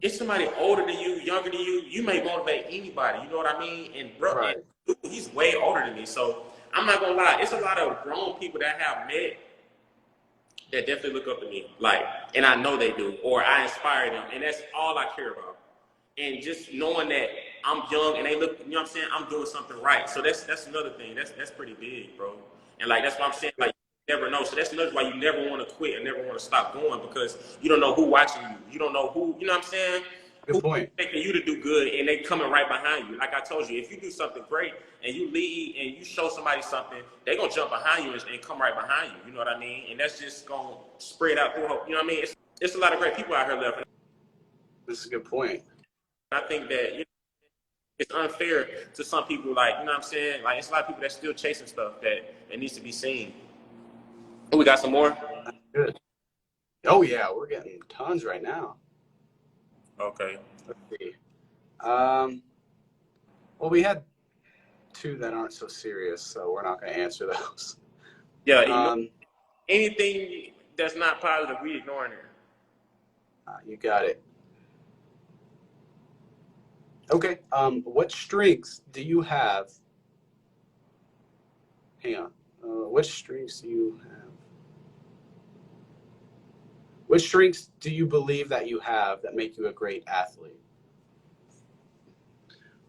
It's somebody older than you, younger than you. You may motivate anybody. You know what I mean? And bro, Right. he's way older than me. So I'm not gonna lie. It's a lot of grown people that I have met that definitely look up to me. Like, and I know they do, or I inspire them, and that's all I care about. And just knowing that I'm young and they look, you know what I'm saying? I'm doing something right. So that's another thing. That's pretty big, bro. And like, that's what I'm saying. Like, you never know. So that's another why you never want to quit and never want to stop going, because you don't know who watching you. You don't know who, you know what I'm saying? Good Who point. expecting you to do good, and they coming right behind you. Like I told you, if you do something great and you lead and you show somebody something, they're gonna jump behind you and come right behind you. You know what I mean? And that's just gonna spread out through hope. You know what I mean? It's a lot of great people out here left. This is a good point. I think that, you know, it's unfair to some people, like, you know what I'm saying? Like, it's a lot of people that still chasing stuff that needs to be seen. Oh, we got some more? Good. Oh yeah, we're getting tons right now. Okay. Let's see. Well, we had two that aren't so serious, so we're not going to answer those. Yeah, Um, anything that's not positive, we ignoring it. you got it. Okay. What strengths do you have? Hang on. What strengths do you have? What strengths do you believe that you have that make you a great athlete?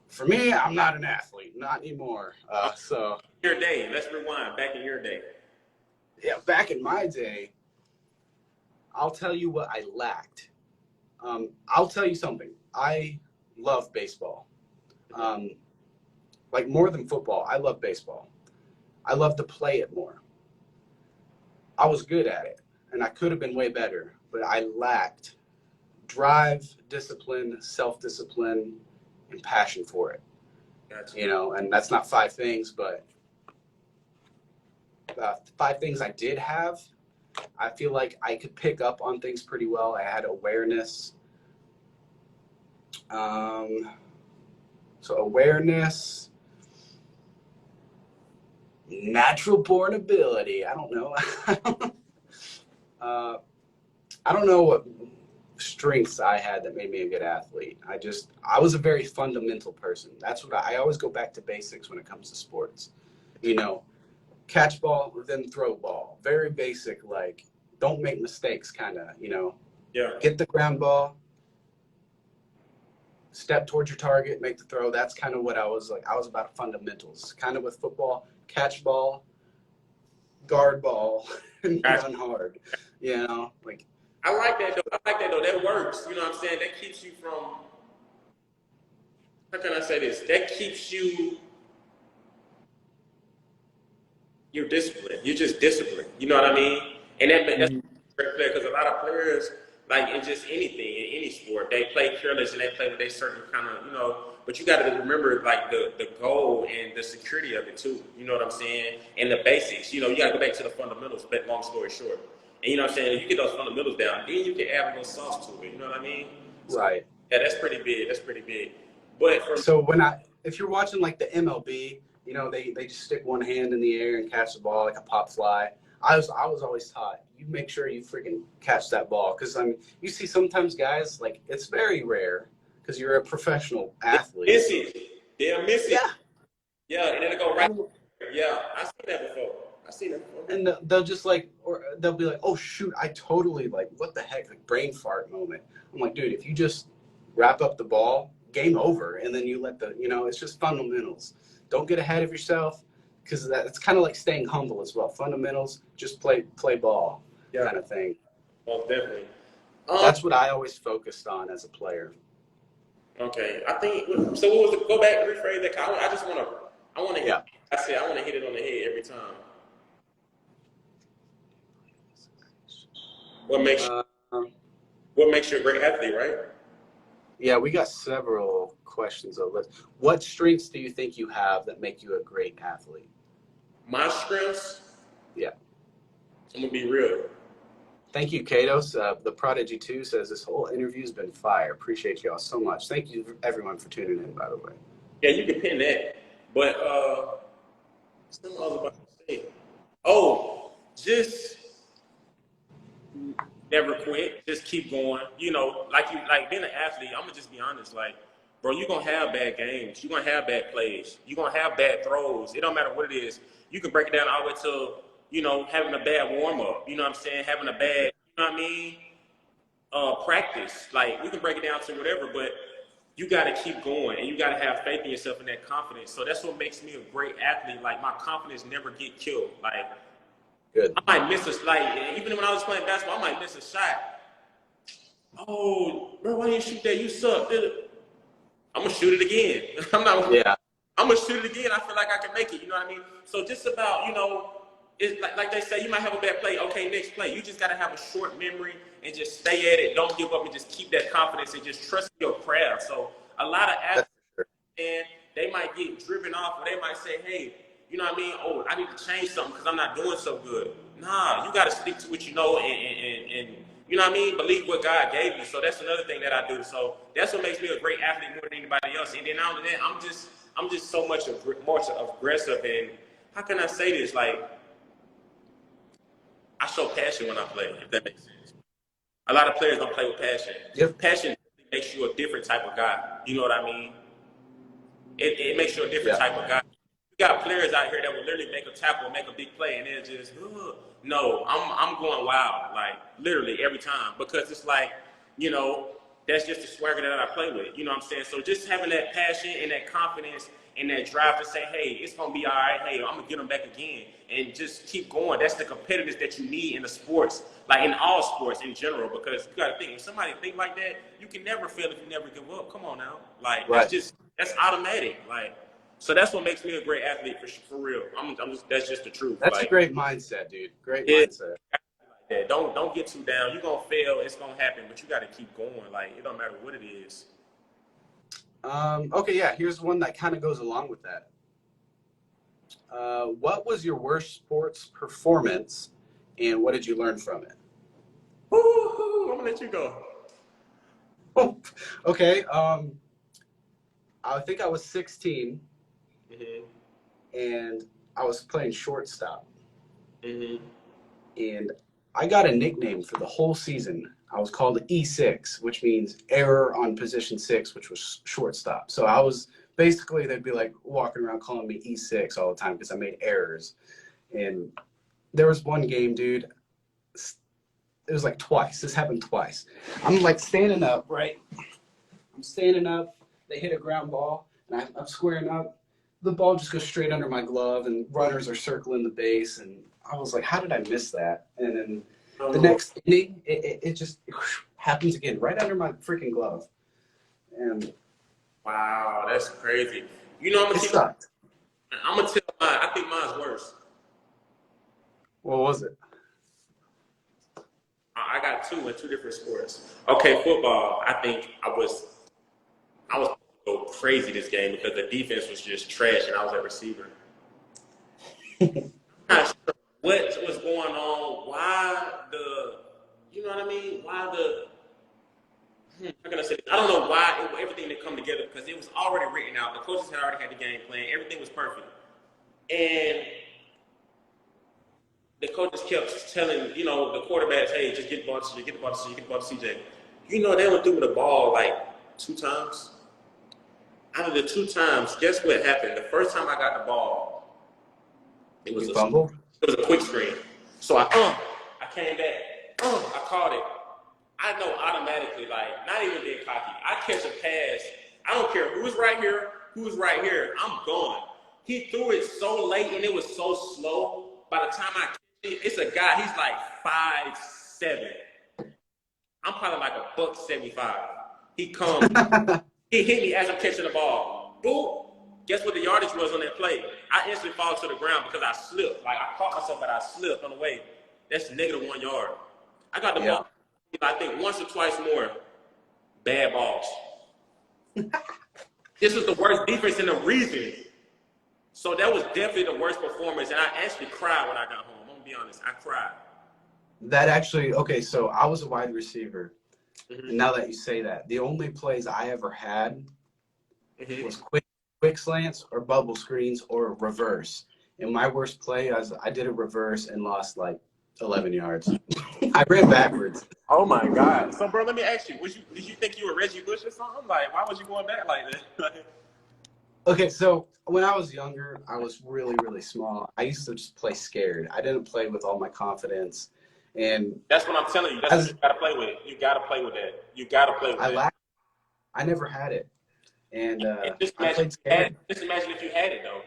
For me, I'm not an athlete, not anymore. So Your day, let's rewind, back in your day. yeah, back in my day, I'll tell you what I lacked. I'll tell you something. I love baseball. Like more than football, I love baseball. I love to play it more. I was good at it, and I could have been way better, but I lacked drive, discipline, self-discipline, and passion for it. Gotcha. You know, and that's not five things, but five things I did have. I feel like I could pick up on things pretty well. I had awareness. So awareness, natural born ability. I don't know. I don't know what strengths I had that made me a good athlete. I was a very fundamental person. That's what I always go back to basics when it comes to sports. You know, catch ball, then throw ball. Very basic, like don't make mistakes kind of, Yeah. get the ground ball, step towards your target, make the throw. That's kind of what I was like. I was about fundamentals, kind of with football, catch ball, guard ball, and run hard. Like I like that though. I like that though. That works. You know what I'm saying? That keeps you from. How can I say this? That keeps you. You're disciplined. You're just disciplined. You know what I mean? And that's a great player because a lot of players, like in just anything, in any sport, they play careless and they play with a certain kind of, but you got to remember like the goal and the security of it too. You know what I'm saying? And the basics. You got to go back to the fundamentals, but long story short. And you know what I'm saying? If you get those fundamentals down, then you can add a little sauce to it. You know what I mean? right. Yeah, that's pretty big. That's pretty big. So if you're watching like the MLB, they just stick one hand in the air and catch the ball like a pop fly. I was always taught, you make sure you freaking catch that ball, because you see sometimes guys, like, it's very rare because you're a professional athlete. They'll miss it. Yeah, and it'll go right. Yeah, I've seen that before. And they'll just or they'll be like, oh shoot, I totally what the heck, like brain fart moment. I'm like, dude, if you just wrap up the ball, game over, and then you let it's just fundamentals. Don't get ahead of yourself, because it's kind of like staying humble as well. Fundamentals, just play ball, kind of thing. Well, definitely. That's what I always focused on as a player. Okay, I think so. What was it? Go back, rephrase that. I want to. Yeah. I said I want to hit it on the head every time. What makes you a great athlete, right? Yeah, we got several questions on this. What strengths do you think you have that make you a great athlete? My strengths? Yeah. I'm going to be real. Thank you, Katos. The Prodigy 2 says this whole interview's been fire. Appreciate y'all so much. Thank you, everyone, for tuning in, by the way. Yeah, you can pin that. But something I was about to say. Oh, just never quit. Just keep going. Like being an athlete, I'm going to just be honest. Like, bro, you're going to have bad games. You're going to have bad plays. You're going to have bad throws. It don't matter what it is. You can break it down all the way to, having a bad warm-up. You know what I'm saying? Having a bad, practice. Like, we can break it down to whatever, but you got to keep going, and you got to have faith in yourself and that confidence. So that's what makes me a great athlete. Like, my confidence never get killed. Like, good. I might miss even when I was playing basketball, I might miss a shot. Oh, bro, why didn't you shoot that? You suck. I'm going to shoot it again. I'm going to shoot it again. I feel like I can make it. You know what I mean? So just about, it's like they say, you might have a bad play. Okay, next play. You just got to have a short memory and just stay at it. Don't give up and just keep that confidence and just trust your craft. So a lot of athletes, and they might get driven off, or they might say, hey, you know what I mean? Oh, I need to change something because I'm not doing so good. Nah, you got to stick to what you know and you know what I mean? Believe what God gave you. So that's another thing that I do. So that's what makes me a great athlete more than anybody else. And then out of that, I'm just so much more aggressive. And how can I say this? Like, I show passion when I play, if that makes sense. A lot of players don't play with passion. Yep. Passion makes you a different type of guy. You know what I mean? It makes you a different type of guy. You got players out here that will literally make a tackle, make a big play, and they're just, no, I'm going wild, like literally every time, because it's like, that's just the swagger that I play with. You know what I'm saying? So just having that passion and that confidence and that drive to say, hey, it's gonna be all right. Hey, I'm gonna get them back again, and just keep going. That's the competitiveness that you need in the sports, like in all sports in general. Because you gotta think, if somebody think like that, you can never fail if you never give up. Come on now, like that's automatic, like. So that's what makes me a great athlete for real. That's just the truth. That's a great mindset, dude. Great mindset. Yeah, don't get too down. You're gonna fail. It's gonna happen, but you got to keep going. Like, it don't matter what it is. Okay, yeah. Here's one that kind of goes along with that. What was your worst sports performance, and what did you learn from it? Woo-hoo, I'm gonna let you go. Oh, okay. I think I was 16, Mhm. and I was playing shortstop, Mhm. and I got a nickname for the whole season. I was called E6, which means error on position 6, which was shortstop. So I was basically, they'd be like walking around calling me E6 all the time because I made errors. And there was one game, dude. It was like twice. This happened twice. I'm like standing up, right? I'm standing up. They hit a ground ball, and I'm squaring up. The ball just goes straight under my glove, and runners are circling the base. And I was like, how did I miss that? And then the Oh, next inning, it just happens again, right under my freaking glove. And wow, that's crazy. You know, it sucked. I'm gonna tell mine. I think mine's worse. What was it? I got two in two different sports. Okay, football. I think I was go crazy this game because the defense was just trash and I was a receiver. I'm not sure what was going on. Why the, you know what I mean? Why the, how can I say this? I don't know why everything didn't come together because it was already written out. The coaches had already had the game plan. Everything was perfect. And the coaches kept telling, the quarterbacks, hey, just get the ball to CJ, get the ball to CJ, get the ball to CJ. You know, they went through the ball like 2 times. Out of the 2 times, guess what happened? The first time I got the ball, it was You a fumbled? it was a quick screen. So I came back, I caught it. I know automatically, like not even being cocky. I catch a pass. I don't care who's right here, who's right here. I'm going. He threw it so late and it was so slow. By the time I catch it, it's a guy. He's like 5'7". I'm probably like a buck 75. He comes. He hit me as I'm catching the ball. Boom. Guess what the yardage was on that play? I instantly fall to the ground because I slipped. Like I caught myself, but I slipped on the way. That's -1 yard. I got the Yeah. ball, I think once or twice more. Bad balls. This was the worst defense in the reason. So that was definitely the worst performance. And I actually cried when I got home. I'm gonna be honest. I cried. That actually, okay, so I was a wide receiver. And Mm-hmm. now that you say that, the only plays I ever had Mm-hmm. was quick slants or bubble screens or reverse. And my worst play, I did a reverse and lost like 11 yards. I ran backwards. Oh my God. So, bro, let me ask you: did you think you were Reggie Bush or something? Like, why was you going back like that? Okay, so when I was younger, I was really, really small. I used to just play scared. I didn't play with all my confidence. And That's what I'm telling you. That's what you as gotta play with. You gotta play with that. You gotta play with I that. lacked, I never had it. And And just I imagine, played scared. just imagine if you had it though.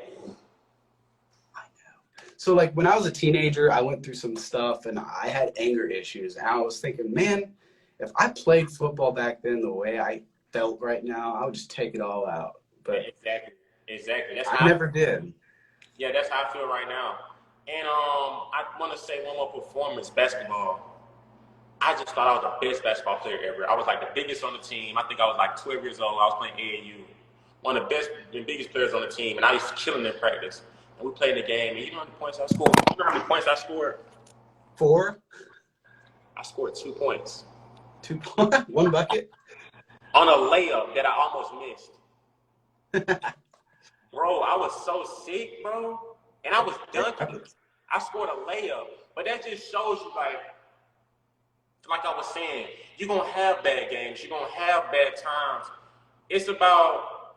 So like when I was a teenager, I went through some stuff and I had anger issues. And I was thinking, man, if I played football back then the way I felt right now, I would just take it all out. But Exactly. Exactly. That's I how. never did. Yeah, that's how I feel right now. And I want to say one more performance, basketball. I just thought I was the best basketball player ever. I was like the biggest on the team. I think I was like 12 years old. I was playing AAU. One of the best and biggest players on the team, and I used to kill him in practice. And we played the game, and you know how many points I scored? You know how many points I scored? 4, I scored 2 points 2 1 bucket. on a layup that I almost missed. Bro, I was so sick, bro, and I was dunking. I scored a layup, but that just shows you, like I was saying, you're gonna have bad games. You're gonna have bad times. It's about,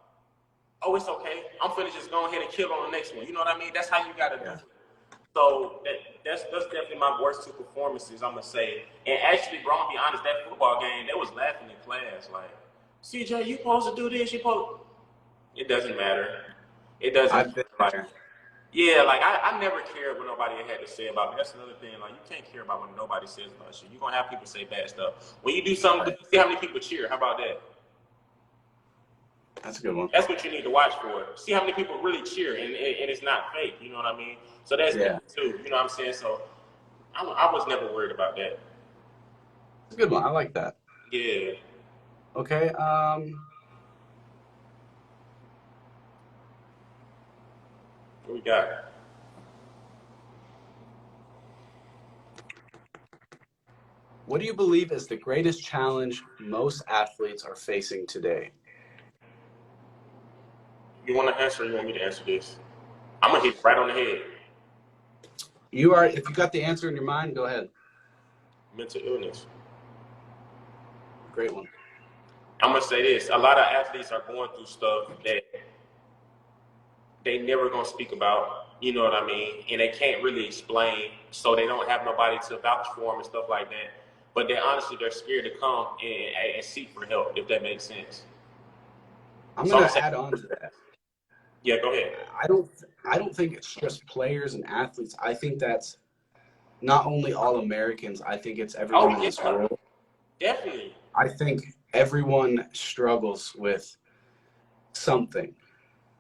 oh, it's okay. I'm finna just go ahead and kill on the next one. You know what I mean? That's how you gotta do Yeah. it. So that's definitely my worst two performances, I'm gonna say. And actually, bro, I'm gonna be honest, that football game, they was laughing in class, like, CJ, you supposed to do this, you supposed. It doesn't matter. It doesn't I've been matter. Like, there. yeah, like I never cared what nobody had to say about me. That's another thing. Like you can't care about what nobody says about you. You're gonna have people say bad stuff. When you do something Right. good, see how many people cheer. How about that? That's a good one. That's what you need to watch for. See how many people really cheer, and it's not fake. You know what I mean? So that's good Yeah. too. You know what I'm saying? So I was never worried about that. It's a good one. I like that. Yeah. Okay. What we got? What do you believe is the greatest challenge most athletes are facing today? You want to answer or you want me to answer this? I'm going to hit right on the head. If you got the answer in your mind, go ahead. Mental illness. Great one. I'm going to say this. A lot of athletes are going through stuff that they never going to speak about, you know what I mean? And they can't really explain, so they don't have nobody to vouch for them and stuff like that. But they're scared to come and seek for help, if that makes sense. I'm going to add on to that. Yeah, go ahead. I don't think it's just players and athletes. I think that's not only all Americans. I think it's everyone in this world. Definitely. I think everyone struggles with something,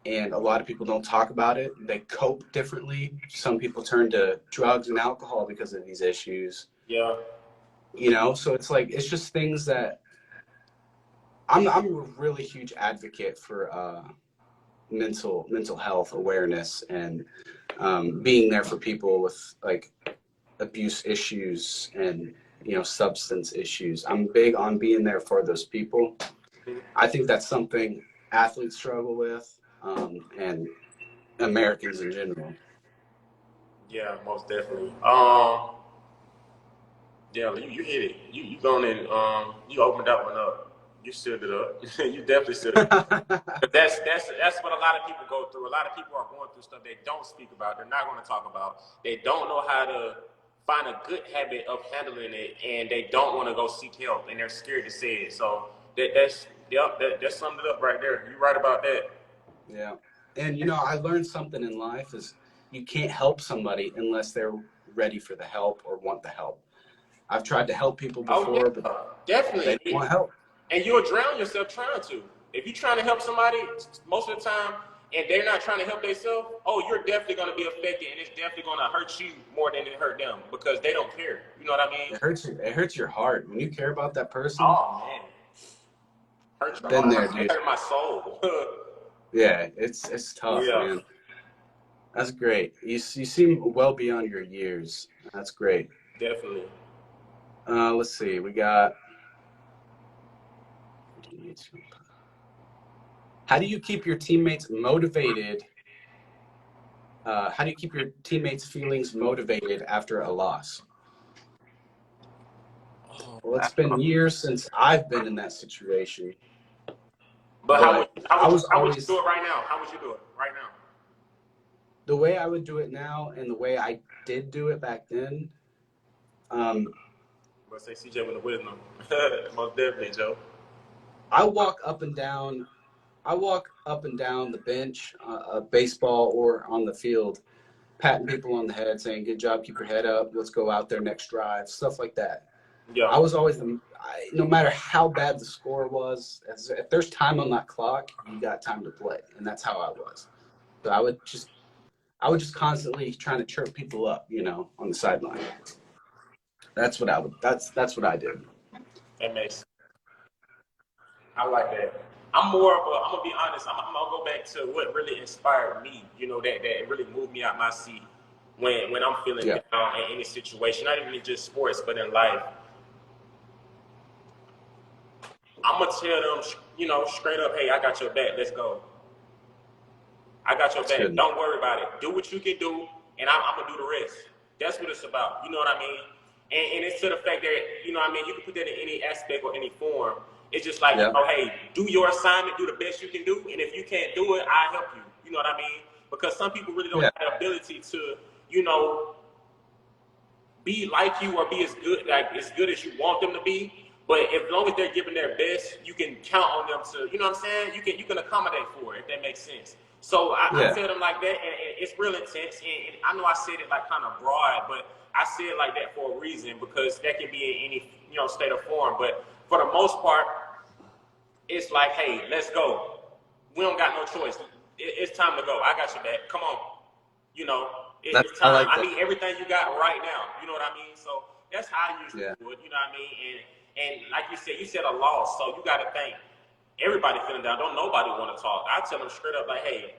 and a lot of people don't talk about it. They cope differently. Some people turn to drugs and alcohol because of these issues. Yeah. You know, so it's just things that I'm a really huge advocate for mental health awareness and being there for people with like abuse issues and substance issues. I'm big on being there for those people. I think that's something athletes struggle with, and Americans in general. Yeah, most definitely. Yeah, you hit it. You gone and you opened that one up. You stood it up. You definitely stood it up. But that's what a lot of people go through. A lot of people are going through stuff they don't speak about. They're not going to talk about. They don't know how to find a good habit of handling it, and they don't want to go seek help, and they're scared to say it. So that summed it up right there. You're right about that. Yeah, and I learned something in life is you can't help somebody unless they're ready for the help or want the help. I've tried to help people before, but definitely. they don't want help. And you'll drown yourself trying to. If you're trying to help somebody, most of the time, and they're not trying to help themselves, you're definitely going to be affected, and it's definitely going to hurt you more than it hurt them because they don't care. You know what I mean? It hurts you. It hurts your heart when you care about that person. Oh man, hurts your Been heart. there, dude. It hurt my soul. Yeah, it's tough, man. That's great. You seem well beyond your years. That's great. Definitely. Let's see. We got. How do you keep your teammates motivated? How do you keep your teammates' feelings motivated after a loss? Well, it's been years since I've been in that situation. But how would you do it right now? How would you do it right now? The way I would do it now and the way I did do it back then. Let's say CJ with the wisdom. Most definitely, Joe. I walk up and down the bench, baseball or on the field, patting people on the head, saying, "Good job, keep your head up. Let's go out there next drive," stuff like that. Yeah. I was always no matter how bad the score was, if there's time on that clock, you got time to play, and that's how I was. So I would just constantly trying to chirp people up, on the sideline. That's what I did. That makes sense. I like that. I'm gonna be honest, I'm gonna go back to what really inspired me, that really moved me out my seat when I'm feeling down in any situation, not even just sports, but in life. I'm gonna tell them, straight up, hey, I got your back, let's go. I got your back. Don't worry about it. Do what you can do, and I'm gonna do the rest. That's what it's about. You know what I mean? And it's to the fact that, you can put that in any aspect or any form. It's just like, hey, do your assignment, do the best you can do, and if you can't do it, I'll help you. You know what I mean? Because some people really don't have the ability to, be like you or be as good as you want them to be. But as long as they're giving their best, you can count on them to, you know what I'm saying? You can accommodate for it, if that makes sense. So I tell them like that, and it's real intense. And I know I said it like kind of broad, but I say it like that for a reason because that can be in any state or form. But for the most part, it's like, hey, let's go. We don't got no choice. It's time to go. I got your back. Come on. It's time. I need everything you got right now. You know what I mean? So that's how I usually do it. You know what I mean? And like you said a loss. So you got to think. Everybody feeling down. Don't nobody want to talk. I tell them straight up like, hey,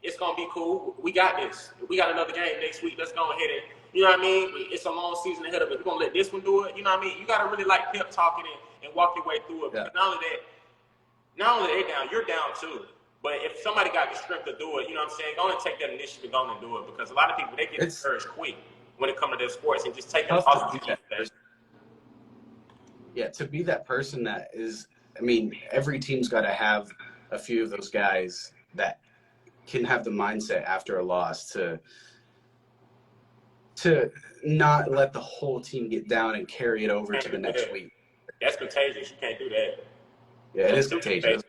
it's going to be cool. We got this. We got another game next week. Let's go ahead You know what I mean? It's a long season ahead of us. We're gonna let this one do it. You know what I mean? You gotta really like pep talking and walk your way through it. Yeah. Because not only they down, you're down too. But if somebody got the strength to do it, you know what I'm saying? Go and take that initiative and go and do it. Because a lot of people, they get discouraged quick when it comes to their sports and just take them off the team. Yeah, to be that person that is, I mean, every team's got to have a few of those guys that can have the mindset after a loss to not let the whole team get down and carry it over to the next week. That's contagious. You can't do that. Yeah, it is contagious.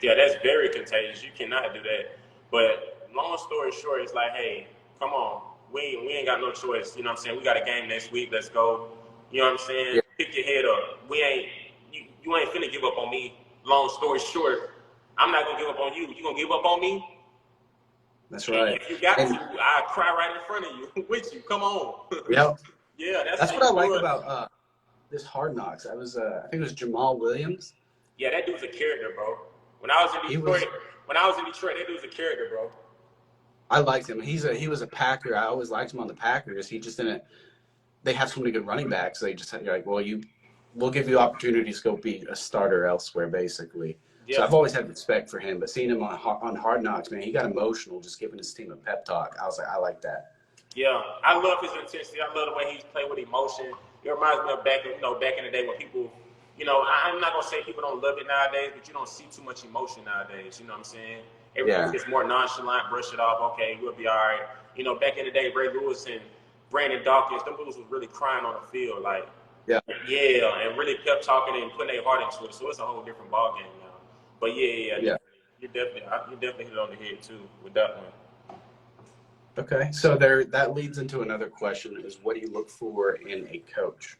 Yeah, that's very contagious. You cannot do that. But long story short, it's like, hey, come on. We ain't got no choice. You know what I'm saying? We got a game next week. Let's go. You know what I'm saying? Yeah. Pick your head up. You ain't finna give up on me. Long story short, I'm not gonna give up on you. You gonna give up on me? That's right. And if you got to, I'll cry right in front of you with you. Come on. Yep. Yeah, that's what I like about this Hard Knocks. I think it was Jamal Williams. Yeah, that dude's a character, bro. When I was in Detroit, that dude's a character, bro. I liked him. He was a Packer. I always liked him on the Packers. He just didn't. They have so many good running backs. They just you're like, well, we'll give you opportunities to go be a starter elsewhere, basically. Yeah. So I've always had respect for him. But seeing him on Hard Knocks, man, he got emotional just giving his team a pep talk. I was like, I like that. Yeah, I love his intensity. I love the way he's played with emotion. It reminds me of back in the day when people. I'm not going to say people don't love it nowadays, but you don't see too much emotion nowadays. You know what I'm saying? Everything's just more nonchalant, brush it off. Okay, we'll be all right. Back in the day, Ray Lewis and Brandon Dawkins, them dudes was really crying on the field. Like, yeah, and really pep talking and putting their heart into it. So it's a whole different ball game now. But yeah. You definitely hit it on the head, too, with that one. Okay, so that leads into another question is what do you look for in a coach?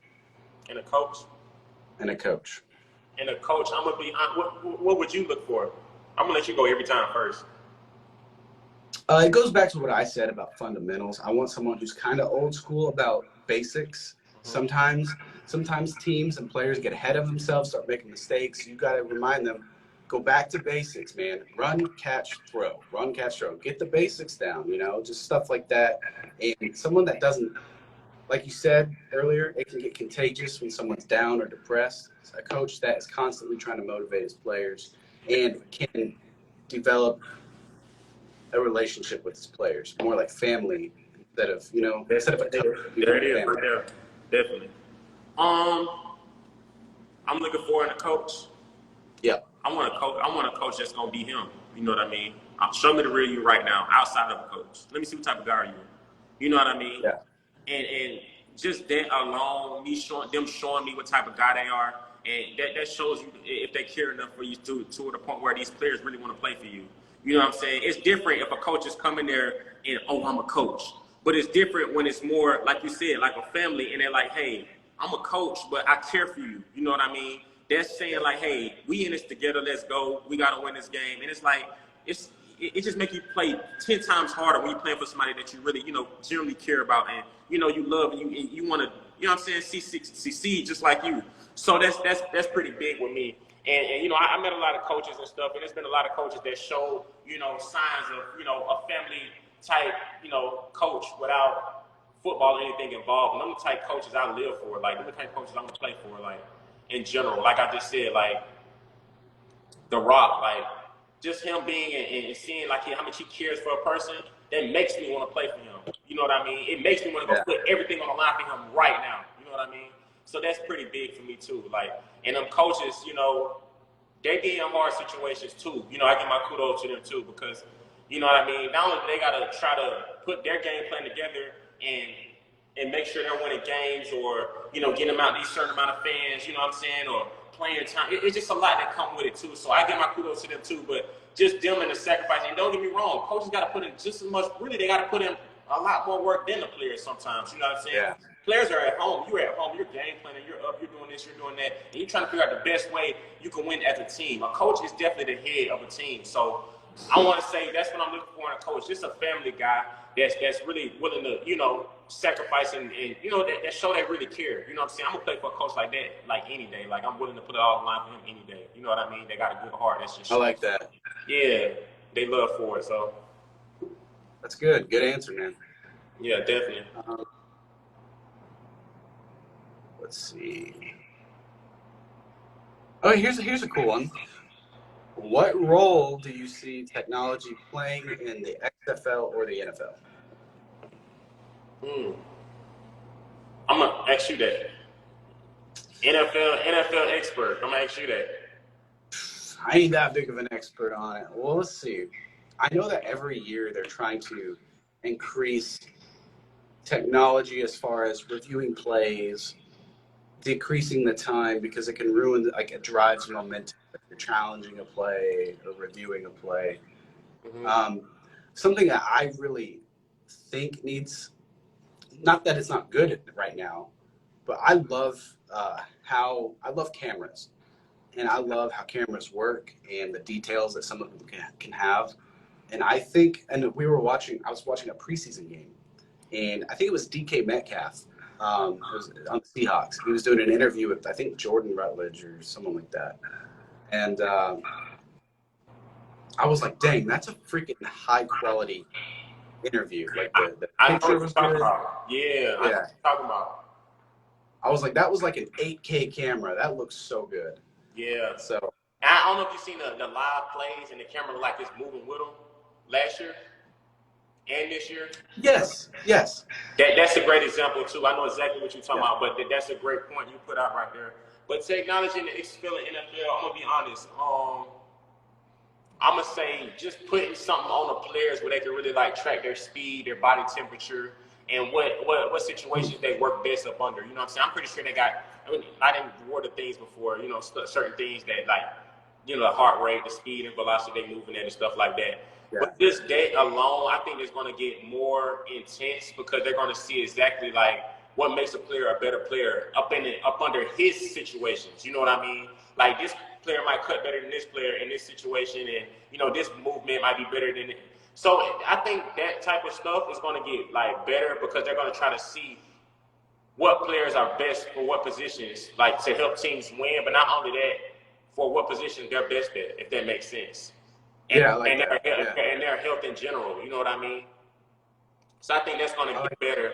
In a coach? And a coach. And a coach, I'm gonna be. What would you look for? I'm gonna let you go every time first. It goes back to what I said about fundamentals. I want someone who's kind of old school about basics. Mm-hmm. Sometimes teams and players get ahead of themselves, start making mistakes. You got to remind them, go back to basics, man. Run, catch, throw. Run, catch, throw. Get the basics down. Just stuff like that. And someone that doesn't. Like you said earlier, it can get contagious when someone's down or depressed. A coach that is constantly trying to motivate his players and can develop a relationship with his players, more like family instead of a coach. There it is, right there, definitely. I'm looking for in a coach. Yeah, I want a coach that's gonna be him. You know what I mean? Show me the real you right now, outside of a coach. Let me see what type of guy you are. You know what I mean? Yeah. And just that alone, them showing me what type of guy they are, and that shows you if they care enough for you to the point where these players really want to play for you. You know what I'm saying? It's different if a coach is coming there and, I'm a coach. But it's different when it's more, like you said, like a family, and they're like, hey, I'm a coach, but I care for you. You know what I mean? They're saying like, hey, we in this together, let's go. We got to win this game. And it's like, it just makes you play 10 times harder when you're playing for somebody that you really, generally care about and, you love and you want to, you know what I'm saying, succeed just like you. So that's pretty big with me. And I met a lot of coaches and stuff, and there's been a lot of coaches that show, signs of, a family type, coach without football or anything involved. And I'm the type coaches I live for. Like, I'm the type coaches I'm going to play for, like, in general. Like I just said, like, The Rock, like, just him being and seeing like how much he cares for a person, that makes me want to play for him. You know what I mean? It makes me want to go put everything on the line for him right now. You know what I mean? So that's pretty big for me too. Like, and them coaches, they be in hard situations too. I give my kudos to them too because, you know what I mean? Not only do they gotta try to put their game plan together and make sure they're winning games or, get them out these certain amount of fans, you know what I'm saying? Or playing time. It's just a lot that come with it too. So I give my kudos to them too, but just them and the sacrifice. And don't get me wrong, coaches got to put in just as much. Really, they got to put in a lot more work than the players sometimes. You know what I'm saying? Yeah. Players are at home. You're at home. You're game planning. You're up. You're doing this. You're doing that. And you're trying to figure out the best way you can win as a team. A coach is definitely the head of a team. So I want to say that's what I'm looking for in a coach. Just a family guy that's really willing to, sacrifice and that show they really care. You know what I'm saying? I'm gonna play for a coach like that, like any day. Like I'm willing to put it all on the line for him any day. You know what I mean? They got a good heart. That's just. I like that. Yeah, they love for it. So. That's good. Good answer, man. Yeah, definitely. let's see. Oh, here's a cool one. What role do you see technology playing in the XFL or the NFL? Hmm. I'm gonna ask you that. NFL expert. I'm gonna ask you that. I ain't that big of an expert on it. Well, let's see. I know that every year they're trying to increase technology as far as reviewing plays, decreasing the time because it can ruin, like it drives momentum if you're challenging a play or reviewing a play. Mm-hmm. Um, Something that I really think needs, not that it's not good right now, but I love how I love cameras, and I love how cameras work and the details that some of them can have. And I think, and I was watching a preseason game, and I think it was DK Metcalf. It was on the Seahawks. He was doing an interview with, I think, Jordan Rutledge or someone like that. And I was like, dang, that's a freaking high quality interview. Like the I know what picture you're was talking good. about. Yeah, I know what Yeah. you're talking about. I was like, that was like an 8K camera. That looks so good. Yeah. So, I don't know if you've seen the live plays and the camera like it's moving with them last year and this year. yes. That's a great example too. I know exactly what you're talking Yeah. about, but that's a great point you put out right there. But technology in the XFL and NFL, I'm gonna be honest. I'm gonna say just putting something on the players where they can really like track their speed, their body temperature, and what situations they work best up under. You know what I'm saying? I'm pretty sure they got. I mean, I didn't wore the things before. You know, certain things that like, you know, the heart rate, the speed and velocity they moving at, and stuff like that. Yeah. But just that alone, I think it's going to get more intense because they're going to see exactly like what makes a player a better player up under his situations. You know what I mean? Like this player might cut better than this player in this situation, and you know this movement might be better than it. So I think that type of stuff is going to get like better because they're going to try to see what players are best for what positions, like to help teams win. But not only that, for what positions they're best at, if that makes sense. And Yeah, I like and that. their Yeah. and their health in general. You know what I mean? So I think that's going to I get like better,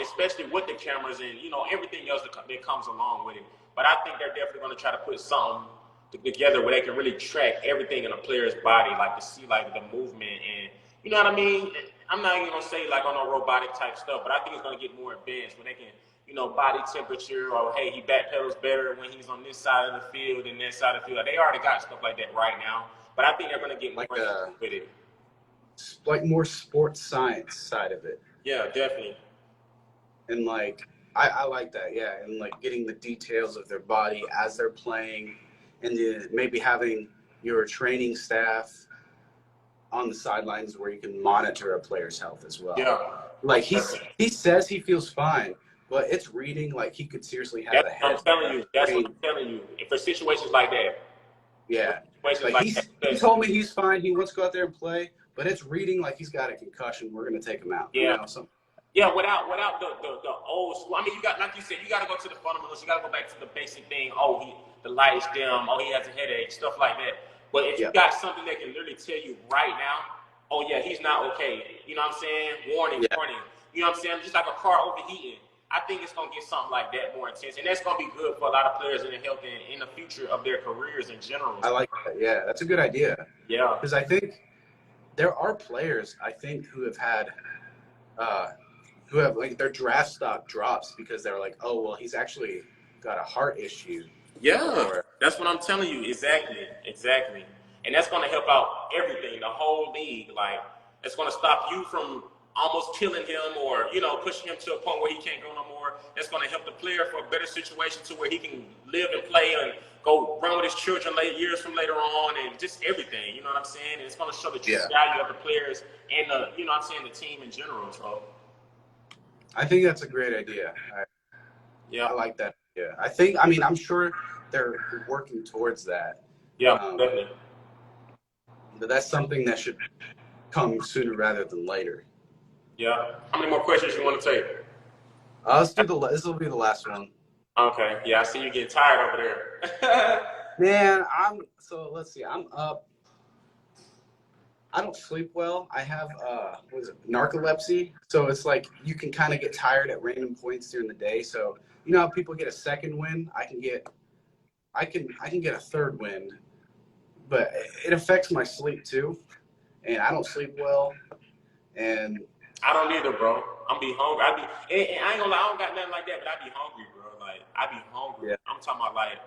especially with the cameras and you know everything else that comes along with it. But I think they're definitely going to try to put something together where they can really track everything in a player's body, like to see like the movement and you know what I mean. I'm not even going to say like on a robotic type stuff, but I think it's going to get more advanced where they can you know body temperature or hey he backpedals better when he's on this side of the field and that side of the field. They already got stuff like that right now, but I think they're going to get more like with it. more sports science side of it. Yeah, definitely. And like I like that, yeah. And like getting the details of their body as they're playing, and maybe having your training staff on the sidelines where you can monitor a player's health as well. Yeah. Like he says he feels fine, but it's reading like he could seriously have That's a what head I'm telling you. That's what brain. I'm telling you. And for situations like that, Yeah. situations Like like that, he because told me he's fine. He wants to go out there and play, but it's reading like he's got a concussion. We're gonna take him out. You yeah, know, so yeah, without the old school. I mean, you got like you said, you got to go to the fundamentals. You got to go back to the basic thing. Oh, the lights dim. Oh, he has a headache. Stuff like that. But if you yeah. got something that can literally tell you right now, oh yeah, he's not okay. You know what I'm saying? Warning, Yeah. warning. You know what I'm saying? Just like a car overheating. I think it's gonna get something like that more intense, and that's gonna be good for a lot of players in the health and in the future of their careers in general. I like that. Yeah, that's a good idea. Yeah. Because I think there are players I think uh, who have like their draft stock drops because they're like, oh well, he's actually got a heart issue. Yeah, Or that's what I'm telling you. Exactly, exactly. And that's going to help out everything, the whole league. Like, it's going to stop you from almost killing him or, you know, pushing him to a point where he can't go no more. That's going to help the player for a better situation to where he can live and play and go run with his children years from later on and just everything. You know what I'm saying? And it's going to show the true yeah, value of the players and, you know what I'm saying, the team in general. So, I think that's a great idea. yeah, I like that. Yeah, I mean, I'm sure they're working towards that. yeah, Um, definitely. but that's something that should come sooner rather than later. Yeah. How many more questions you want to take? Let's do this will be the last one. Okay. Yeah, I see you getting tired over there. Man, let's see. I'm up. I don't sleep well. I have what is it, narcolepsy. So it's like you can kind of get tired at random points during the day. So you know how people get a second win? I can get a third win, but it affects my sleep too, and I don't sleep well. And I don't either, bro. I'm be hungry. And I ain't gonna lie, I don't got nothing like that, but I be hungry, bro. Like, I be hungry. yeah, I'm talking about, like,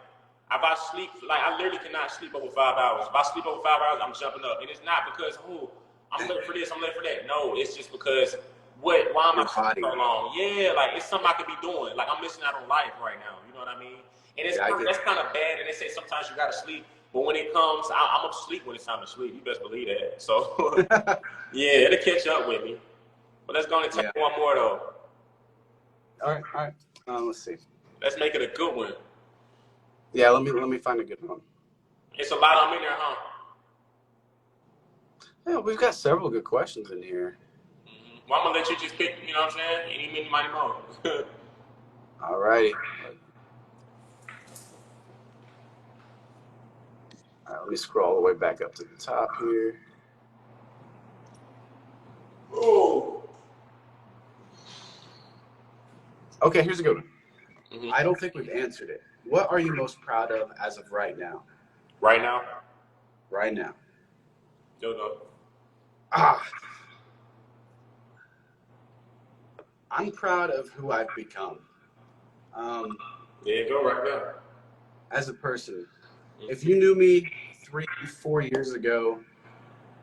if I sleep, like, I literally cannot sleep over 5 hours. If I sleep over 5 hours, I'm jumping up. And it's not because, oh, I'm late for this, I'm late for that. No, it's just because, why am I your sleeping body. so long? Yeah, like, it's something I could be doing. Like, I'm missing out on life right now. You know what I mean? And Yeah, I get that's kind of bad. And they say sometimes you gotta sleep. But when it comes, I'm gonna sleep when it's time to sleep. You best believe that. So, yeah, it'll catch up with me. But let's go and take yeah. one more though. All right. Let's see. Let's make it a good one. Yeah, let me find a good one. It's a lot of them in there, huh? Yeah, we've got several good questions in here. Mm-hmm. Well, I'm gonna let you just pick. You know what I'm saying? Any, many, money, more. All righty. All right, let me scroll all the way back up to the top here. Ooh. Okay, here's a good one. Mm-hmm. I don't think we've answered it. What are you most proud of as of right now? Right now? Right now. Go. I'm proud of who I've become. Yeah, go right there. As a person. Mm-hmm. If you knew me 3-4 years ago,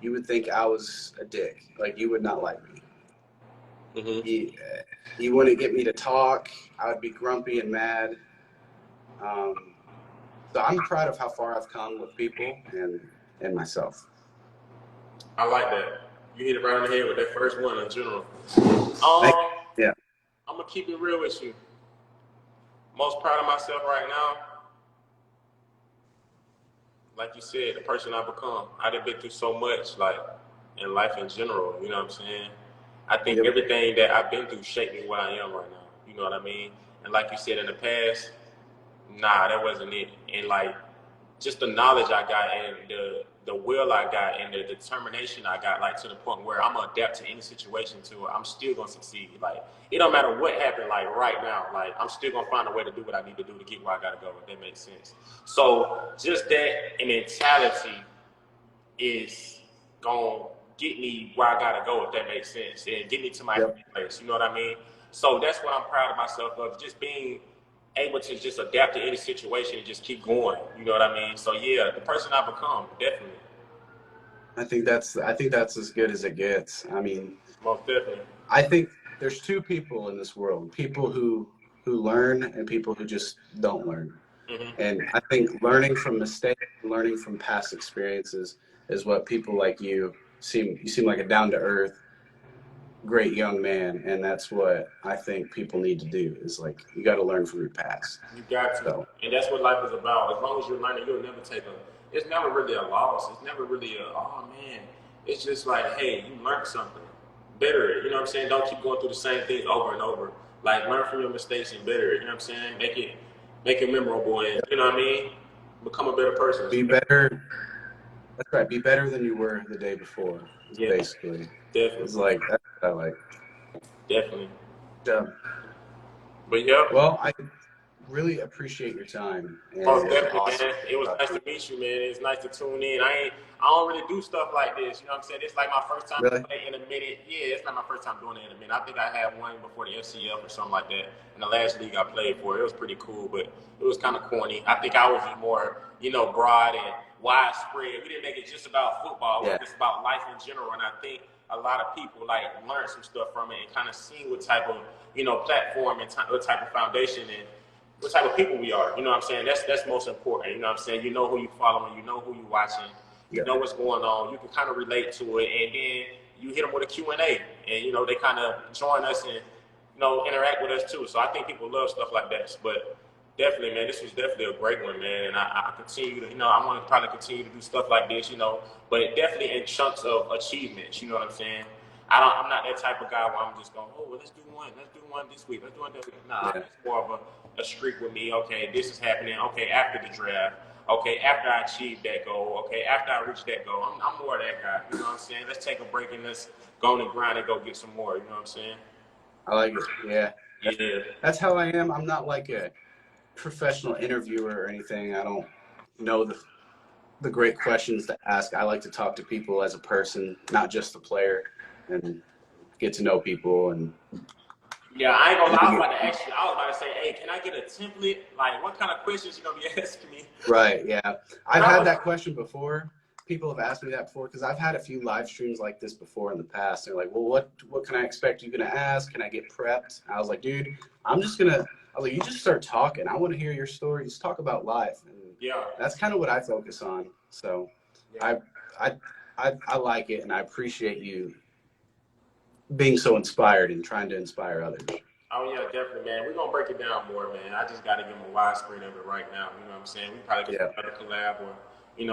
you would think I was a dick. Like, you would not like me. Mm-hmm. You wouldn't get me to talk. I would be grumpy and mad. So I'm proud of how far I've come with people and myself. I like that. You hit it right on the head with that first one in general. Yeah. I'm gonna keep it real with you. Most proud of myself right now, like you said, the person I've become. I done been through so much, like in life in general. You know what I'm saying? I think everything that I've been through shaped me what I am right now. You know what I mean? And like you said in the past, nah, that wasn't it. And like just the knowledge I got and the will I got and the determination I got, like to the point where I'm gonna adapt to any situation to it. I'm still gonna succeed. Like it don't matter what happened, like right now, like I'm still gonna find a way to do what I need to do to get where I gotta go, if that makes sense. So just that mentality is gonna get me where I gotta go, if that makes sense, and get me to my place. You know what I mean? So that's what I'm proud of myself of, just being able to just adapt to any situation and just keep going. You know what I mean? So yeah, the person I become, definitely. I think that's as good as it gets. I mean, Most definitely. I think there's two people in this world: people who learn and people who just don't learn. Mm-hmm. And I think learning from mistakes, learning from past experiences is what people like you seem. You seem like a down to earth, great young man, and that's what I think people need to do. Is like you got to learn from your past. You got to, So, and that's what life is about. As long as you're learning, you'll never take a. It's never really a loss. It's never really a. Oh man, it's just like, hey, you learned something. Better it. You know what I'm saying? Don't keep going through the same things over and over. Like learn from your mistakes and better it. You know what I'm saying? Make it memorable, and you know what I mean. Become a better person. be better. That's right. Be better than you were the day before. Yeah, Basically, definitely. it's like that's what I like. Definitely. Yeah. But yeah. Well, I really appreciate your time. And Most it's definitely, awesome. man. It was nice to meet you, man. It's nice to tune in. I don't really do stuff like this. You know what I'm saying? It's like my first time Really? playing in a minute. Yeah, it's not my first time doing it in a minute. I think I had one before the FCF or something like that. In the last league I played for, it was pretty cool, but it was kind of corny. I think I was more, broad and widespread. We didn't make it just about football. It was just about life in general. And I think a lot of people learned some stuff from it and kind of seen what type of platform and what type of foundation and what type of people we are. You know what I'm saying? That's most important. You know what I'm saying? You know who you following, you know who you watching, you know what's going on. You can kind of relate to it, and then you hit them with a Q&A, and they kind of join us and interact with us too. So I think people love stuff like that. But definitely, man, this was definitely a great one, man. And I continue to, I want to probably continue to do stuff like this, but definitely in chunks of achievements. You know what I'm saying? I'm not that type of guy where I'm just going, oh, well, let's do one this week, let's do one this week. Nah, it's more of a streak with me. Okay, this is happening. Okay, after the draft. Okay, after I achieve that goal. Okay, after I reach that goal. I'm more of that guy. You know what I'm saying? Let's take a break and let's go on and grind and go get some more. You know what I'm saying? I like it. Yeah. Yeah. That's how I am. I'm not like a professional interviewer or anything. I don't know the great questions to ask. I like to talk to people as a person, not just the player, and get to know people and Yeah, I ain't gonna lie. I was get about to ask you. I was about to say, hey, can I get a template? Like, what kind of questions you gonna be asking me? right. Yeah, And I've I had was, that question before. People have asked me that before because I've had a few live streams like this before in the past. They're like, "Well, what can I expect you gonna ask? Can I get prepped?" I was like, "Dude, I'm just gonna." I was like, "You just start talking. I want to hear your story. Just talk about life." And yeah, that's kind of what I focus on. So, yeah. I I I like it, and I appreciate you being so inspired and trying to inspire others. Oh yeah, definitely, man. We're gonna break it down more, man. I just gotta give them a widespread of it right now. You know what I'm saying? We probably could Yeah. do another collab or,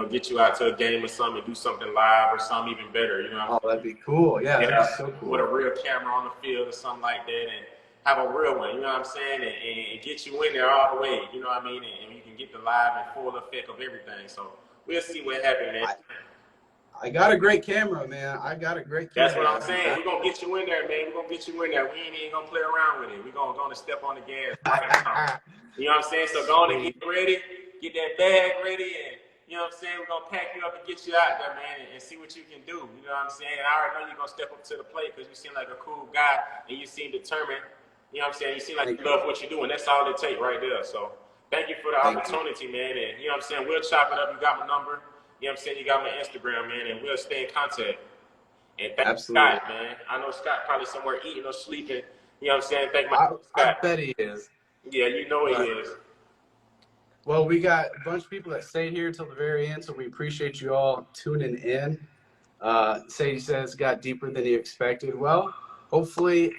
get you out to a game or something, do something live or something even better. You know what I'm Oh, that'd be cool. Yeah, that'd be Yeah, so with a cool. real camera on the field or something like that, and have a real one. You know what I'm saying? And get you in there all the way. You know what I mean? And you can get the live and full effect of everything. So we'll see what happens, man. I I got a great camera, man. I got a great That's what camera. I'm saying. We're gonna get you in there, man. We're gonna get you in there. We ain't even gonna play around with it. We're gonna step on the gas right now. You know what I'm saying? So go on and get Sweet. ready, get that bag ready, and you know what I'm saying? We're gonna pack you up and get you out there, man, and see what you can do. You know what I'm saying? I already know you're gonna step up to the plate because you seem like a cool guy and you seem determined. You know what I'm saying? You seem like Thank you you. love what you're doing. That's all it takes right there. So thank you for the Thank you. opportunity, man. And you know what I'm saying? We'll chop it up. You got my number. You know what I'm saying? You got my Instagram, man, and we'll stay in contact. And thank Absolutely. Scott, man. I know Scott probably somewhere eating or sleeping. You know what I'm saying? Thank my I Scott. bet he is. Yeah, you know he But is. well, we got a bunch of people that stayed here till the very end, so we appreciate you all tuning in. Sadie says got deeper than you expected. Well, hopefully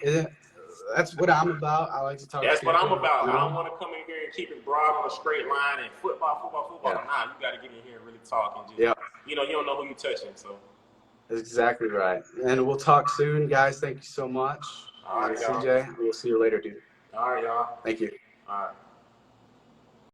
that's what I'm about. I like to talk That's what I'm scarecrow. about. You I don't know? want to come in here and keep it broad on a straight line and football, football, football. Yeah. Nah, you got to get in here and really talk and just, Yeah. you don't know who you're touching. So, That's exactly right. And we'll talk soon, guys. Thank you so much. all And right, y'all. CJ, we'll see you later, dude. All right, y'all. Thank you. All right.